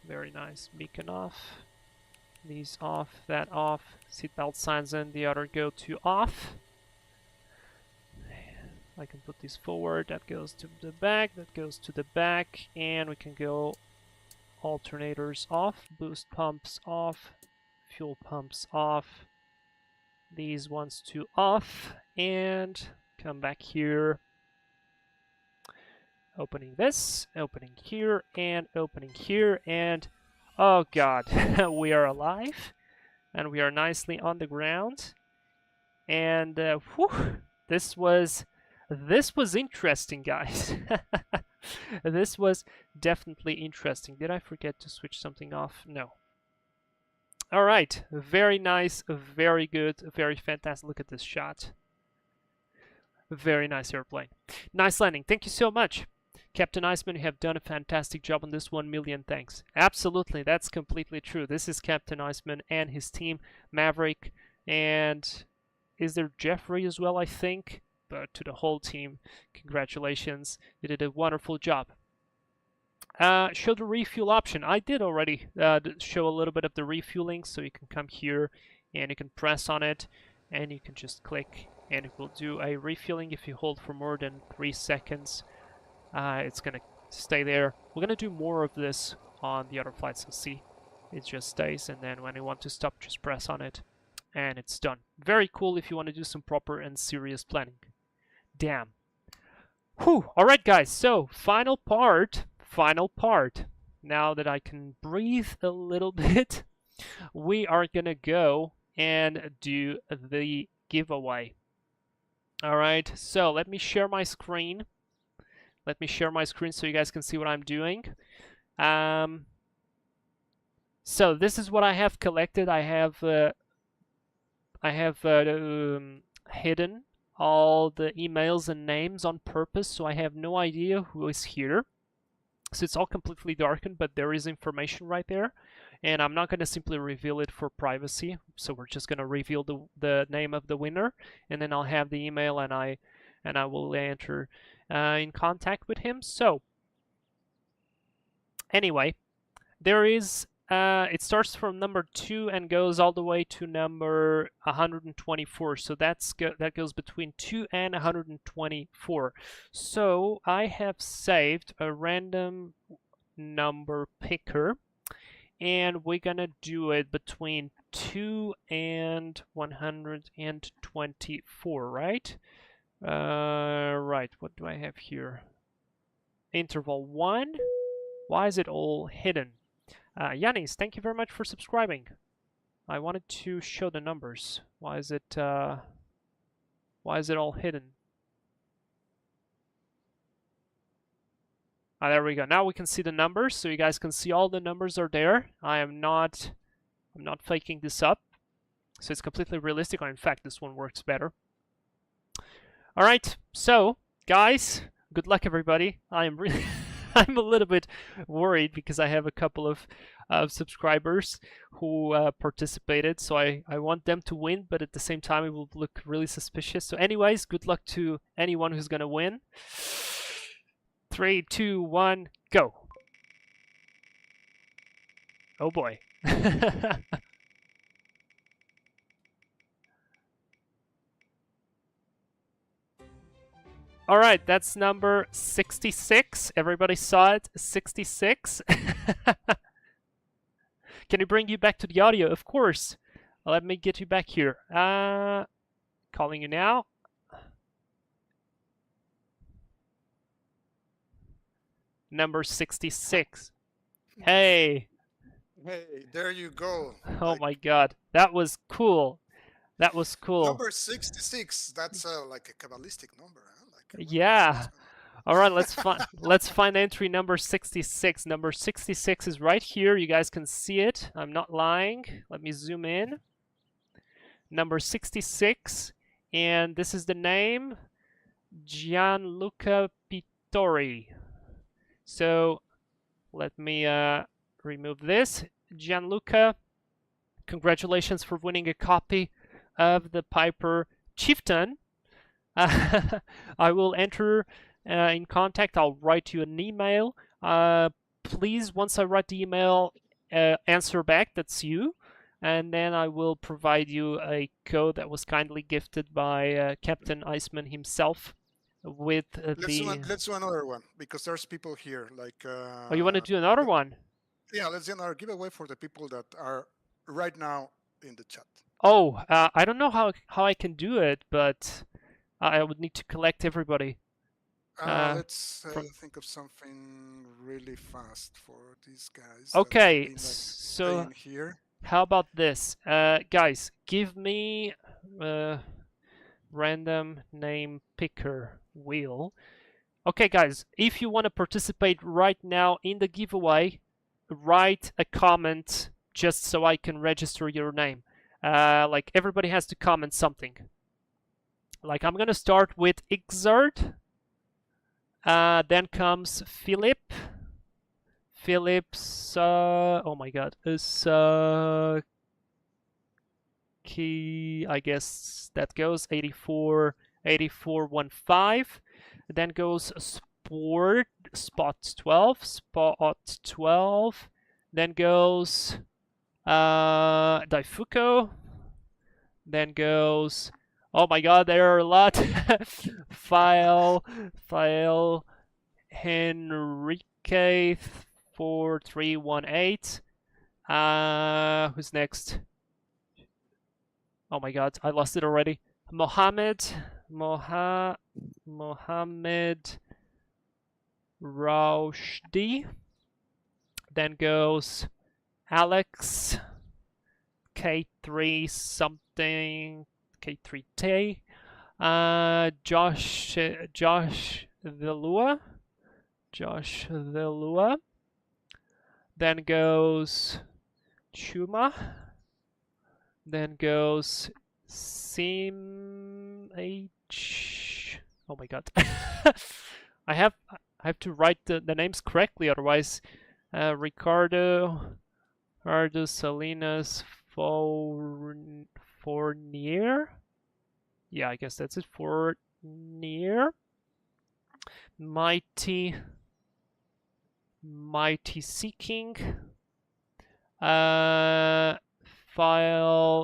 Speaker 1: Very nice. Beacon off. These off, that off. Seatbelt signs in, the other go to off. I can put these forward, that goes to the back, that goes to the back, and we can go alternators off, boost pumps off, fuel pumps off, these ones to off, and come back here, opening this, opening here, and oh god, we are alive, and we are nicely on the ground, and whew, this was interesting, guys. This was definitely interesting. Did I forget to switch something off? No. Alright, very nice, very good, very fantastic. Look at this shot. Very nice airplane. Nice landing. Thank you so much. Captain Iceman, you have done a fantastic job on this. 1 million thanks. Absolutely, that's completely true. This is Captain Iceman and his team, Maverick, and is there Jeffrey as well, I think? But to the whole team, congratulations. You did a wonderful job. Show the refuel option. I did already show a little bit of the refueling, so you can come here and you can press on it and you can just click and it will do a refueling. If you hold for more than 3 seconds, it's gonna stay there. We're gonna do more of this on the other flights, so see, it just stays, and then when you want to stop, just press on it and it's done. Very cool if you want to do some proper and serious planning. Damn. Whew. Alright guys, so final part. Now that I can breathe a little bit, we are gonna go and do the giveaway. Alright, so let me share my screen. So you guys can see what I'm doing. So this is what I have collected. I have hidden all the emails and names on purpose, so I have no idea who is here. So it's all completely darkened, but there is information right there. And I'm not going to simply reveal it for privacy. So we're just going to reveal the name of the winner, and then I'll have the email, and I will enter in contact with him. So anyway, there is it starts from number 2 and goes all the way to number 124. So that goes between 2 and 124. So I have saved a random number picker, and we're gonna do it between 2 and 124, right? Right, what do I have here? Interval 1. Why is it all hidden? Yanis, thank you very much for subscribing. I wanted to show the numbers. Why is it all hidden? There we go. Now we can see the numbers, so you guys can see all the numbers are there. I'm not faking this up. So it's completely realistic, or in fact this one works better. Alright, so guys, good luck everybody. I'm really I'm a little bit worried because I have a couple of subscribers who participated, so I want them to win, but at the same time it will look really suspicious. So anyways, good luck to anyone who's gonna win. 3, 2, 1, go. Oh boy. All right, that's number 66. Everybody saw it, 66. Can you bring you back to the audio? Of course. Let me get you back here. Calling you now. Number 66. Hey.
Speaker 3: Hey, there you go.
Speaker 1: Oh my God, that was cool. That was cool.
Speaker 3: Number 66. That's like a Kabbalistic number, huh? Like,
Speaker 1: yeah. All right, let's find entry number 66. Number 66 is right here. You guys can see it. I'm not lying. Let me zoom in. Number 66, and this is the name, Gianluca Pittori. So let me remove this. Gianluca, congratulations for winning a copy of the Piper Chieftain. I will enter in contact. I'll write you an email. Please, once I write the email, answer back. That's you. And then I will provide you a code that was kindly gifted by Captain Iceman himself with
Speaker 3: let's do another one, because there's people here. Like,
Speaker 1: oh, you want to do another one?
Speaker 3: Yeah, let's do another giveaway for the people that are right now in the chat.
Speaker 1: Oh, I don't know how I can do it, but I would need to collect everybody.
Speaker 3: Let's think of something really fast for these guys.
Speaker 1: Okay,
Speaker 3: been, like,
Speaker 1: so
Speaker 3: here.
Speaker 1: How about this? Guys, give me random name picker wheel. Okay, guys, if you want to participate right now in the giveaway, write a comment just so I can register your name. Like, everybody has to comment something. Like, I'm gonna start with Exert. Then comes Philip. Philip's, oh my God, key, I guess that goes 8415. Then goes Spot 12. Then goes Daifuko. Then goes, oh my God, there are a lot. File Henrique 4318. Who's next? Oh my God, I lost it already. Mohammed Raushdi. Then goes Alex K3 something, K3T. Josh Vilua. Then goes Chuma. Then goes Sim H. Oh my god. I have to write the names correctly, otherwise Ricardo Salinas Fournier. Yeah, I guess that's it. Fournier. Mighty Seeking. File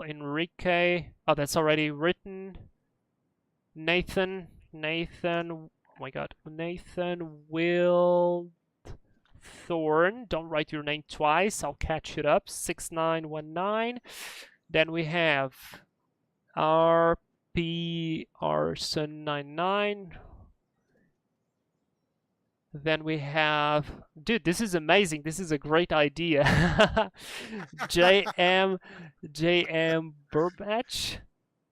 Speaker 1: Enrique. Oh, that's already written. Nathan. Oh my god. Nathan Thorn. Don't write your name twice. I'll catch it up. 6919. Then we have RP Arson99. Then we have, dude, this is amazing. This is a great idea. JM Burbach.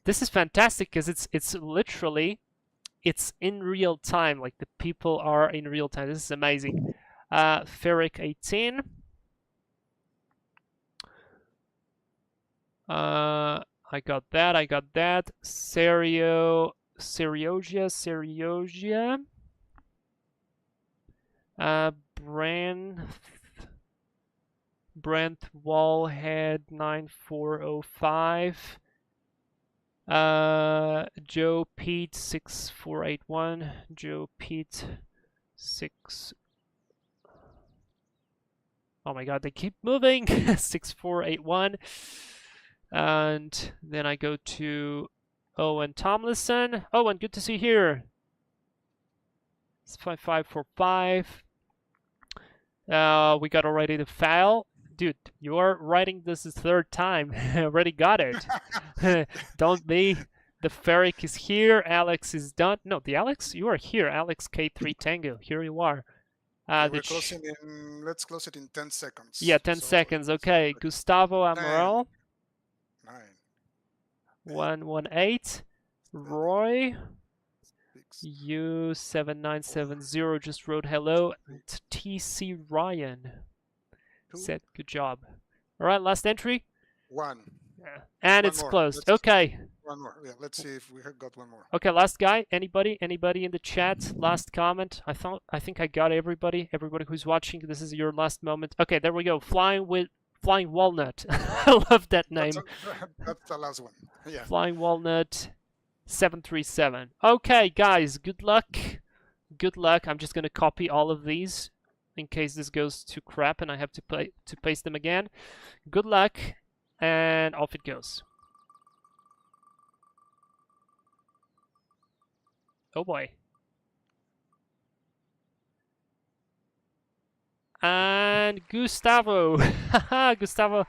Speaker 1: This is fantastic because it's literally, it's in real time. Like the people are in real time. This is amazing. Ferric 18. I got that. Seriogia. Brent Wallhead 9405. Joe Pete 6481. Joe Pete 6. Oh my god, they keep moving. 6481. And then I go to Owen Tomlinson. Owen, good to see you here. It's 5545. We got already the file. Dude, you are writing this the third time. Already got it. Don't be. The Ferric is here. Alex is done. No, the Alex, you are here. Alex K3 Tango. Here you are.
Speaker 3: Let's close it in 10 seconds.
Speaker 1: Yeah, 10 seconds. Okay. Gustavo Amaral.
Speaker 3: 9.
Speaker 1: 118. Roy. U7970 just wrote hello. And TC Ryan said good job. All right, last entry.
Speaker 3: 1.
Speaker 1: Yeah. And it's closed. Okay.
Speaker 3: One more. Yeah, let's see if we have got one more.
Speaker 1: Okay, last guy. Anybody in the chat? Last comment. I think I got everybody. Everybody who's watching, this is your last moment. Okay, there we go. Flying Walnut. I love that name.
Speaker 3: That's the last one. Yeah.
Speaker 1: Flying Walnut 737. Okay, guys, good luck. Good luck. I'm just gonna copy all of these in case this goes to crap and I have to paste them again. Good luck, and off it goes. Oh boy. And Gustavo. Gustavo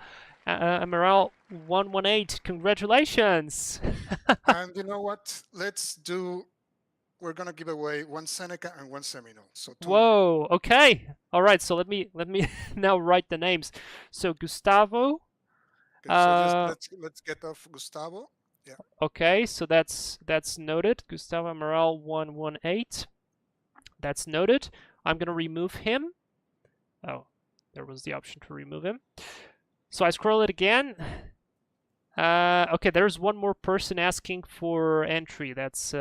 Speaker 1: Amaral 118. Congratulations.
Speaker 3: And you know what? We're gonna give away 1 Seneca and 1 Seminole. So 2.
Speaker 1: Whoa. Okay. All right. So let me now write the names. So Gustavo.
Speaker 3: Okay, so let's get off Gustavo. Yeah.
Speaker 1: Okay. So that's noted. Gustavo Amaral 118. That's noted. I'm gonna remove him. Oh, there was the option to remove him. So I scroll it again. Okay, there's one more person asking for entry. That's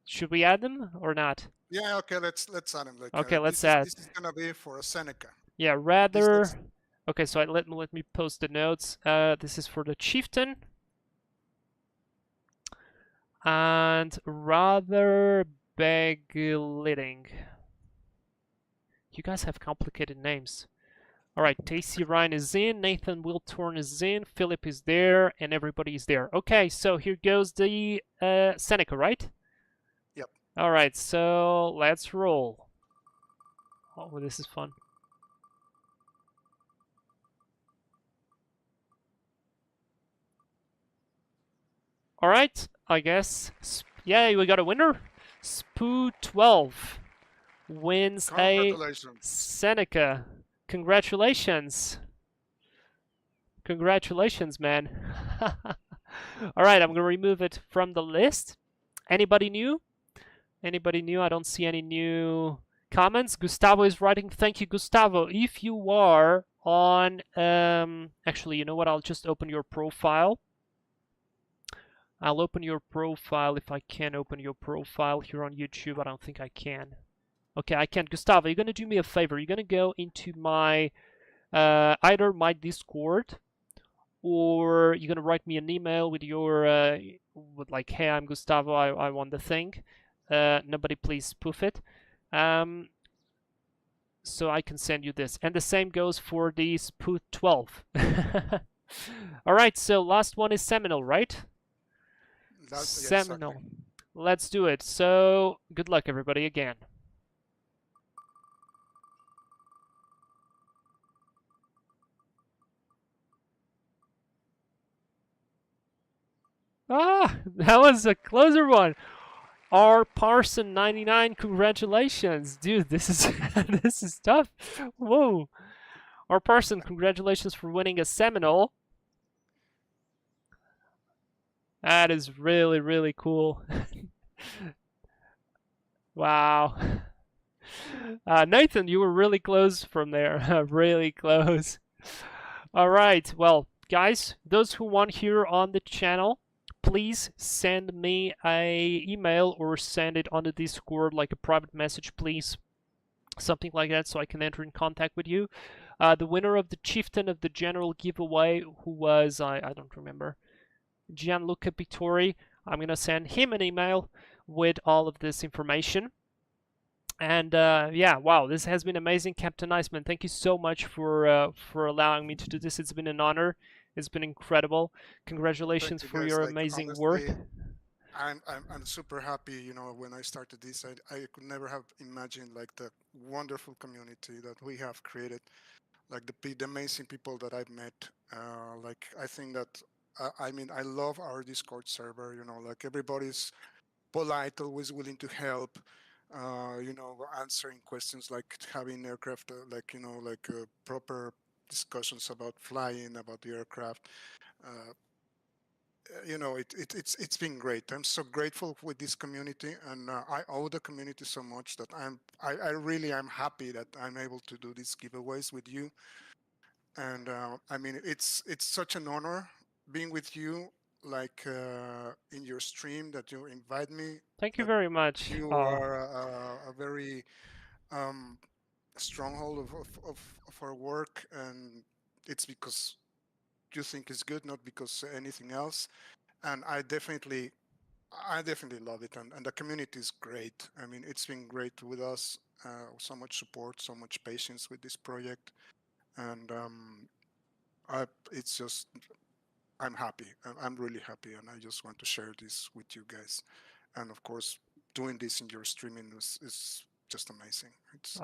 Speaker 1: should we add them or not?
Speaker 3: Yeah, okay, let's add him. Like,
Speaker 1: okay, let's add.
Speaker 3: This is gonna be for a Seneca.
Speaker 1: Yeah, rather. Okay, so let me post the notes. This is for the Chieftain. And rather Beglidding. You guys have complicated names. All right, Tacy Ryan is in, Nathan Wiltorn is in, Philip is there, and everybody is there. Okay, so here goes the Seneca, right?
Speaker 3: Yep.
Speaker 1: All right, so let's roll. Oh, this is fun. All right, I guess. Yeah, we got a winner. Spoo12 wins a Seneca. Congratulations. Congratulations, man. All right, I'm going to remove it from the list. Anybody new? Anybody new? I don't see any new comments. Gustavo is writing, thank you, Gustavo. If you are on, actually, you know what? I'll just open your profile. I'll open your profile if I can open your profile here on YouTube. I don't think I can. Okay, I can. Gustavo, you're gonna do me a favor. You're gonna go into my either my Discord, or you're gonna write me an email with your with like, hey, I'm Gustavo, I want the thing. Nobody please spoof it. So I can send you this. And the same goes for the Spoot 12. All right, so last one is Seminole, right? Seminole.
Speaker 3: Exactly.
Speaker 1: Let's do it. So good luck, everybody, again. Ah, that was a closer one. R Parson 99, congratulations, dude. This is this is tough. Whoa, R Parson, congratulations for winning a Seminole. That is really, really cool. Wow. Nathan, you were really close from there. Really close. All right. Well, guys, those who want here on the channel, please send me a email or send it on the Discord, like a private message, please. Something like that, so I can enter in contact with you. The winner of the Chieftain of the general giveaway, who was, I don't remember, Gianluca Pittori, I'm going to send him an email with all of this information. And yeah, wow, this has been amazing, Captain Iceman. Thank you so much for allowing me to do this. It's been an honor. It's been incredible. Congratulations for your amazing work.
Speaker 3: I'm super happy. You know, when I started this, I could never have imagined like the wonderful community that we have created, like the amazing people that I've met. Like I think that I mean I love our Discord server. You know, like everybody's polite, always willing to help. You know, answering questions, like having aircraft, like you know, like proper discussions about flying, about the aircraft. Uh, you know, it's been great. I'm so grateful with this community, and I owe the community so much that I really am happy that I'm able to do these giveaways with you. And I mean, it's such an honor being with you, like in your stream that you invite me.
Speaker 1: Thank you
Speaker 3: That
Speaker 1: very much.
Speaker 3: you are a very um, stronghold of our work, and it's because you think it's good, not because anything else. And I definitely love it, and the community is great. I mean, it's been great with us. So much support, so much patience with this project, and it's just I'm happy. I'm really happy, and I just want to share this with you guys. And of course, doing this in your streaming is just amazing. It's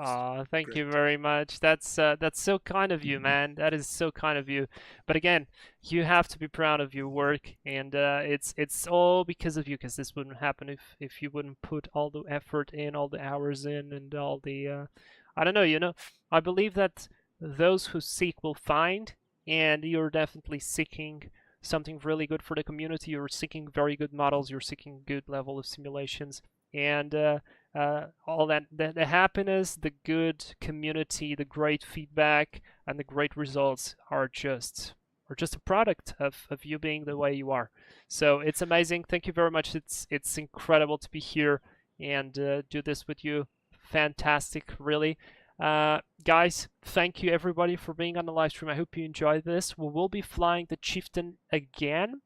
Speaker 1: Thank
Speaker 3: great.
Speaker 1: you very much. That's so kind of you, man. That is so kind of you. But again, you have to be proud of your work, and it's all because of you. Because this wouldn't happen if you wouldn't put all the effort in, all the hours in, and all the I don't know. You know, I believe that those who seek will find, and you're definitely seeking something really good for the community. You're seeking very good models. You're seeking good level of simulations, and all that the happiness, the good community, the great feedback, and the great results are just a product of you being the way you are. So it's amazing. Thank you very much. It's incredible to be here and do this with you. Fantastic, really. Guys, thank you everybody for being on the live stream. I hope you enjoyed this. We will be flying the Chieftain again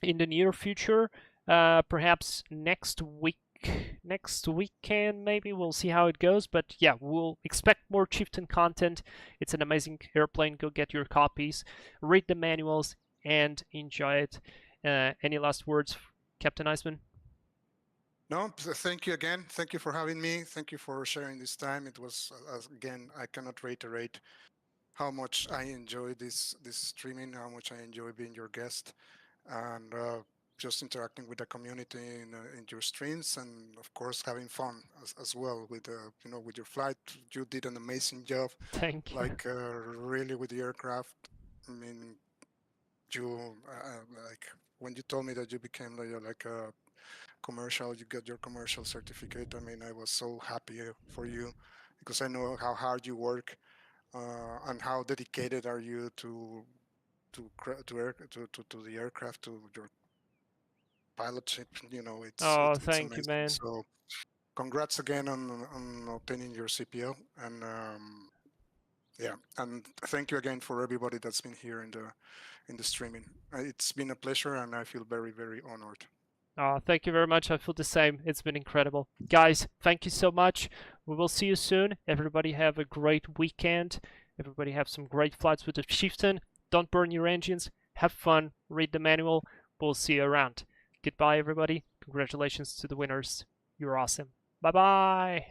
Speaker 1: in the near future, perhaps next weekend maybe. We'll see how it goes, but yeah, we'll expect more Chieftain content. It's an amazing airplane. Go get your copies, read the manuals, and enjoy it. Any last words, Captain Iceman?
Speaker 3: No, thank you again. Thank you for having me. Thank you for sharing this time. It was again, I cannot reiterate how much I enjoy this streaming, how much I enjoy being your guest, and just interacting with the community in your streams, and of course having fun as well with you know, with your flight. You did an amazing job.
Speaker 1: Thank you.
Speaker 3: Like really with the aircraft. I mean, you like when you told me that you became like a commercial, you got your commercial certificate. I mean, I was so happy for you because I know how hard you work. and how dedicated are you to the aircraft, to your pilotship. You know, it's
Speaker 1: Thank you,
Speaker 3: amazing.
Speaker 1: man.
Speaker 3: So congrats again on obtaining your CPO, and yeah, and thank you again for everybody that's been here in the streaming. It's been a pleasure, and I feel very, very honored.
Speaker 1: Thank you very much. I feel the same. It's been incredible. Guys, thank you so much. We will see you soon. Everybody have a great weekend. Everybody have some great flights with the Chieftain. Don't burn your engines. Have fun. Read the manual. We'll see you around. Goodbye, everybody. Congratulations to the winners. You're awesome. Bye-bye.